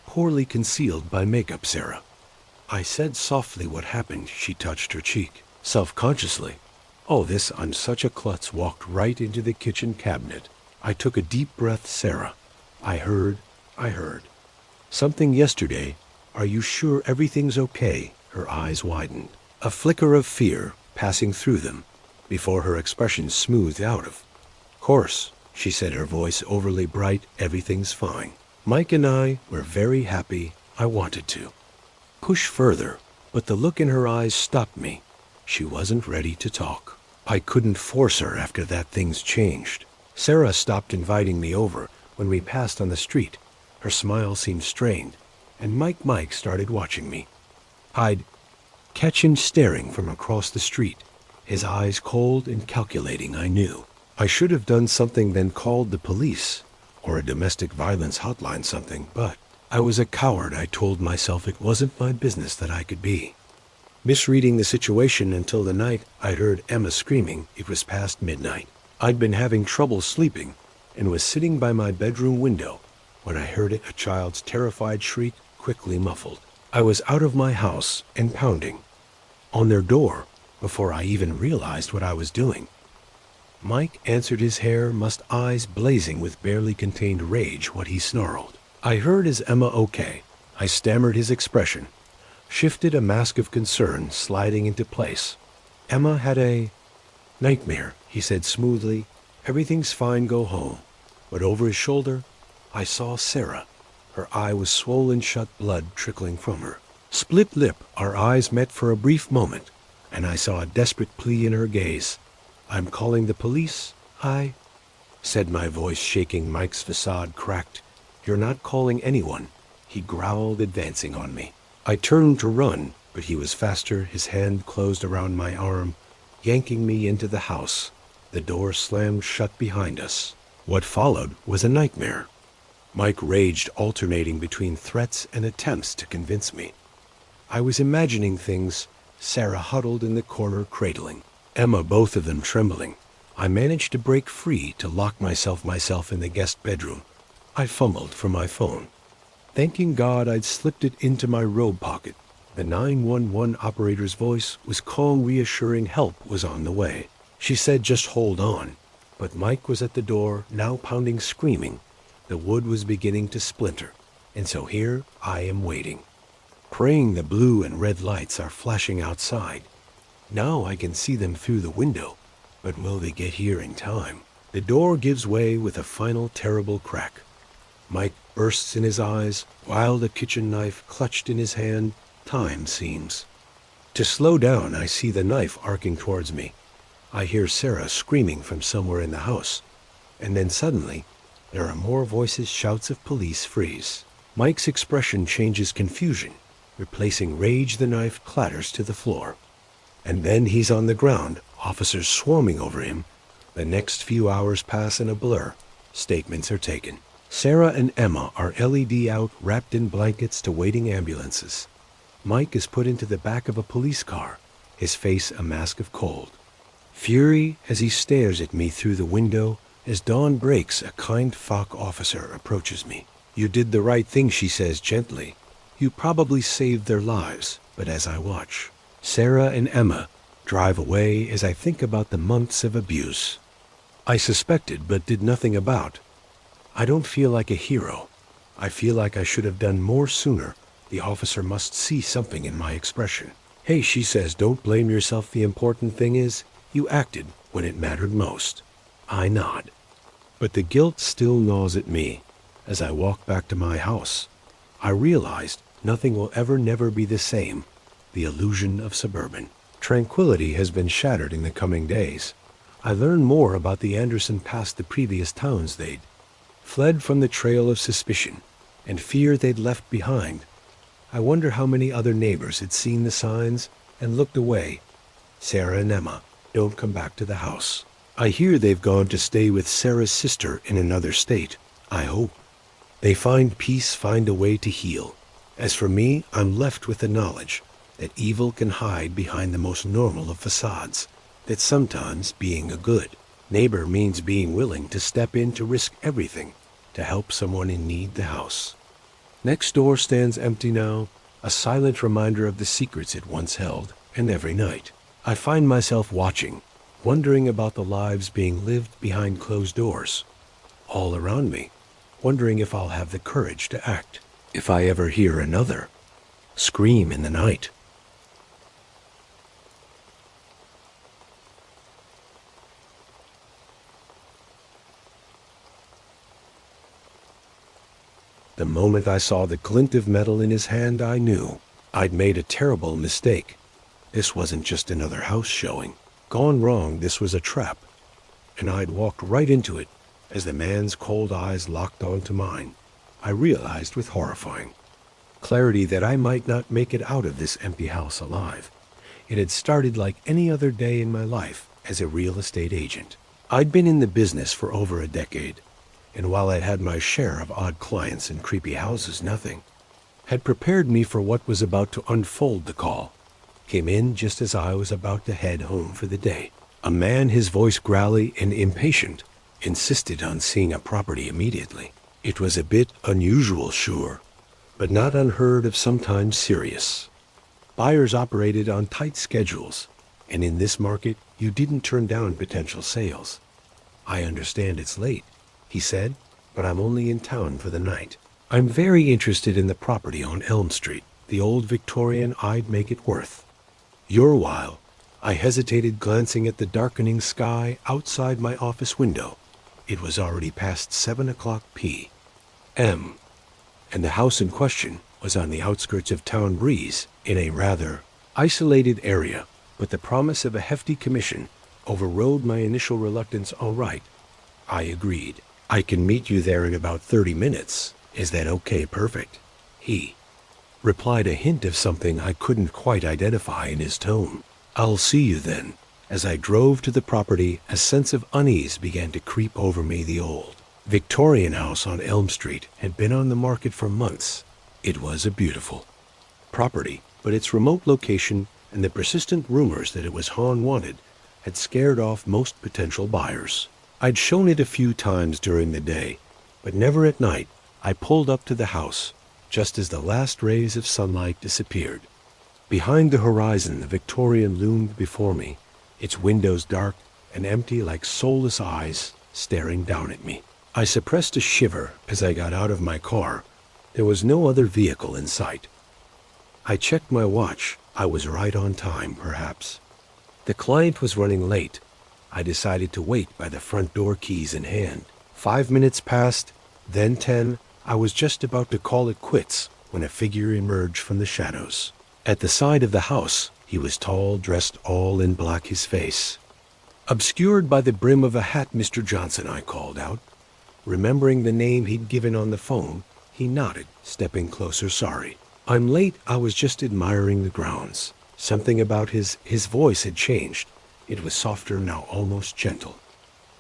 poorly concealed by makeup. "Sarah," I said softly, "what happened?" She touched her cheek, self-consciously. "Oh, this, I'm such a klutz." Walked right into the kitchen cabinet. I took a deep breath. "Sarah, I heard something yesterday. Are you sure everything's okay?" Her eyes widened, a flicker of fear passing through them before her expression smoothed out. "Of course," she said, her voice overly bright. "Everything's fine. Mike and I were very happy." I wanted to push further, but the look in her eyes stopped me. She wasn't ready to talk. I couldn't force her. After that, things changed. Sarah stopped inviting me over when we passed on the street. Her smile seemed strained, and Mike started watching me. I'd catch him staring from across the street, his eyes cold and calculating. I knew I should have done something, then called the police or a domestic violence hotline, something, but I was a coward. I told myself it wasn't my business, that I could be misreading the situation, until the night I'd heard Emma screaming. It was past midnight. I'd been having trouble sleeping and was sitting by my bedroom window when I heard it, a child's terrified shriek, quickly muffled. I was out of my house and pounding on their door before I even realized what I was doing. Mike answered, his hair mussed, eyes blazing with barely contained rage. "What?" he snarled. I heard, "Is Emma okay?" I stammered, his expression shifted, a mask of concern sliding into place. "Emma had a nightmare," he said smoothly. "Everything's fine, go home." But over his shoulder, I saw Sarah. Her eye was swollen shut, blood trickling from her split lip. Our eyes met for a brief moment, and I saw a desperate plea in her gaze. "I'm calling the police." I said, my voice shaking. Mike's facade cracked. "You're not calling anyone," he growled, advancing on me. I turned to run, but he was faster. His hand closed around my arm, yanking me into the house. The door slammed shut behind us. What followed was a nightmare. Mike raged, alternating between threats and attempts to convince me. I was imagining things. Sarah huddled in the corner, cradling Emma, both of them trembling. I managed to break free, to lock myself in the guest bedroom. I fumbled for my phone, thanking God I'd slipped it into my robe pocket. The 911 operator's voice was calm, reassuring. Help was on the way. She said, "Just hold on." But Mike was at the door, now pounding, screaming. The wood was beginning to splinter, and so here I am waiting, praying. The blue and red lights are flashing outside. Now I can see them through the window, but will they get here in time? The door gives way with a final terrible crack. Mike bursts in his eyes, while the kitchen knife clutched in his hand. Time seems to slow down. I see the knife arcing towards me. I hear Sarah screaming from somewhere in the house, and then suddenly there are more voices, shouts of police. Freeze. Mike's expression changes, confusion, Replacing rage, the knife clatters to the floor. And then he's on the ground, officers swarming over him. The next few hours pass in a blur. Statements are taken. Sarah and Emma are LED out, wrapped in blankets to waiting ambulances. Mike is put into the back of a police car, his face a mask of cold. Fury as he stares at me through the window. As dawn breaks, a kind FOC officer approaches me. "You did the right thing," she says gently. "You probably saved their lives." But as I watch, Sarah and Emma drive away as I think about the months of abuse I suspected but did nothing about. I don't feel like a hero. I feel like I should have done more sooner. The officer must see something in my expression. "Hey," she says, "don't blame yourself. The important thing is, you acted when it mattered most." I nod. But the guilt still gnaws at me. As I walk back to my house, I realized nothing will never be the same. The illusion of suburban tranquility has been shattered in the coming days. I learn more about the Anderson past the previous towns they'd fled from, the trail of suspicion and fear they'd left behind. I wonder how many other neighbors had seen the signs and looked away. Sarah and Emma don't come back to the house. I hear they've gone to stay with Sarah's sister in another state. I hope they find peace, find a way to heal. As for me, I'm left with the knowledge that evil can hide behind the most normal of facades, that sometimes being a good neighbor means being willing to step in, to risk everything, to help someone in need. The house next door stands empty now, a silent reminder of the secrets it once held, and every night I find myself watching, wondering about the lives being lived behind closed doors, all around me, wondering if I'll have the courage to act, if I ever hear another scream in the night. The moment I saw the glint of metal in his hand, I knew I'd made a terrible mistake. This wasn't just another house showing gone wrong. This was a trap, and I'd walked right into it. As the man's cold eyes locked onto mine, I realized with horrifying clarity that I might not make it out of this empty house alive. It had started like any other day in my life as a real estate agent. I'd been in the business for over a decade, and while I'd had my share of odd clients and creepy houses, nothing had prepared me for what was about to unfold. The call came in just as I was about to head home for the day. A man, his voice growly and impatient, insisted on seeing a property immediately. It was a bit unusual, sure, but not unheard of, sometimes serious. Buyers operated on tight schedules, and in this market, you didn't turn down potential sales. "I understand it's late," he said, "but I'm only in town for the night. I'm very interested in the property on Elm Street, the old Victorian. I'd make it worth your while." I hesitated, glancing at the darkening sky outside my office window. It was already past 7 o'clock p.m., and the house in question was on the outskirts of town, breeze, in a rather isolated area, but the promise of a hefty commission overrode my initial reluctance. "All right," I agreed. "I can meet you there in about 30 minutes. Is that okay?" "Perfect," he replied, a hint of something I couldn't quite identify in his tone. "I'll see you then." As I drove to the property, a sense of unease began to creep over me. The old Victorian house on Elm Street had been on the market for months. It was a beautiful property, but its remote location and the persistent rumors that it was haunted had scared off most potential buyers. I'd shown it a few times during the day, but never at night. I pulled up to the house just as the last rays of sunlight disappeared. Behind the horizon, the Victorian loomed before me, its windows dark and empty like soulless eyes staring down at me. I suppressed a shiver as I got out of my car. There was no other vehicle in sight. I checked my watch. I was right on time, perhaps. The client was running late. I decided to wait by the front door, keys in hand. 5 minutes passed, then 10. I was just about to call it quits when a figure emerged from the shadows. At the side of the house, he was tall, dressed all in black, his face obscured by the brim of a hat. "Mr. Johnson," I called out. Remembering the name he'd given on the phone, he nodded, stepping closer. "Sorry, I'm late. I was just admiring the grounds. Something about his voice had changed. It was softer now, almost gentle,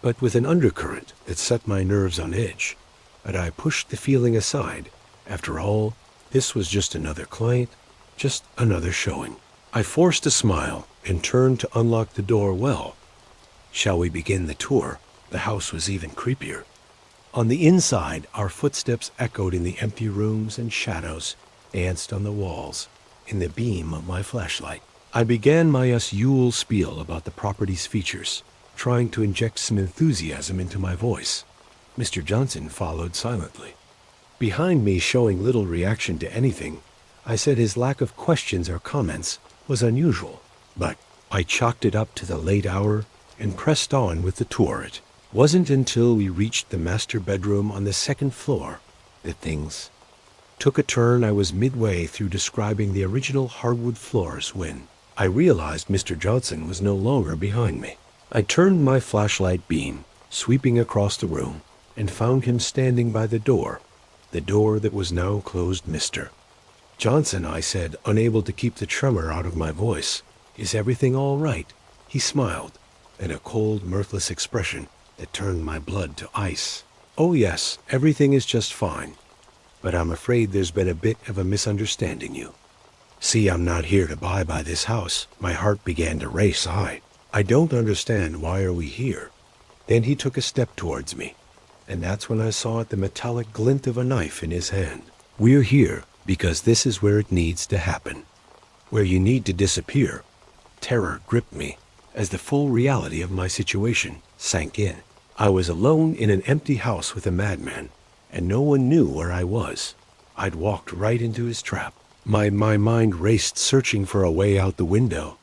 but with an undercurrent that set my nerves on edge. But I pushed the feeling aside. After all, this was just another client, just another showing. I forced a smile and turned to unlock the door. Well, shall we begin the tour? The house was even creepier. On the inside, our footsteps echoed in the empty rooms, and shadows danced on the walls in the beam of my flashlight. I began my usual spiel about the property's features, trying to inject some enthusiasm into my voice. Mr. Johnson followed silently. Behind me, showing little reaction to anything, I said his lack of questions or comments was unusual, but I chalked it up to the late hour and pressed on with the tour. It wasn't until we reached the master bedroom on the second floor that things took a turn. I was midway through describing the original hardwood floors when I realized Mr. Johnson was no longer behind me. I turned my flashlight beam, sweeping across the room, and found him standing by the door that was now closed. Mr. Johnson, I said, unable to keep the tremor out of my voice. Is everything all right? He smiled, in a cold, mirthless expression that turned my blood to ice. Oh yes, everything is just fine. But I'm afraid there's been a bit of a misunderstanding. You see, I'm not here to buy this house. My heart began to race. I don't understand. Why are we here? Then he took a step towards me, and that's when I saw the metallic glint of a knife in his hand. We're here because this is where it needs to happen, where you need to disappear. Terror gripped me as the full reality of my situation sank in. I was alone in an empty house with a madman, and no one knew where I was. I'd walked right into his trap. My mind raced, searching for a way out the window.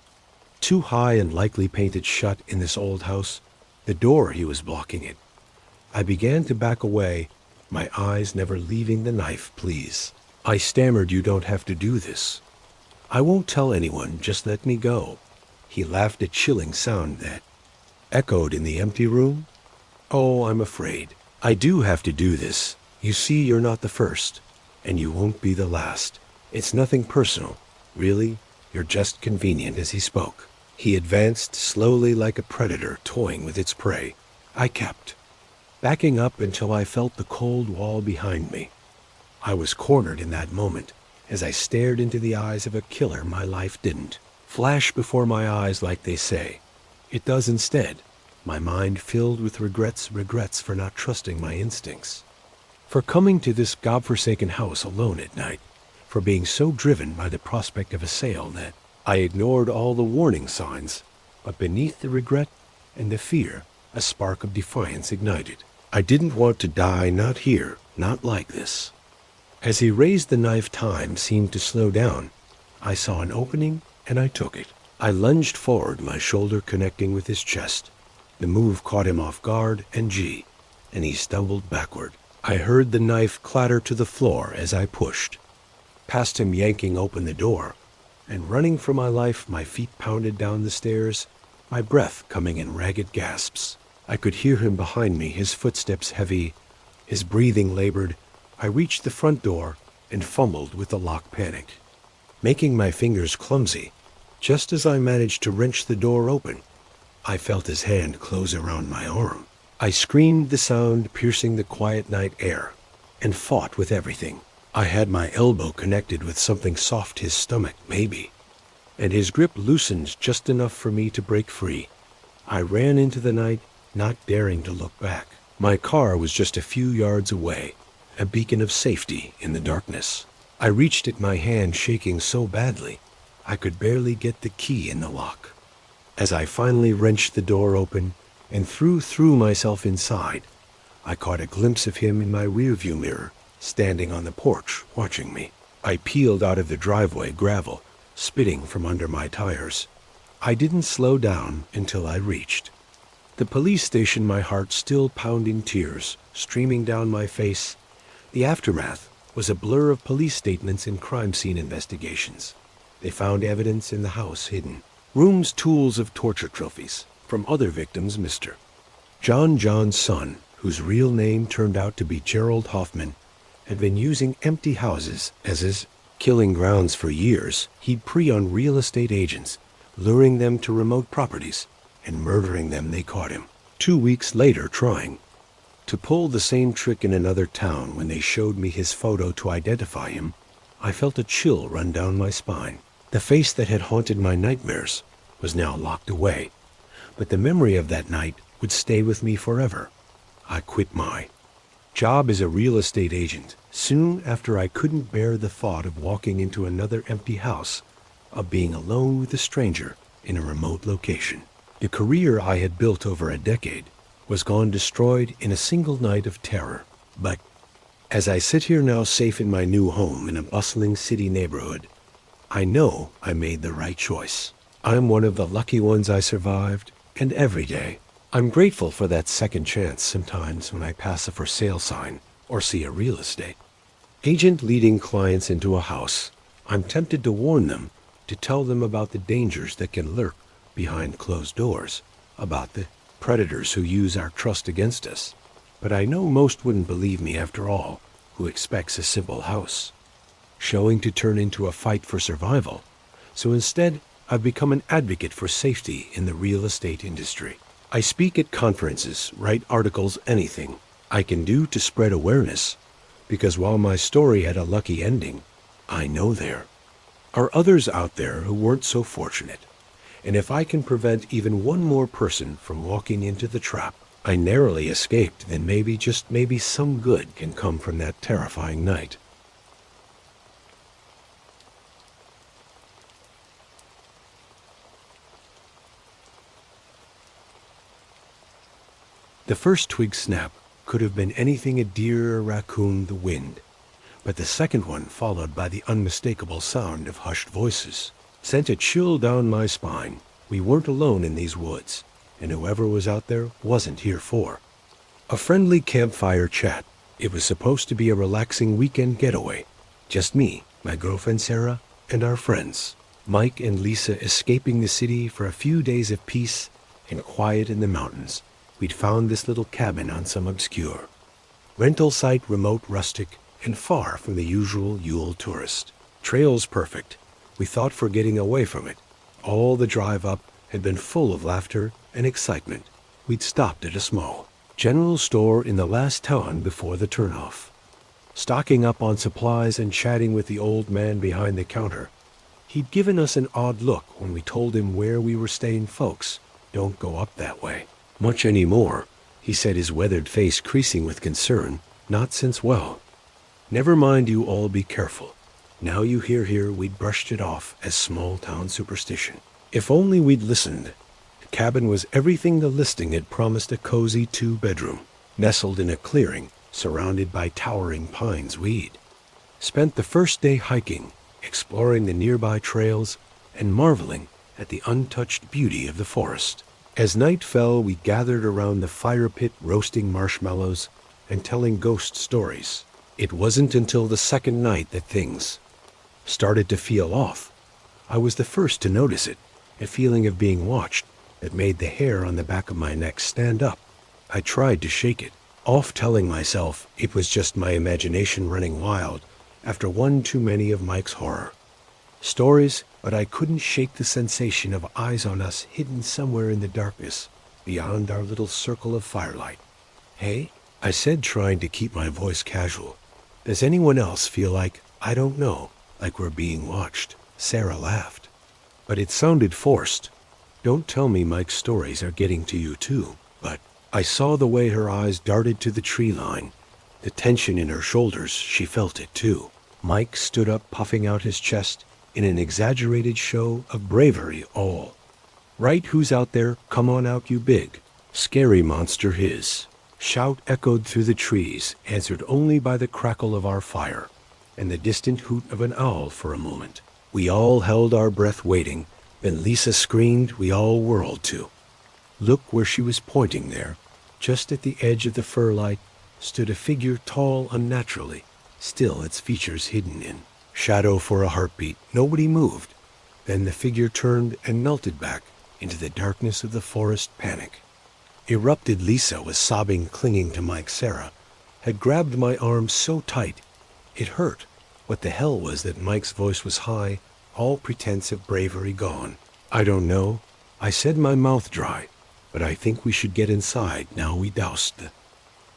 Too high and likely painted shut in this old house. The door, he was blocking it. I began to back away, my eyes never leaving the knife. Please, I stammered, you don't have to do this. I won't tell anyone, just let me go. He laughed, a chilling sound that echoed in the empty room. Oh, I'm afraid I do have to do this. You see, you're not the first, and you won't be the last. It's nothing personal, really. You're just convenient. As he spoke, he advanced slowly like a predator toying with its prey. I kept backing up until I felt the cold wall behind me. I was cornered in that moment as I stared into the eyes of a killer. My life didn't flash before my eyes like they say. It does instead. My mind filled with regrets for not trusting my instincts, for coming to this godforsaken house alone at night, for being so driven by the prospect of a sale that I ignored all the warning signs. But beneath the regret and the fear, a spark of defiance ignited. I didn't want to die, not here, not like this. As he raised the knife, time seemed to slow down. I saw an opening, and I took it. I lunged forward, my shoulder connecting with his chest. The move caught him off guard, and he stumbled backward. I heard the knife clatter to the floor as I pushed past him, yanking open the door, and running for my life. My feet pounded down the stairs, my breath coming in ragged gasps. I could hear him behind me, his footsteps heavy, his breathing labored. I reached the front door and fumbled with the lock, panicked, making my fingers clumsy. Just as I managed to wrench the door open, I felt his hand close around my arm. I screamed, the sound piercing the quiet night air, and fought with everything. I had my elbow connected with something soft, his stomach, maybe, and his grip loosened just enough for me to break free. I ran into the night, not daring to look back. My car was just a few yards away, a beacon of safety in the darkness. I reached it, my hand shaking so badly I could barely get the key in the lock. As I finally wrenched the door open and threw myself inside, I caught a glimpse of him in my rearview mirror, standing on the porch, watching me. I peeled out of the driveway, gravel spitting from under my tires. I didn't slow down until I reached the police station, my heart still pounding, tears streaming down my face. The aftermath was a blur of police statements and crime scene investigations. They found evidence in the house, hidden rooms, tools of torture, trophies from other victims. Mr. John's son, whose real name turned out to be Gerald Hoffman, had been using empty houses as his killing grounds for years. He'd prey on real estate agents, luring them to remote properties, and murdering them they caught him. 2 weeks later trying to pull the same trick in another town when they showed me his photo to identify him, I felt a chill run down my spine. The face that had haunted my nightmares was now locked away, but the memory of that night would stay with me forever. I quit my job as a real estate agent soon after I couldn't bear the thought of walking into another empty house, of being alone with a stranger in a remote location. The career I had built over a decade was gone destroyed in a single night of terror. But as I sit here now safe in my new home in a bustling city neighborhood, I know I made the right choice. I'm one of the lucky ones I survived, and every day I'm grateful for that second chance sometimes when I pass a for sale sign or see a real estate agent leading clients into a house. I'm tempted to warn them, to tell them about the dangers that can lurk behind closed doors, about the predators who use our trust against us. But I know most wouldn't believe me after all, who expects a simple house showing to turn into a fight for survival. So instead, I've become an advocate for safety in the real estate industry. I speak at conferences, write articles, anything I can do to spread awareness, because while my story had a lucky ending, I know there are others out there who weren't so fortunate. And if I can prevent even one more person from walking into the trap I narrowly escaped, then maybe, just maybe, some good can come from that terrifying night. The first twig snap could have been anything, a deer, a raccoon, the wind. But the second one, followed by the unmistakable sound of hushed voices, sent a chill down my spine. We weren't alone in these woods, and whoever was out there wasn't here for a friendly campfire chat. It was supposed to be a relaxing weekend getaway. Just me, my girlfriend Sarah, and our friends, Mike and Lisa, escaping the city for a few days of peace and quiet in the mountains. We'd found this little cabin on some obscure rental site, remote, rustic, and far from the usual Yule tourist. Trails perfect, we thought, for getting away from it. All the drive up had been full of laughter and excitement. We'd stopped at a small general store in the last town before the turnoff, stocking up on supplies and chatting with the old man behind the counter. He'd given us an odd look when we told him where we were staying. Folks don't go up that way much anymore, he said, his weathered face creasing with concern. Not since, well, never mind, you all be careful. Now you hear here, we'd brushed it off as small town superstition. If only we'd listened. The cabin was everything the listing had promised, a cozy 2-bedroom, nestled in a clearing, surrounded by towering pines. We'd spent the first day hiking, exploring the nearby trails, and marveling at the untouched beauty of the forest. As night fell, we gathered around the fire pit, roasting marshmallows and telling ghost stories. It wasn't until the second night that things started to feel off. I was the first to notice it, a feeling of being watched that made the hair on the back of my neck stand up. I tried to shake it off, telling myself it was just my imagination running wild after one too many of Mike's horror stories, but I couldn't shake the sensation of eyes on us, hidden somewhere in the darkness beyond our little circle of firelight. Hey, I said, trying to keep my voice casual. Does anyone else feel like, I don't know, like we're being watched? Sarah laughed, but it sounded forced. Don't tell me Mike's stories are getting to you too. But I saw the way her eyes darted to the tree line, the tension in her shoulders. She felt it too. Mike stood up, puffing out his chest in an exaggerated show of bravery. All right, who's out there? Come on out, you big, scary monster. His shout echoed through the trees, answered only by the crackle of our fire and the distant hoot of an owl. For a moment, we all held our breath, waiting. Then Lisa screamed. We all whirled to look where she was pointing. There, just at the edge of the fir light, stood a figure, tall, unnaturally still, its features hidden in shadow. For a heartbeat, nobody moved. Then the figure turned and melted back into the darkness of the forest. Panic erupted. Lisa was sobbing, clinging to Mike. Sarah had grabbed my arm so tight it hurt. What the hell was that? Mike's voice was high, all pretense of bravery gone. I don't know. I said, my mouth dry, but I think we should get inside now we doused the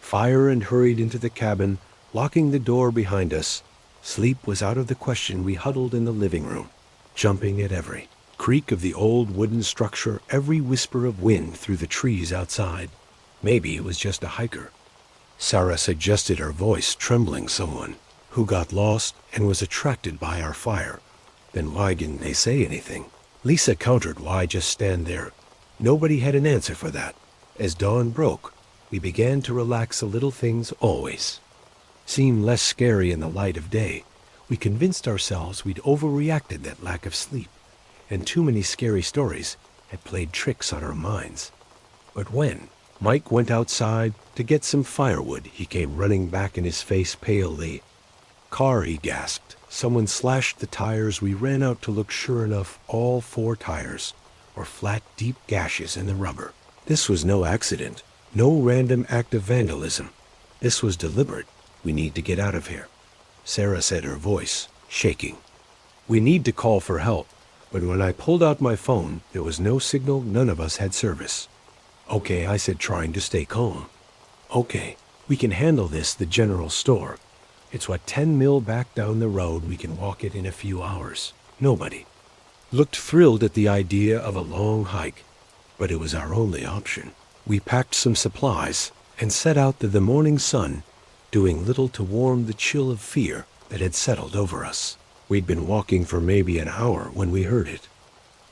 fire and hurried into the cabin, locking the door behind us. Sleep was out of the question. We huddled in the living room, jumping at every creak of the old wooden structure, every whisper of wind through the trees outside. Maybe it was just a hiker, Sarah suggested, her voice trembling. Someone who got lost and was attracted by our fire. Then why didn't they say anything? Lisa countered, why just stand there? Nobody had an answer for that. As dawn broke, we began to relax. A little. Things always seem less scary in the light of day. We convinced ourselves we'd overreacted. That lack of sleep and too many scary stories had played tricks on our minds. But when Mike went outside to get some firewood, he came running back, and his face pale. The car, he gasped. Someone slashed the tires. We ran out to look. Sure enough, all 4 tires were flat, deep gashes in the rubber. This was no accident, no random act of vandalism. This was deliberate. We need to get out of here, Sarah said, her voice shaking. We need to call for help. But when I pulled out my phone, there was no signal. None of us had service. Okay, I said, trying to stay calm. Okay, we can handle this. The general store. It's 10 mil back down the road. We can walk it in a few hours. Nobody looked thrilled at the idea of a long hike, but it was our only option. We packed some supplies and set out to the morning sun, doing little to warm the chill of fear that had settled over us. We'd been walking for maybe an hour when we heard it.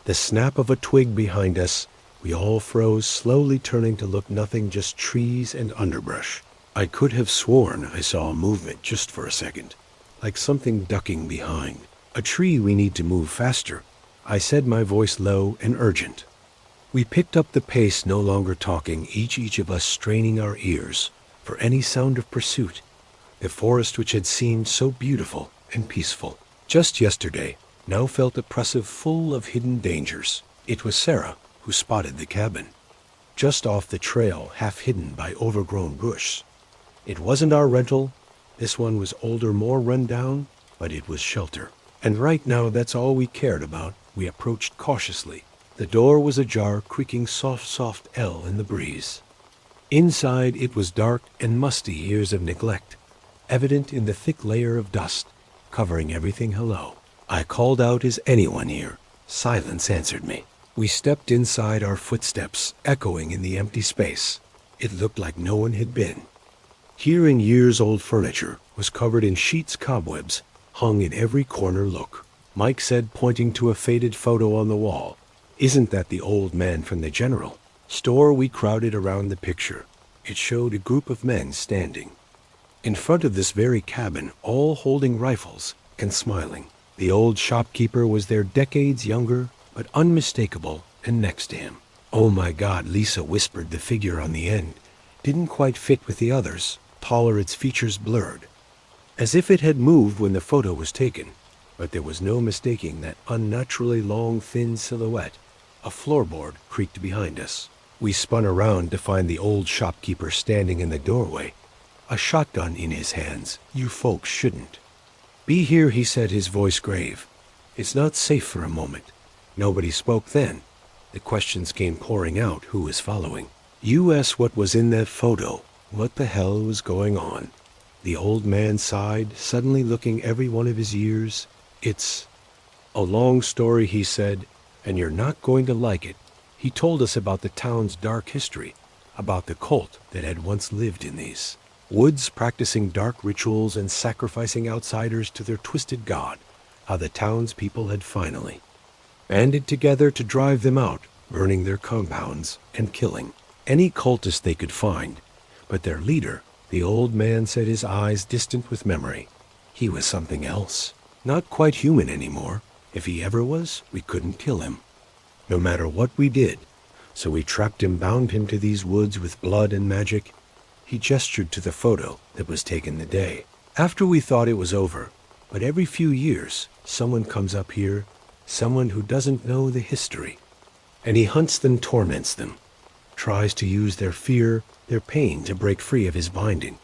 The snap of a twig behind us. We all froze, slowly turning to look. Nothing, just trees and underbrush. I could have sworn I saw a movement just for a second, like something ducking behind a tree. We need to move faster, I said, my voice low and urgent. We picked up the pace, no longer talking, each of us straining our ears for any sound of pursuit. The forest, which had seemed so beautiful and peaceful just yesterday, now felt oppressive, full of hidden dangers. It was Sarah who spotted the cabin, just off the trail, half hidden by overgrown bush. It wasn't our rental. This one was older, more run down, but it was shelter. And right now, that's all we cared about. We approached cautiously. The door was ajar, creaking soft L in the breeze. Inside, it was dark and musty, years of neglect, evident in the thick layer of dust covering everything. Hello, I called out. Is anyone here? Silence answered me. We stepped inside, our footsteps echoing in the empty space. It looked like no one had been here in years. Old furniture was covered in sheets, cobwebs hung in every corner. Look, Mike said, pointing to a faded photo on the wall. Isn't that the old man from the general store? We crowded around the picture. It showed a group of men standing in front of this very cabin, all holding rifles and smiling. The old shopkeeper was there, decades younger, but unmistakable, and next to him. Oh my God, Lisa whispered. The figure on the end didn't quite fit with the others, taller, its features blurred, as if it had moved when the photo was taken. But there was no mistaking that unnaturally long, thin silhouette. A floorboard creaked behind us. We spun around to find the old shopkeeper standing in the doorway, a shotgun in his hands. You folks shouldn't be here, he said, his voice grave. It's not safe for a moment. Nobody spoke then. The questions came pouring out. Who was following? U.S. What was in that photo? What the hell was going on? The old man sighed, suddenly looking every one of his years. It's a long story, he said, and you're not going to like it. He told us about the town's dark history, about the cult that had once lived in these woods, practicing dark rituals and sacrificing outsiders to their twisted god, how the townspeople had finally banded together to drive them out, burning their compounds and killing any cultist they could find. But their leader, the old man said, his eyes distant with memory, he was something else, not quite human anymore. If he ever was, we couldn't kill him, no matter what we did. So we trapped him, bound him to these woods with blood and magic. He gestured to the photo that was taken the day after we thought it was over. But every few years, someone comes up here, someone who doesn't know the history, and he hunts them, torments them, tries to use their fear, their pain to break free of his binding.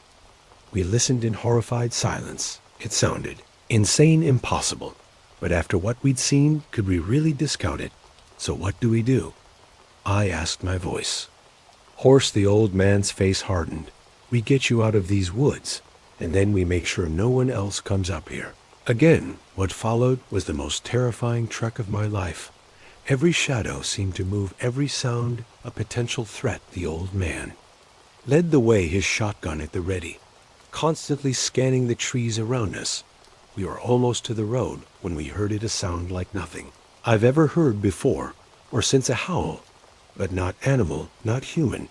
We listened in horrified silence. It sounded Insane impossible. But after what we'd seen, could we really discount it? So what do we do? I asked my voice. Hoarse, the old man's face hardened. We get you out of these woods, and then we make sure no one else comes up here. Again, what followed was the most terrifying trek of my life. Every shadow seemed to move, every sound a potential threat. The old man led the way, his shotgun at the ready, constantly scanning the trees around us. We were almost to the road when we heard it, a sound like nothing I've ever heard before, or since a howl, but not animal, not human.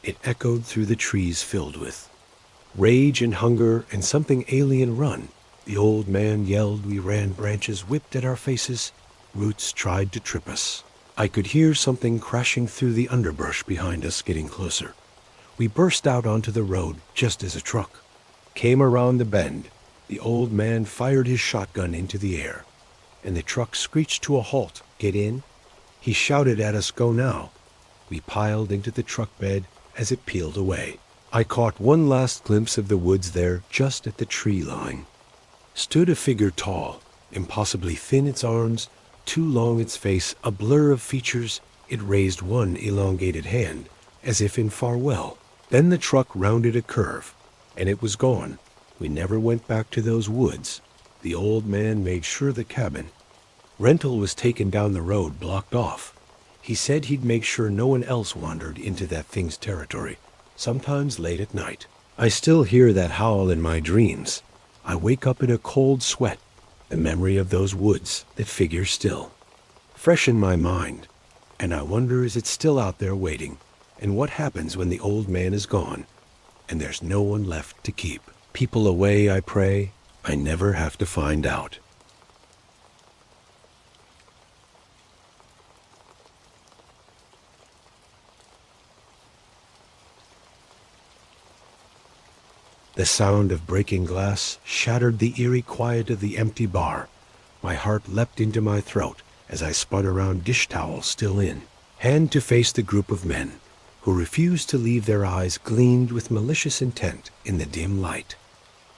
It echoed through the trees, filled with rage and hunger and something alien. Run, the old man yelled. We ran, branches whipped at our faces. Roots tried to trip us. I could hear something crashing through the underbrush behind us, getting closer. We burst out onto the road just as a truck came around the bend. The old man fired his shotgun into the air, and the truck screeched to a halt. Get in, he shouted at us. Go now. We piled into the truck bed as it peeled away. I caught one last glimpse of the woods. There, just at the tree line, stood a figure, tall, impossibly thin, its arms too long, its face a blur of features. It raised one elongated hand, as if in farewell. Then the truck rounded a curve, and it was gone. We never went back to those woods. The old man made sure the cabin rental was taken down the road, blocked off. He said he'd make sure no one else wandered into that thing's territory. Sometimes late at night, I still hear that howl in my dreams. I wake up in a cold sweat, the memory of those woods, that figure still fresh in my mind. And I wonder, is it still out there waiting? And what happens when the old man is gone and there's no one left to keep people away? I pray I never have to find out. The sound of breaking glass shattered the eerie quiet of the empty bar. My heart leapt into my throat as I spun around, dish towel still in hand, to face the group of men who refused to leave. Their eyes gleamed with malicious intent in the dim light.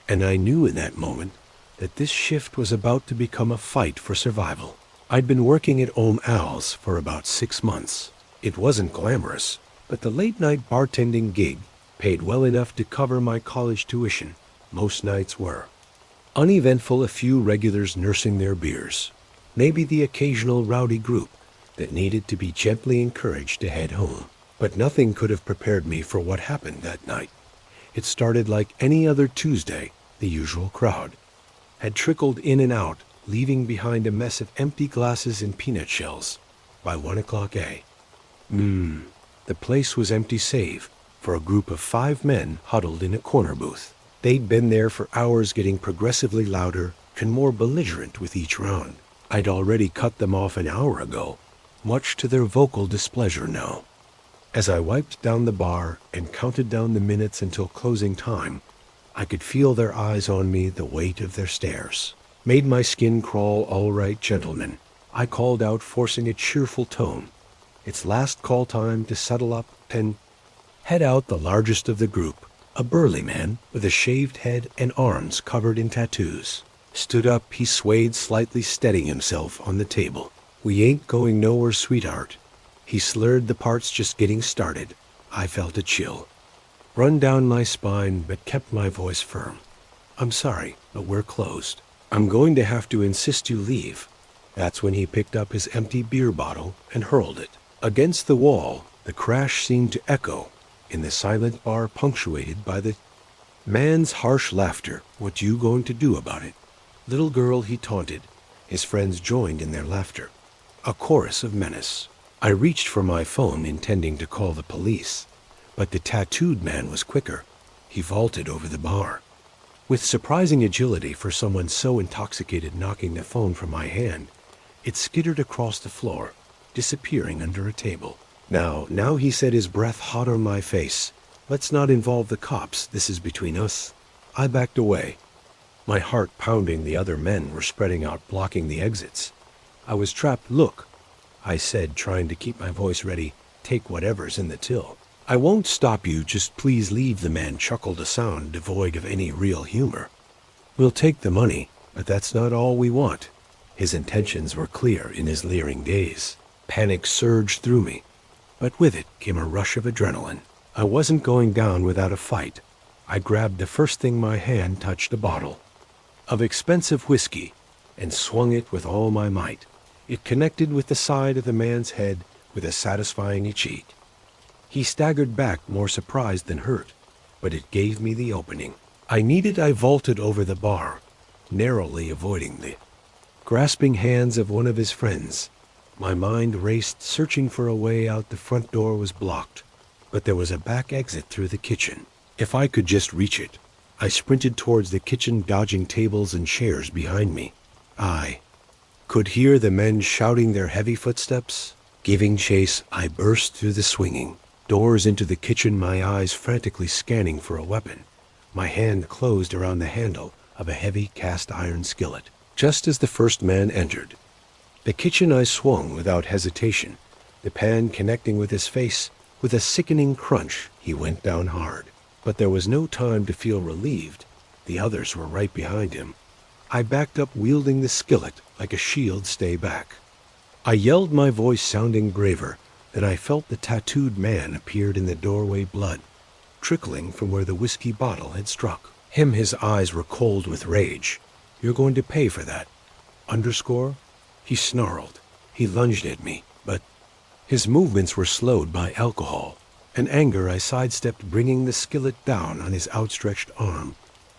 And I knew in that moment that this shift was about to become a fight for survival. I'd been working at Al's for about 6 months. It wasn't glamorous, but the late-night bartending gig paid well enough to cover my college tuition. Most nights were uneventful, a few regulars nursing their beers, maybe the occasional rowdy group that needed to be gently encouraged to head home. But nothing could have prepared me for what happened that night. It started like any other Tuesday. The usual crowd had trickled in and out, leaving behind a mess of empty glasses and peanut shells. By 1 o'clock the place was empty, save for a group of 5 men huddled in a corner booth. They'd been there for hours, getting progressively louder and more belligerent with each round. I'd already cut them off an hour ago, much to their vocal displeasure now. As I wiped down the bar and counted down the minutes until closing time, I could feel their eyes on me. The weight of their stares made my skin crawl. All right, gentlemen, I called out, forcing a cheerful tone. It's last call time to settle up and head out. The largest of the group, a burly man with a shaved head and arms covered in tattoos, stood up. He swayed slightly, steadying himself on the table. We ain't going nowhere, sweetheart. He slurred the parts. Just getting started. I felt a chill run down my spine, but kept my voice firm. I'm sorry, but we're closed. I'm going to have to insist you leave. That's when he picked up his empty beer bottle and hurled it against the wall. The crash seemed to echo in the silent bar, punctuated by the man's harsh laughter. What you going to do about it, little girl? He taunted. His friends joined in their laughter, a chorus of menace. I reached for my phone, intending to call the police, but the tattooed man was quicker. He vaulted over the bar with surprising agility for someone so intoxicated, knocking the phone from my hand. It skittered across the floor, disappearing under a table. Now, he said, his breath hot on my face. Let's not involve the cops. This is between us. I backed away, my heart pounding. The other men were spreading out, blocking the exits. I was trapped. Look, I said, trying to keep my voice ready. Take whatever's in the till. I won't stop you, just please leave. The man chuckled, a sound devoid of any real humor. We'll take the money, But that's not all we want. His intentions were clear in his leering gaze. Panic surged through me, but with it came a rush of adrenaline. I wasn't going down without a fight. I grabbed the first thing my hand touched, a bottle of expensive whiskey, and swung it with all my might. It connected with the side of the man's head with a satisfying cheek. He staggered back, more surprised than hurt, but it gave me the opening. I vaulted over the bar, narrowly avoiding the grasping hands of one of his friends. My mind raced, searching for a way out. The front door was blocked, but there was a back exit through the kitchen. If I could just reach it. I sprinted towards the kitchen, dodging tables and chairs behind me. I could hear the men shouting their heavy footsteps. Giving chase, I burst through the swinging doors into the kitchen, my eyes frantically scanning for a weapon. My hand closed around the handle of a heavy cast iron skillet. Just as the first man entered the kitchen, I swung without hesitation, the pan connecting with his face. With a sickening crunch, he went down hard. But there was no time to feel relieved. The others were right behind him. I backed up, wielding the skillet like a shield. Stay back. I yelled, my voice sounding braver. Then I felt the tattooed man appeared in the doorway, blood trickling from where the whiskey bottle had struck him. His eyes were cold with rage. You're going to pay for that. Underscore? He snarled. He lunged at me, but his movements were slowed by alcohol. In anger, I sidestepped, bringing the skillet down on his outstretched arm.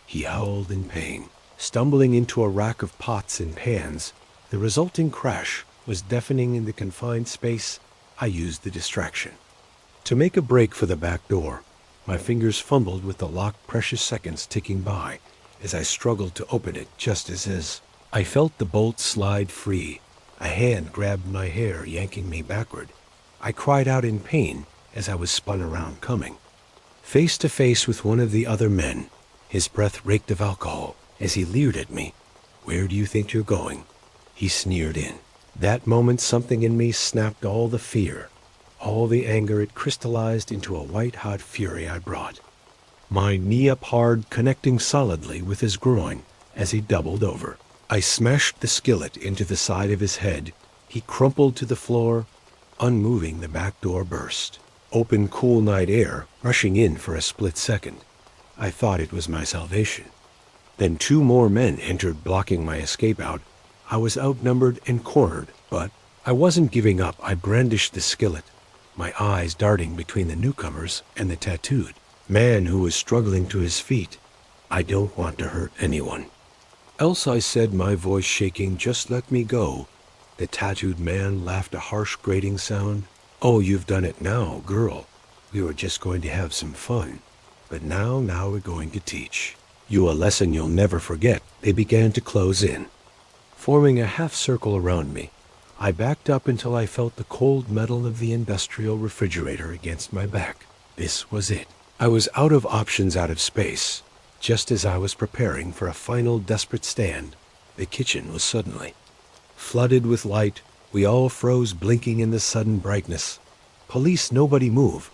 He howled in pain, stumbling into a rack of pots and pans. The resulting crash was deafening. In the confined space, I used the distraction to make a break for the back door. My fingers fumbled with the lock, precious seconds ticking by as I struggled to open it. Just as I felt the bolt slide free, a hand grabbed my hair, yanking me backward. I cried out in pain as I was spun around, coming face to face with one of the other men. His breath reeked of alcohol as he leered at me. Where do you think you're going? He sneered in. That moment, something in me snapped. All the fear, all the anger, it crystallized into a white-hot fury. I brought my knee up hard, connecting solidly with his groin as he doubled over. I smashed the skillet into the side of his head. He crumpled to the floor, unmoving. The back door burst open, cool night air rushing in for a split second. I thought it was my salvation. Then 2 more men entered, blocking my escape out. I was outnumbered and cornered, but I wasn't giving up. I brandished the skillet, my eyes darting between the newcomers and the tattooed man who was struggling to his feet. I don't want to hurt anyone else, I said, my voice shaking. Just let me go. The tattooed man laughed, a harsh, grating sound. Oh, you've done it now, girl. We were just going to have some fun. But now we're going to teach you a lesson you'll never forget. They began to close in, forming a half circle around me. I backed up until I felt the cold metal of the industrial refrigerator against my back. This was it. I was out of options, out of space. Just as I was preparing for a final desperate stand, the kitchen was suddenly flooded with light. We all froze, blinking in the sudden brightness. Police, nobody move.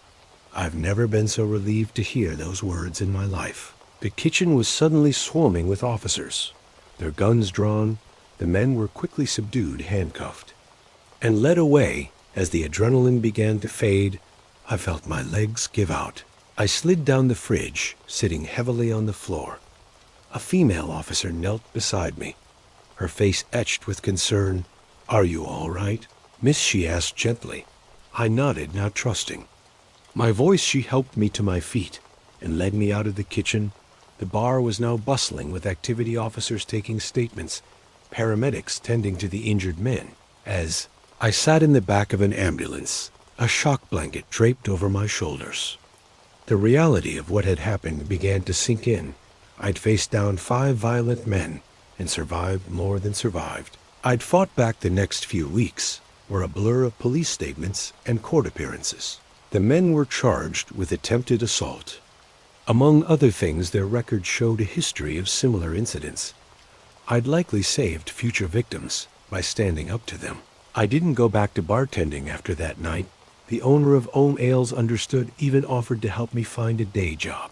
I've never been so relieved to hear those words in my life. The kitchen was suddenly swarming with officers, their guns drawn. The men were quickly subdued, handcuffed, and led away. As the adrenaline began to fade, I felt my legs give out. I slid down the fridge, sitting heavily on the floor. A female officer knelt beside me, her face etched with concern. Are you all right, miss? She asked gently. I nodded, now trusting my voice. She helped me to my feet and led me out of the kitchen. The bar was now bustling with activity, officers taking statements, paramedics tending to the injured men. As I sat in the back of an ambulance, a shock blanket draped over my shoulders, the reality of what had happened began to sink in. I'd faced down 5 violent men and survived, more than survived. I'd fought back. The next few weeks were a blur of police statements and court appearances. The men were charged with attempted assault. Among other things, their records showed a history of similar incidents. I'd likely saved future victims by standing up to them. I didn't go back to bartending after that night. The owner of Ohm Ales understood, even offered to help me find a day job.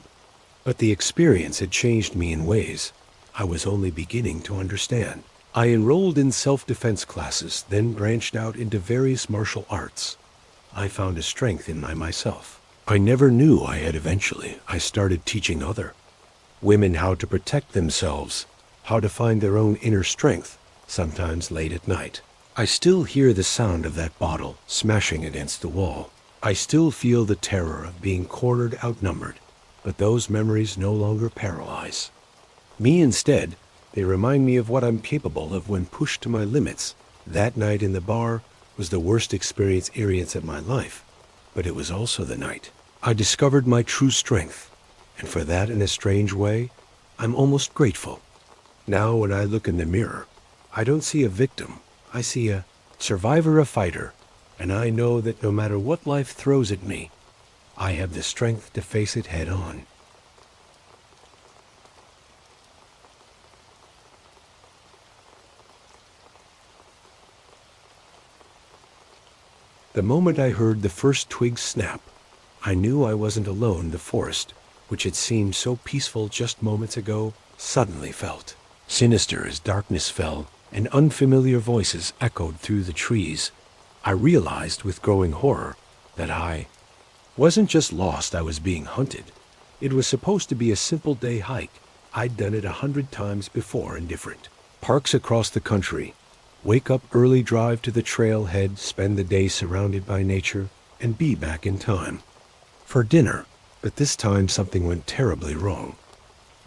But the experience had changed me in ways I was only beginning to understand. I enrolled in self-defense classes, then branched out into various martial arts. I found a strength in myself. I never knew I had eventually. I started teaching other women how to protect themselves, how to find their own inner strength, sometimes late at night. I still hear the sound of that bottle smashing against the wall. I still feel the terror of being cornered, outnumbered, but those memories no longer paralyze me. Instead, they remind me of what I'm capable of when pushed to my limits. That night in the bar was the worst experience of my life, but it was also the night I discovered my true strength, and for that, in a strange way, I'm almost grateful. Now when I look in the mirror, I don't see a victim. I see a survivor, a fighter, and I know that no matter what life throws at me, I have the strength to face it head on. The moment I heard the first twig snap, I knew I wasn't alone. The forest, which had seemed so peaceful just moments ago, suddenly felt sinister as darkness fell and unfamiliar voices echoed through the trees. I realized with growing horror that I wasn't just lost, I was being hunted. It was supposed to be a simple day hike. I'd done it 100 times before in different parks across the country. Wake up early, drive to the trailhead, spend the day surrounded by nature, and be back in time for dinner. But this time something went terribly wrong.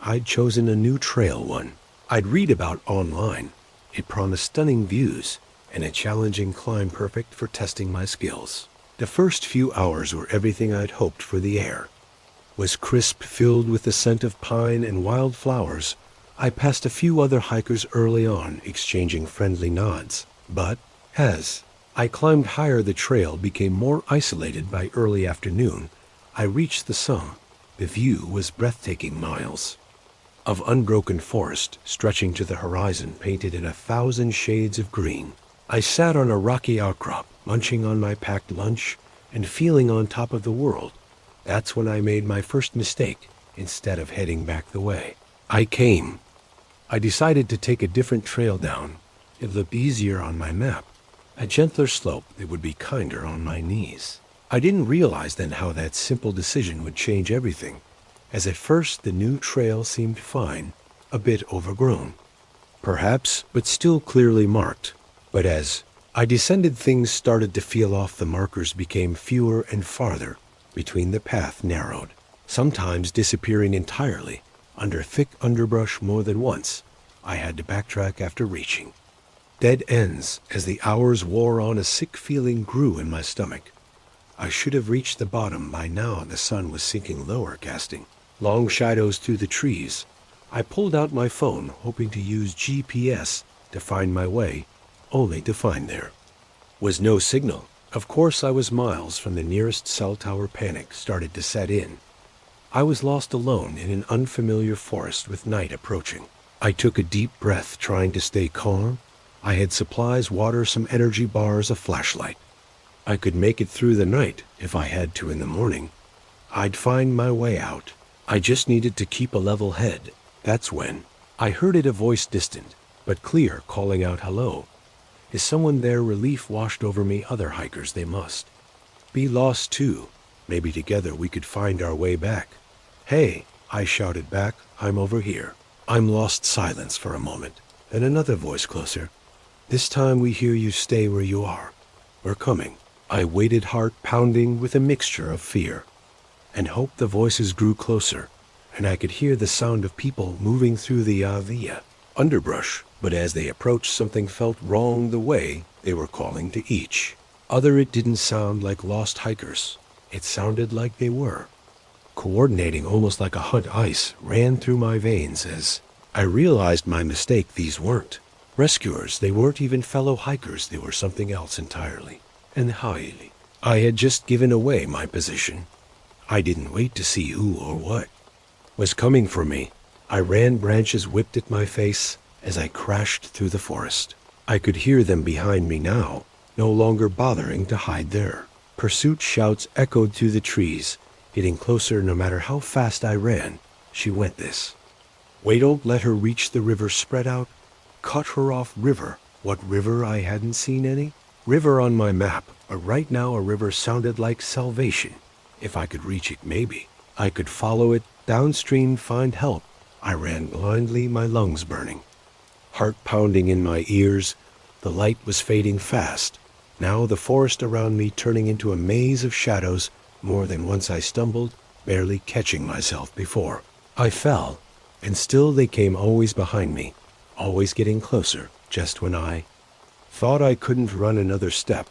I'd chosen a new trail, one I'd read about online. It promised stunning views and a challenging climb perfect for testing my skills. The first few hours were everything I'd hoped for. The air was crisp, filled with the scent of pine and wildflowers. I passed a few other hikers early on, exchanging friendly nods. But as I climbed higher, the trail became more isolated. By early afternoon, I reached the summit. The view was breathtaking. Miles of unbroken forest stretching to the horizon, painted in 1,000 shades of green. I sat on a rocky outcrop, munching on my packed lunch and feeling on top of the world. That's when I made my first mistake. Instead of heading back the way I came, I decided to take a different trail down. It looked easier on my map, a gentler slope that would be kinder on my knees. I didn't realize then how that simple decision would change everything. As at first the new trail seemed fine, a bit overgrown, perhaps, but still clearly marked. But as I descended, things started to feel off. The markers became fewer and farther between. The path narrowed, sometimes disappearing entirely under thick underbrush. More than once, I had to backtrack after reaching dead ends. As the hours wore on, a sick feeling grew in my stomach. I should have reached the bottom by now. The sun was sinking lower, casting long shadows through the trees. I pulled out my phone, hoping to use GPS to find my way, only to find there was no signal. Of course, I was miles from the nearest cell tower. Panic started to set in. I was lost alone in an unfamiliar forest with night approaching. I took a deep breath, trying to stay calm. I had supplies, water, some energy bars, a flashlight. I could make it through the night if I had to. In the morning, I'd find my way out. I just needed to keep a level head. That's when I heard it, a voice distant but clear, calling out, "Hello. Is someone there?" Relief washed over me. Other hikers, they must be lost too. Maybe together we could find our way back. "Hey," I shouted back, "I'm over here." I'm lost. Silence for a moment, then another voice closer. "This time we hear you. Stay where you are. We're coming." I waited, heart pounding with a mixture of fear and hope. The voices grew closer, and I could hear the sound of people moving through the underbrush. But as they approached, something felt wrong. The way they were calling to each other, it didn't sound like lost hikers. It sounded like they were coordinating, almost like a hunt. Ice ran through my veins as I realized my mistake. These weren't rescuers. They weren't even fellow hikers. They were something else entirely. And highly, I had just given away my position. I didn't wait to see who or what was coming for me. I ran. Branches whipped at my face as I crashed through the forest. I could hear them behind me now, no longer bothering to hide there. Pursuit shouts echoed through the trees, getting closer no matter how fast I ran. She went this Wait, don't let her reach the river, spread out. Cut her off, river. What river? I hadn't seen any. River on my map, but right now a river sounded like salvation. If I could reach it, maybe I could follow it downstream, find help. I ran blindly, my lungs burning, heart pounding in my ears. The light was fading fast. Now the forest around me turning into a maze of shadows. More than once I stumbled, barely catching myself before I fell, and still they came, always behind me, always getting closer. Just when I thought I couldn't run another step,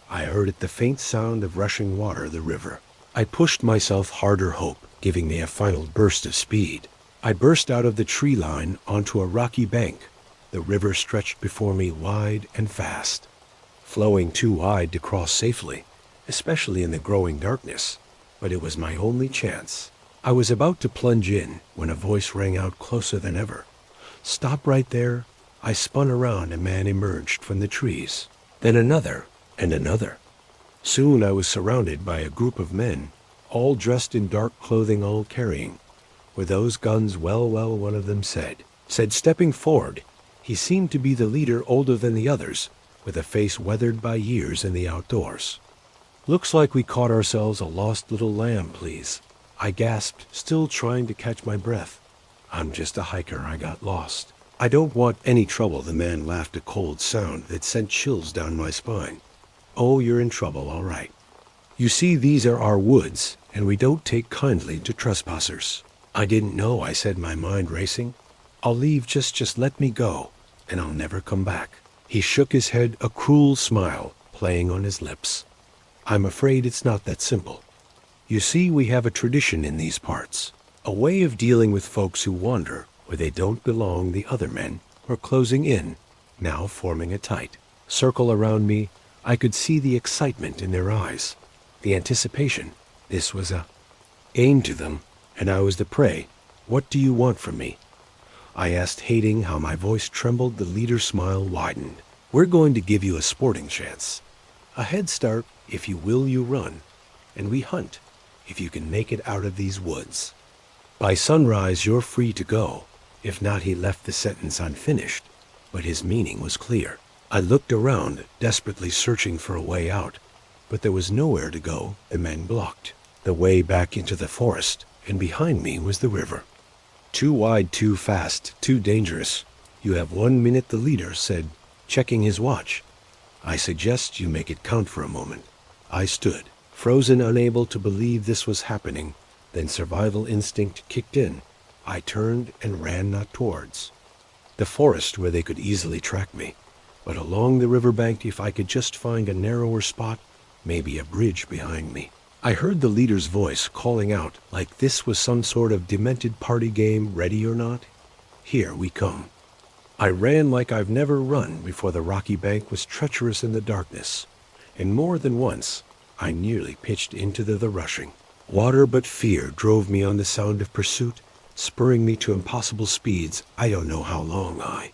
I heard it, the faint sound of rushing water, the river. I pushed myself harder, hope giving me a final burst of speed. I burst out of the tree line onto a rocky bank. The river stretched before me, wide and fast, flowing too wide to cross safely, especially in the growing darkness. But it was my only chance. I was about to plunge in when a voice rang out closer than ever. Stop right there. I spun around. A man emerged from the trees. Then another and another. Soon I was surrounded by a group of men, all dressed in dark clothing, all carrying were those guns. Well, one of them said, stepping forward. He seemed to be the leader, older than the others, with a face weathered by years in the outdoors. Looks like we caught ourselves a lost little lamb, please. I gasped, still trying to catch my breath. I'm just a hiker. I got lost. I don't want any trouble. The man laughed, a cold sound that sent chills down my spine. Oh, you're in trouble, all right. You see, these are our woods, and we don't take kindly to trespassers. I didn't know, I said, my mind racing. I'll leave, just let me go, and I'll never come back. He shook his head, a cruel smile playing on his lips. I'm afraid it's not that simple. You see, we have a tradition in these parts, a way of dealing with folks who wander where they don't belong. The other men were closing in, now forming a tight circle around me. I could see the excitement in their eyes, the anticipation. This was a game to them, and I was the prey. What do you want from me? I asked, hating how my voice trembled. The leader's smile widened. We're going to give you a sporting chance, a head start. If you will, you run, and we hunt if you can make it out of these woods. By sunrise, you're free to go. If not, he left the sentence unfinished, but his meaning was clear. I looked around, desperately searching for a way out, but there was nowhere to go. The men blocked the way back into the forest, and behind me was the river. Too wide, too fast, too dangerous. You have 1 minute, the leader said, checking his watch. I suggest you make it count for a moment. I stood, frozen, unable to believe this was happening. Then survival instinct kicked in. I turned and ran, not towards the forest where they could easily track me, but along the riverbank. If I could just find a narrower spot, maybe a bridge behind me. I heard the leader's voice calling out like this was some sort of demented party game. Ready or not, here we come. I ran like I've never run before. The rocky bank was treacherous in the darkness, and more than once I nearly pitched into the rushing water, but fear drove me on. The sound of pursuit spurring me to impossible speeds. I don't know how long I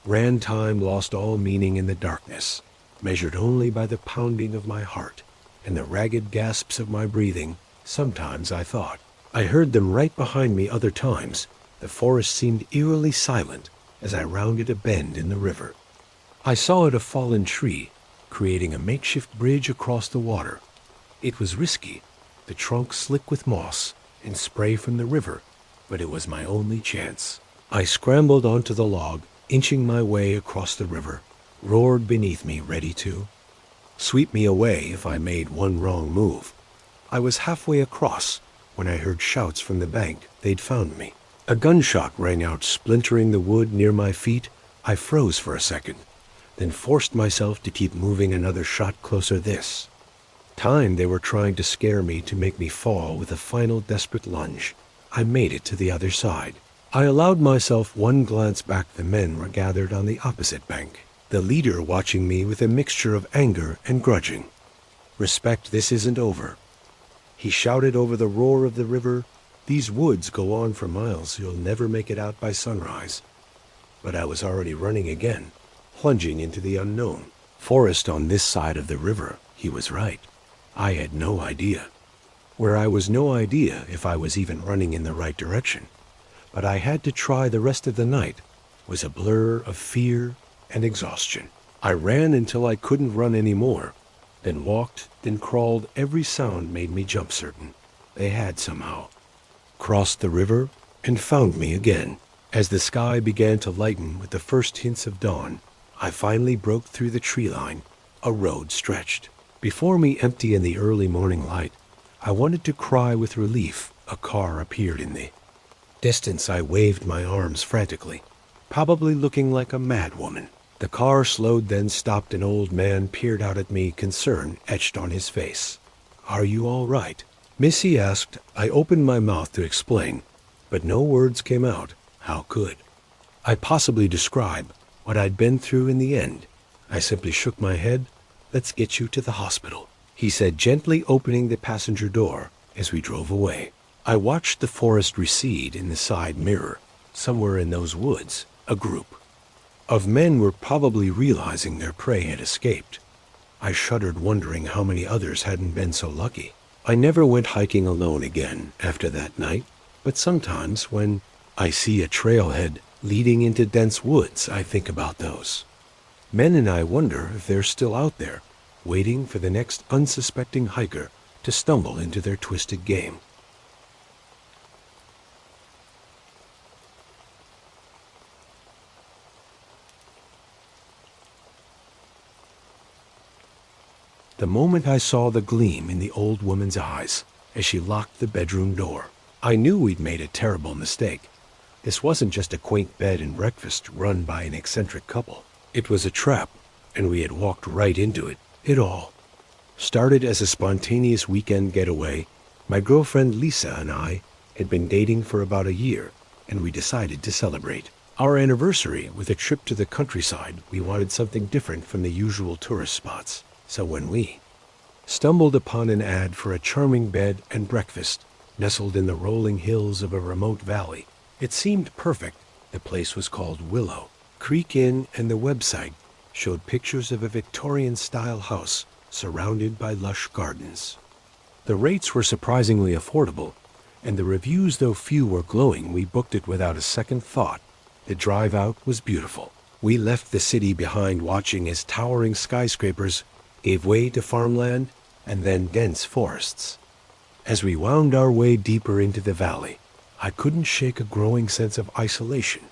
ran. Time lost all meaning in the darkness, measured only by the pounding of my heart and the ragged gasps of my breathing. Sometimes I thought I heard them right behind me. Other times the forest seemed eerily silent as I rounded a bend in the river. I saw it, a fallen tree, creating a makeshift bridge across the water. It was risky, the trunk slick with moss and spray from the river, but it was my only chance. I scrambled onto the log, inching my way across the river. Roared beneath me, ready to sweep me away if I made one wrong move. I was halfway across when I heard shouts from the bank. They'd found me. A gunshot rang out, splintering the wood near my feet. I froze for a second, then forced myself to keep moving. Another shot closer. This time they were trying to scare me, to make me fall. With a final desperate lunge, I made it to the other side. I allowed myself one glance back. The men were gathered on the opposite bank, the leader watching me with a mixture of anger and grudging respect. This isn't over, he shouted over the roar of the river. These woods go on for miles. You'll never make it out by sunrise. But I was already running again, plunging into the unknown. Forest on this side of the river. He was right. I had no idea where I was, no idea if I was even running in the right direction. but I had to try. The rest of the night was a blur of fear and exhaustion. I ran until I couldn't run anymore, then walked, then crawled. Every sound made me jump certain. They had somehow crossed the river and found me again. As the sky began to lighten with the first hints of dawn, I finally broke through the tree line. A road stretched before me, empty in the early morning light. I wanted to cry with relief. A car appeared in the distance. I waved my arms frantically, probably looking like a madwoman. The car slowed, then stopped. An old man peered out at me, concern etched on his face. "Are you all right, miss?" he asked. I opened my mouth to explain, but no words came out. How could I possibly describe what I'd been through in the end? I simply shook my head. "Let's get you to the hospital," he said, gently opening the passenger door as we drove away. I watched the forest recede. In the side mirror, somewhere in those woods, a group of men were probably realizing their prey had escaped. I shuddered, wondering how many others hadn't been so lucky. I never went hiking alone again after that night, but sometimes when I see a trailhead leading into dense woods, I think about those men, and I wonder if they're still out there, waiting for the next unsuspecting hiker to stumble into their twisted game. The moment I saw the gleam in the old woman's eyes as she locked the bedroom door, I knew we'd made a terrible mistake. This wasn't just a quaint bed and breakfast run by an eccentric couple. It was a trap, and we had walked right into it. It all started as a spontaneous weekend getaway. My girlfriend Lisa and I had been dating for about a year, and we decided to celebrate our anniversary with a trip to the countryside. We wanted something different from the usual tourist spots. So when we stumbled upon an ad for a charming bed and breakfast nestled in the rolling hills of a remote valley, it seemed perfect. The place was called Willow Creek Inn, and the website showed pictures of a Victorian-style house surrounded by lush gardens. The rates were surprisingly affordable, and the reviews, though few, were glowing. We booked it without a second thought. The drive out was beautiful. We left the city behind, watching as towering skyscrapers gave way to farmland and then dense forests. As we wound our way deeper into the valley, I couldn't shake a growing sense of isolation.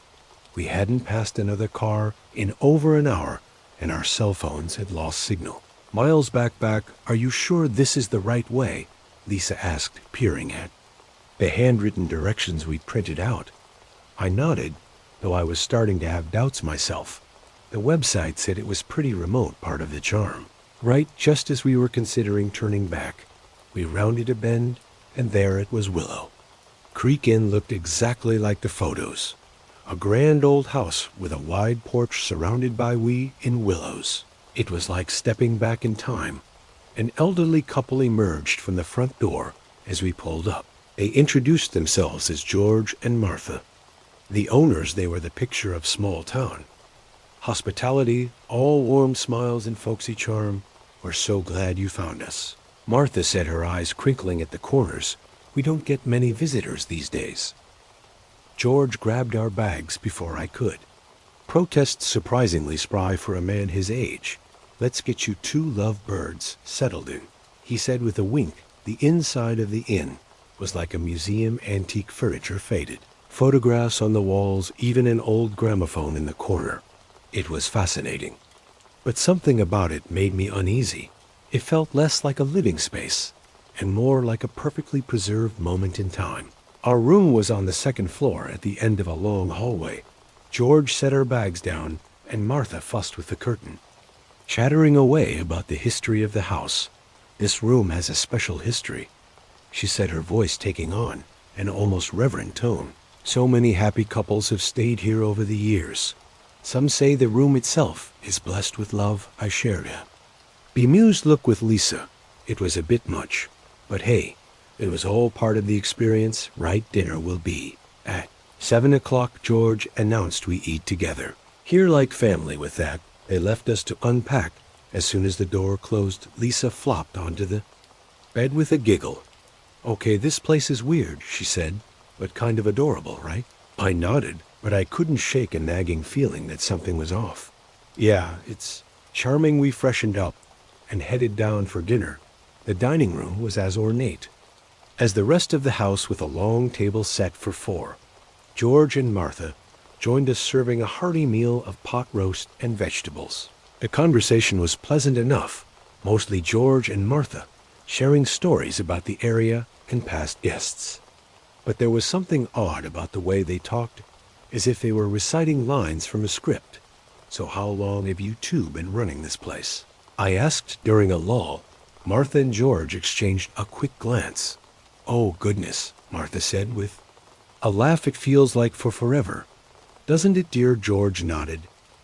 We hadn't passed another car in over an hour, and our cell phones had lost signal. "Miles back, are you sure this is the right way?" Lisa asked, peering at the handwritten directions we'd printed out. I nodded, though I was starting to have doubts myself. The website said it was pretty remote, part of the charm. Right just as we were considering turning back, we rounded a bend, and there it was, Willow Creek Inn. Looked exactly like the photos. A grand old house with a wide porch surrounded by willows. It was like stepping back in time. An elderly couple emerged from the front door as we pulled up. They introduced themselves as George and Martha. The owners, they were the picture of small town hospitality, all warm smiles and folksy charm. "We're so glad you found us," Martha said, her eyes crinkling at the corners. "We don't get many visitors these days." George grabbed our bags before I could protest, surprisingly spry for a man his age. "Let's get you two lovebirds settled in," he said with a wink. The inside of the inn was like a museum. Antique furniture, faded photographs on the walls, even an old gramophone in the corner. It was fascinating, but something about it made me uneasy. It felt less like a living space and more like a perfectly preserved moment in time. Our room was on the second floor at the end of a long hallway. George set our bags down, and Martha fussed with the curtain, chattering away about the history of the house. "This room has a special history," she said, her voice taking on an almost reverent tone. "So many happy couples have stayed here over the years. Some say the room itself is blessed with love." I shared a bemused look with Lisa. It was a bit much, but hey, it was all part of the experience, right? "Dinner will be at 7 o'clock, George announced. "We eat together here like family." With that, they left us to unpack. As soon as the door closed, Lisa flopped onto the bed with a giggle. "Okay, this place is weird," she said, "but kind of adorable, right?" I nodded, but I couldn't shake a nagging feeling that something was off. Yeah, it's charming. We freshened up and headed down for dinner. The dining room was as ornate as the rest of the house, with a long table set for four. George and Martha joined us, serving a hearty meal of pot roast and vegetables. The conversation was pleasant enough, mostly George and Martha sharing stories about the area and past guests. But there was something odd about the way they talked, as if they were reciting lines from a script. "So how long have you two been running this place?" I asked during a lull. Martha and George exchanged a quick glance. "Oh, goodness," Martha said with a laugh. "It feels like for forever." "Doesn't it, dear?" George nodded.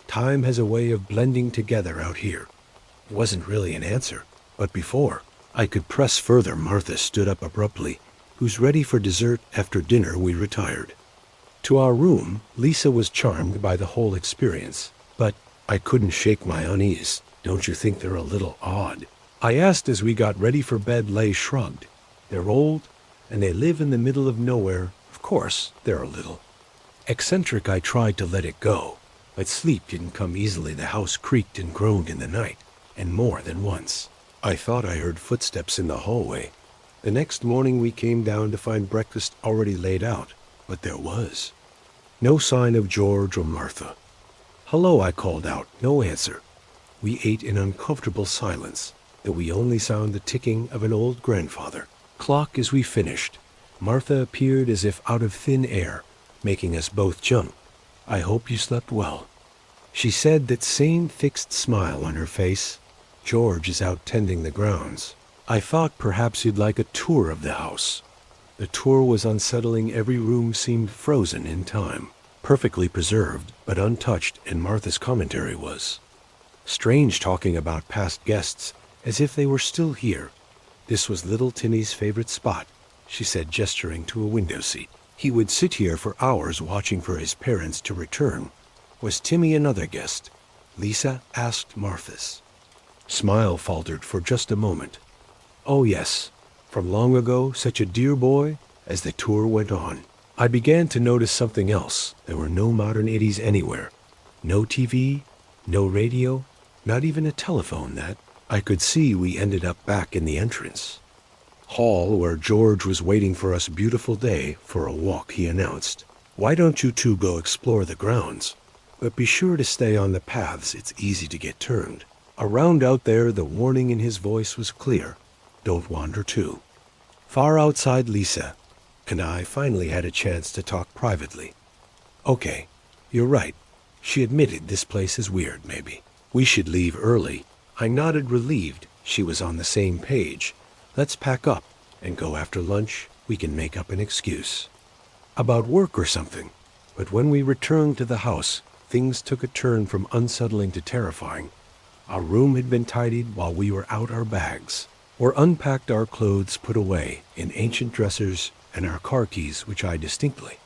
"Time has a way of blending together out here." It wasn't really an answer, but before I could press further, Martha stood up abruptly. "Who's ready for dessert?" After dinner, we retired to our room. Lisa was charmed by the whole experience, but I couldn't shake my unease. "Don't you think they're a little odd?" I asked as we got ready for bed. Leigh shrugged. "They're old, and they live in the middle of nowhere. Of course, they're a little eccentric." I tried to let it go, but sleep didn't come easily. The house creaked and groaned in the night, and more than once I thought I heard footsteps in the hallway. The next morning we came down to find breakfast already laid out, but there was no sign of George or Martha. "Hello," I called out. No answer. We ate in uncomfortable silence, that we only sound the ticking of an old grandfather clock as we finished. Martha appeared as if out of thin air, making us both jump. "I hope you slept well," she said, that same fixed smile on her face. "George is out tending the grounds. I thought perhaps you'd like a tour of the house." The tour was unsettling. Every room seemed frozen in time, perfectly preserved but untouched, and Martha's commentary was strange, talking about past guests as if they were still here. "This was little Tinny's favorite spot," she said, gesturing to a window seat. "He would sit here for hours watching for his parents to return." "Was Timmy another guest?" Lisa asked. Martha's smile faltered for just a moment. "Oh yes, from long ago, such a dear boy." As the tour went on, I began to notice something else. There were no modern idiots anywhere. No TV, no radio, not even a telephone that I could see. We ended up back in the entrance hall where George was waiting for us. "Beautiful day for a walk," he announced. "Why don't you two go explore the grounds? But be sure to stay on the paths. It's easy to get turned around out there." The warning in his voice was clear. Don't wander too far outside. Lisa and I finally had a chance to talk privately. "Okay, you're right," she admitted. "This place is weird. Maybe we should leave early." I nodded, relieved she was on the same page. "Let's pack up and go after lunch. We can make up an excuse about work or something." But when we returned to the house, things took a turn from unsettling to terrifying. Our room had been tidied while we were out. Our bags were unpacked, our clothes put away in ancient dressers, and our car keys, which I distinctly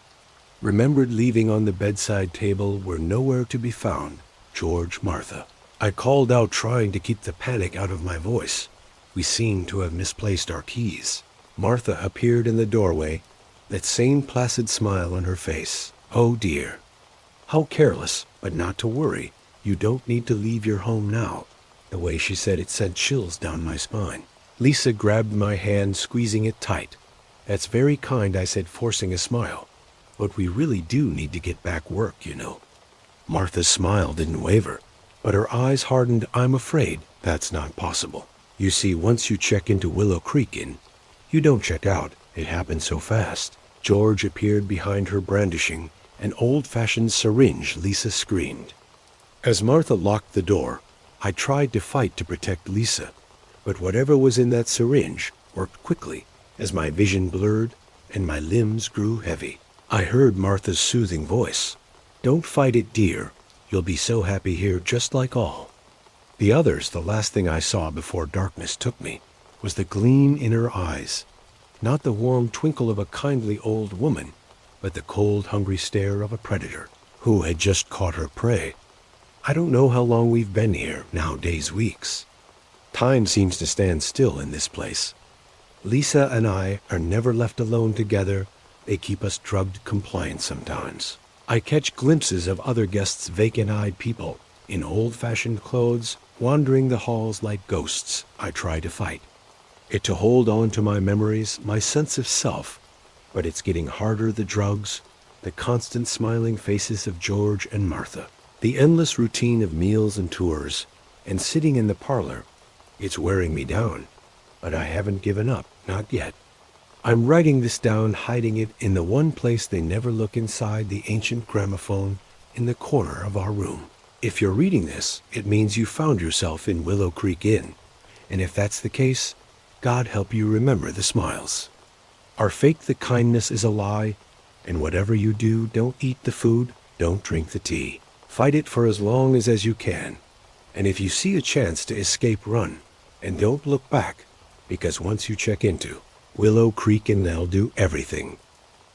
remembered leaving on the bedside table, were nowhere to be found. "George, Martha," I called out, trying to keep the panic out of my voice. "We seem to have misplaced our keys." Martha appeared in the doorway, that same placid smile on her face. "Oh dear, how careless, but not to worry. You don't need to leave your home now." The way she said it sent chills down my spine. Lisa grabbed my hand, squeezing it tight. "That's very kind," I said, forcing a smile. "But we really do need to get back work, you know." Martha's smile didn't waver, but her eyes hardened. "I'm afraid that's not possible. You see, once you check into Willow Creek you don't check out. It happened so fast." George appeared behind her, brandishing an old-fashioned syringe. Lisa screamed as Martha locked the door. I tried to fight to protect Lisa, but whatever was in that syringe worked quickly as my vision blurred and my limbs grew heavy. I heard Martha's soothing voice. "Don't fight it, dear. You'll be so happy here, just like all the others." The last thing I saw before darkness took me was the gleam in her eyes. Not the warm twinkle of a kindly old woman, but the cold, hungry stare of a predator who had just caught her prey. I don't know how long we've been here now, days, weeks. Time seems to stand still in this place. Lisa and I are never left alone together They keep us drugged compliant sometimes. I catch glimpses of other guests' vacant-eyed people in old-fashioned clothes, wandering the halls like ghosts. I try to fight it to hold on to my memories, my sense of self, but it's getting harder. The drugs, the constant smiling faces of George and Martha, the endless routine of meals and tours, and sitting in the parlor. It's wearing me down, but I haven't given up, not yet. I'm writing this down, hiding it in the one place they never look, inside the ancient gramophone in the corner of our room. If you're reading this, it means you found yourself in Willow Creek Inn, and if that's the case, God help you remember the smiles. Are fake the kindness is a lie, and whatever you do, don't eat the food, don't drink the tea. Fight it for as long as you can, and if you see a chance to escape, run, and don't look back, because once you check into Willow Creek, and they'll do everything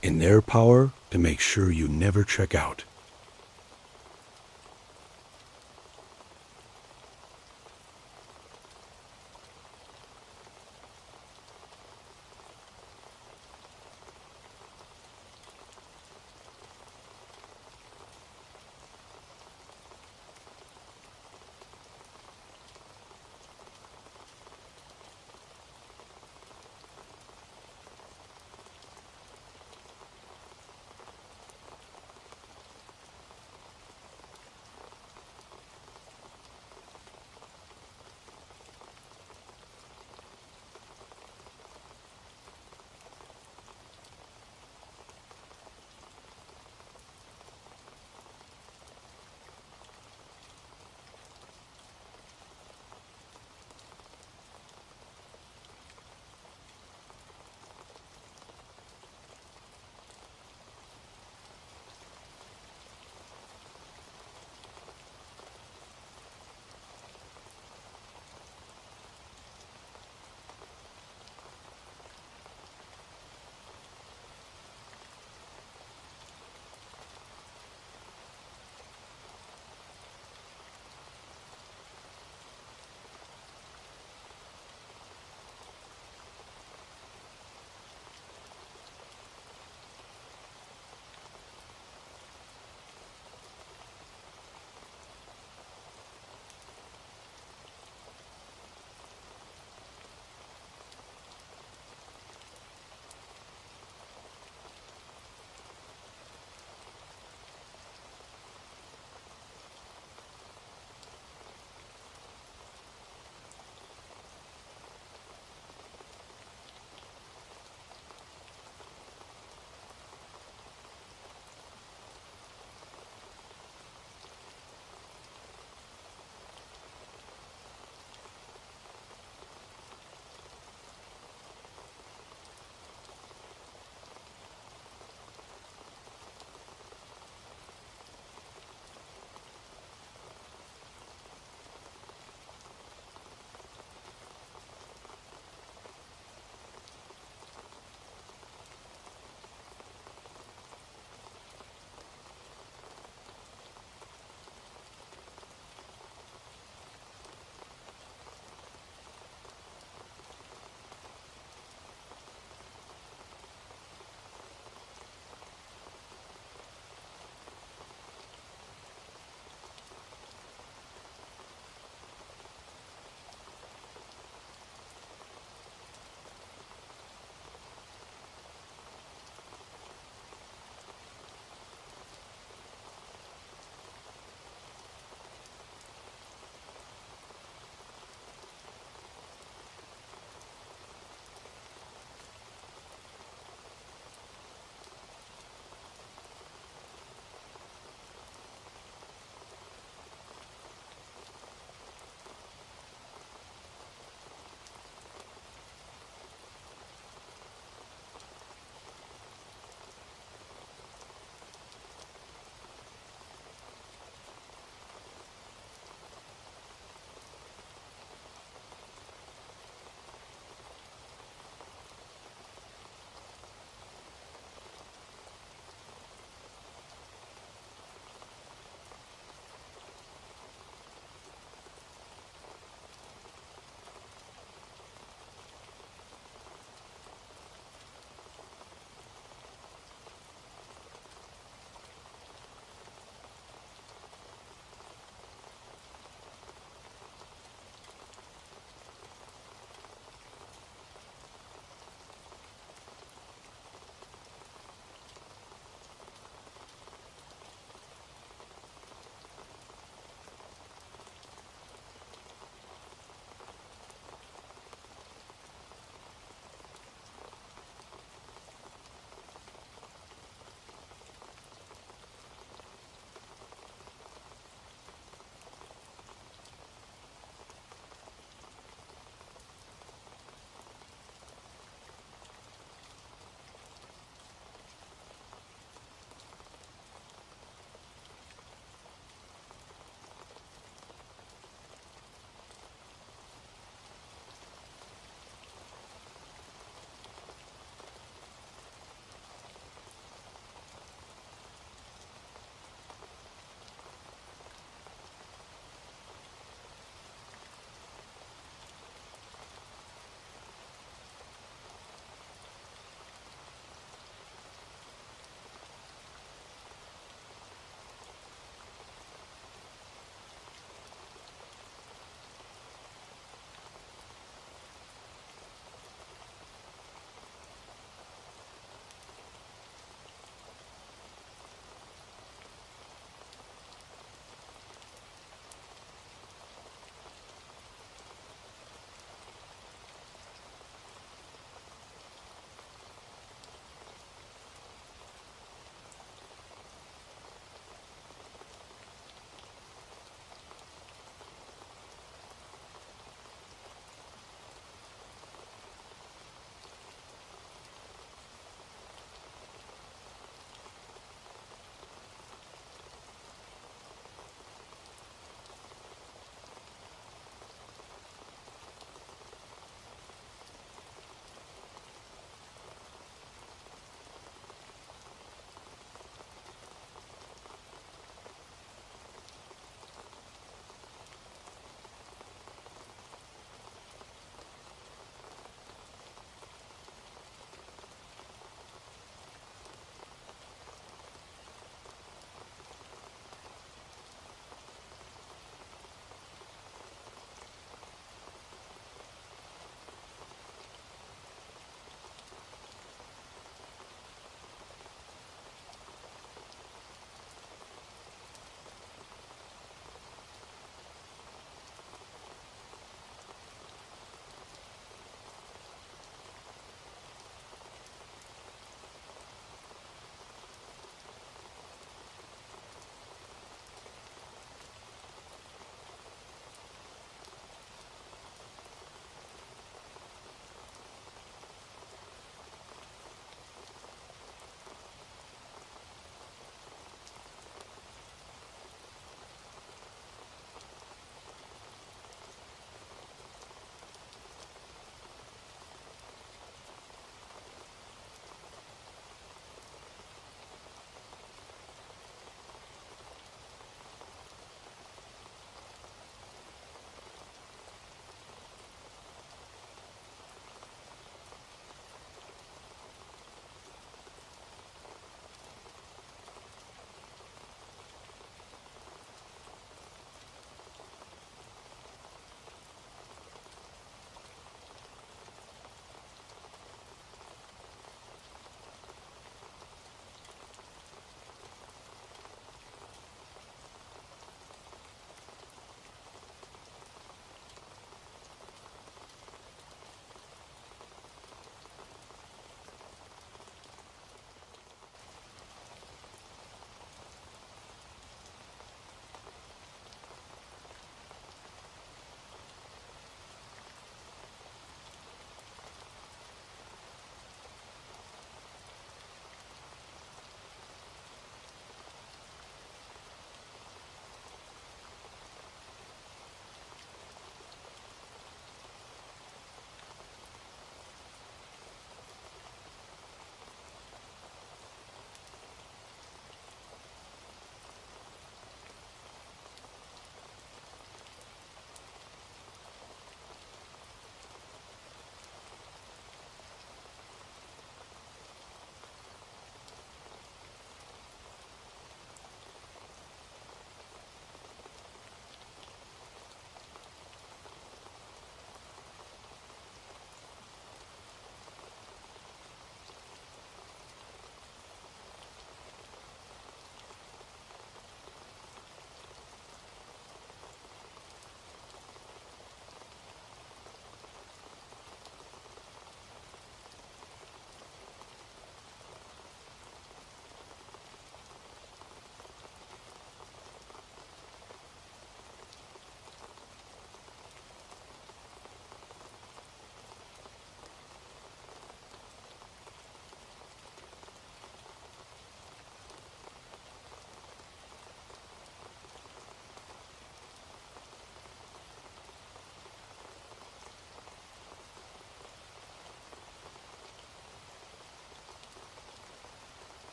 in their power to make sure you never check out.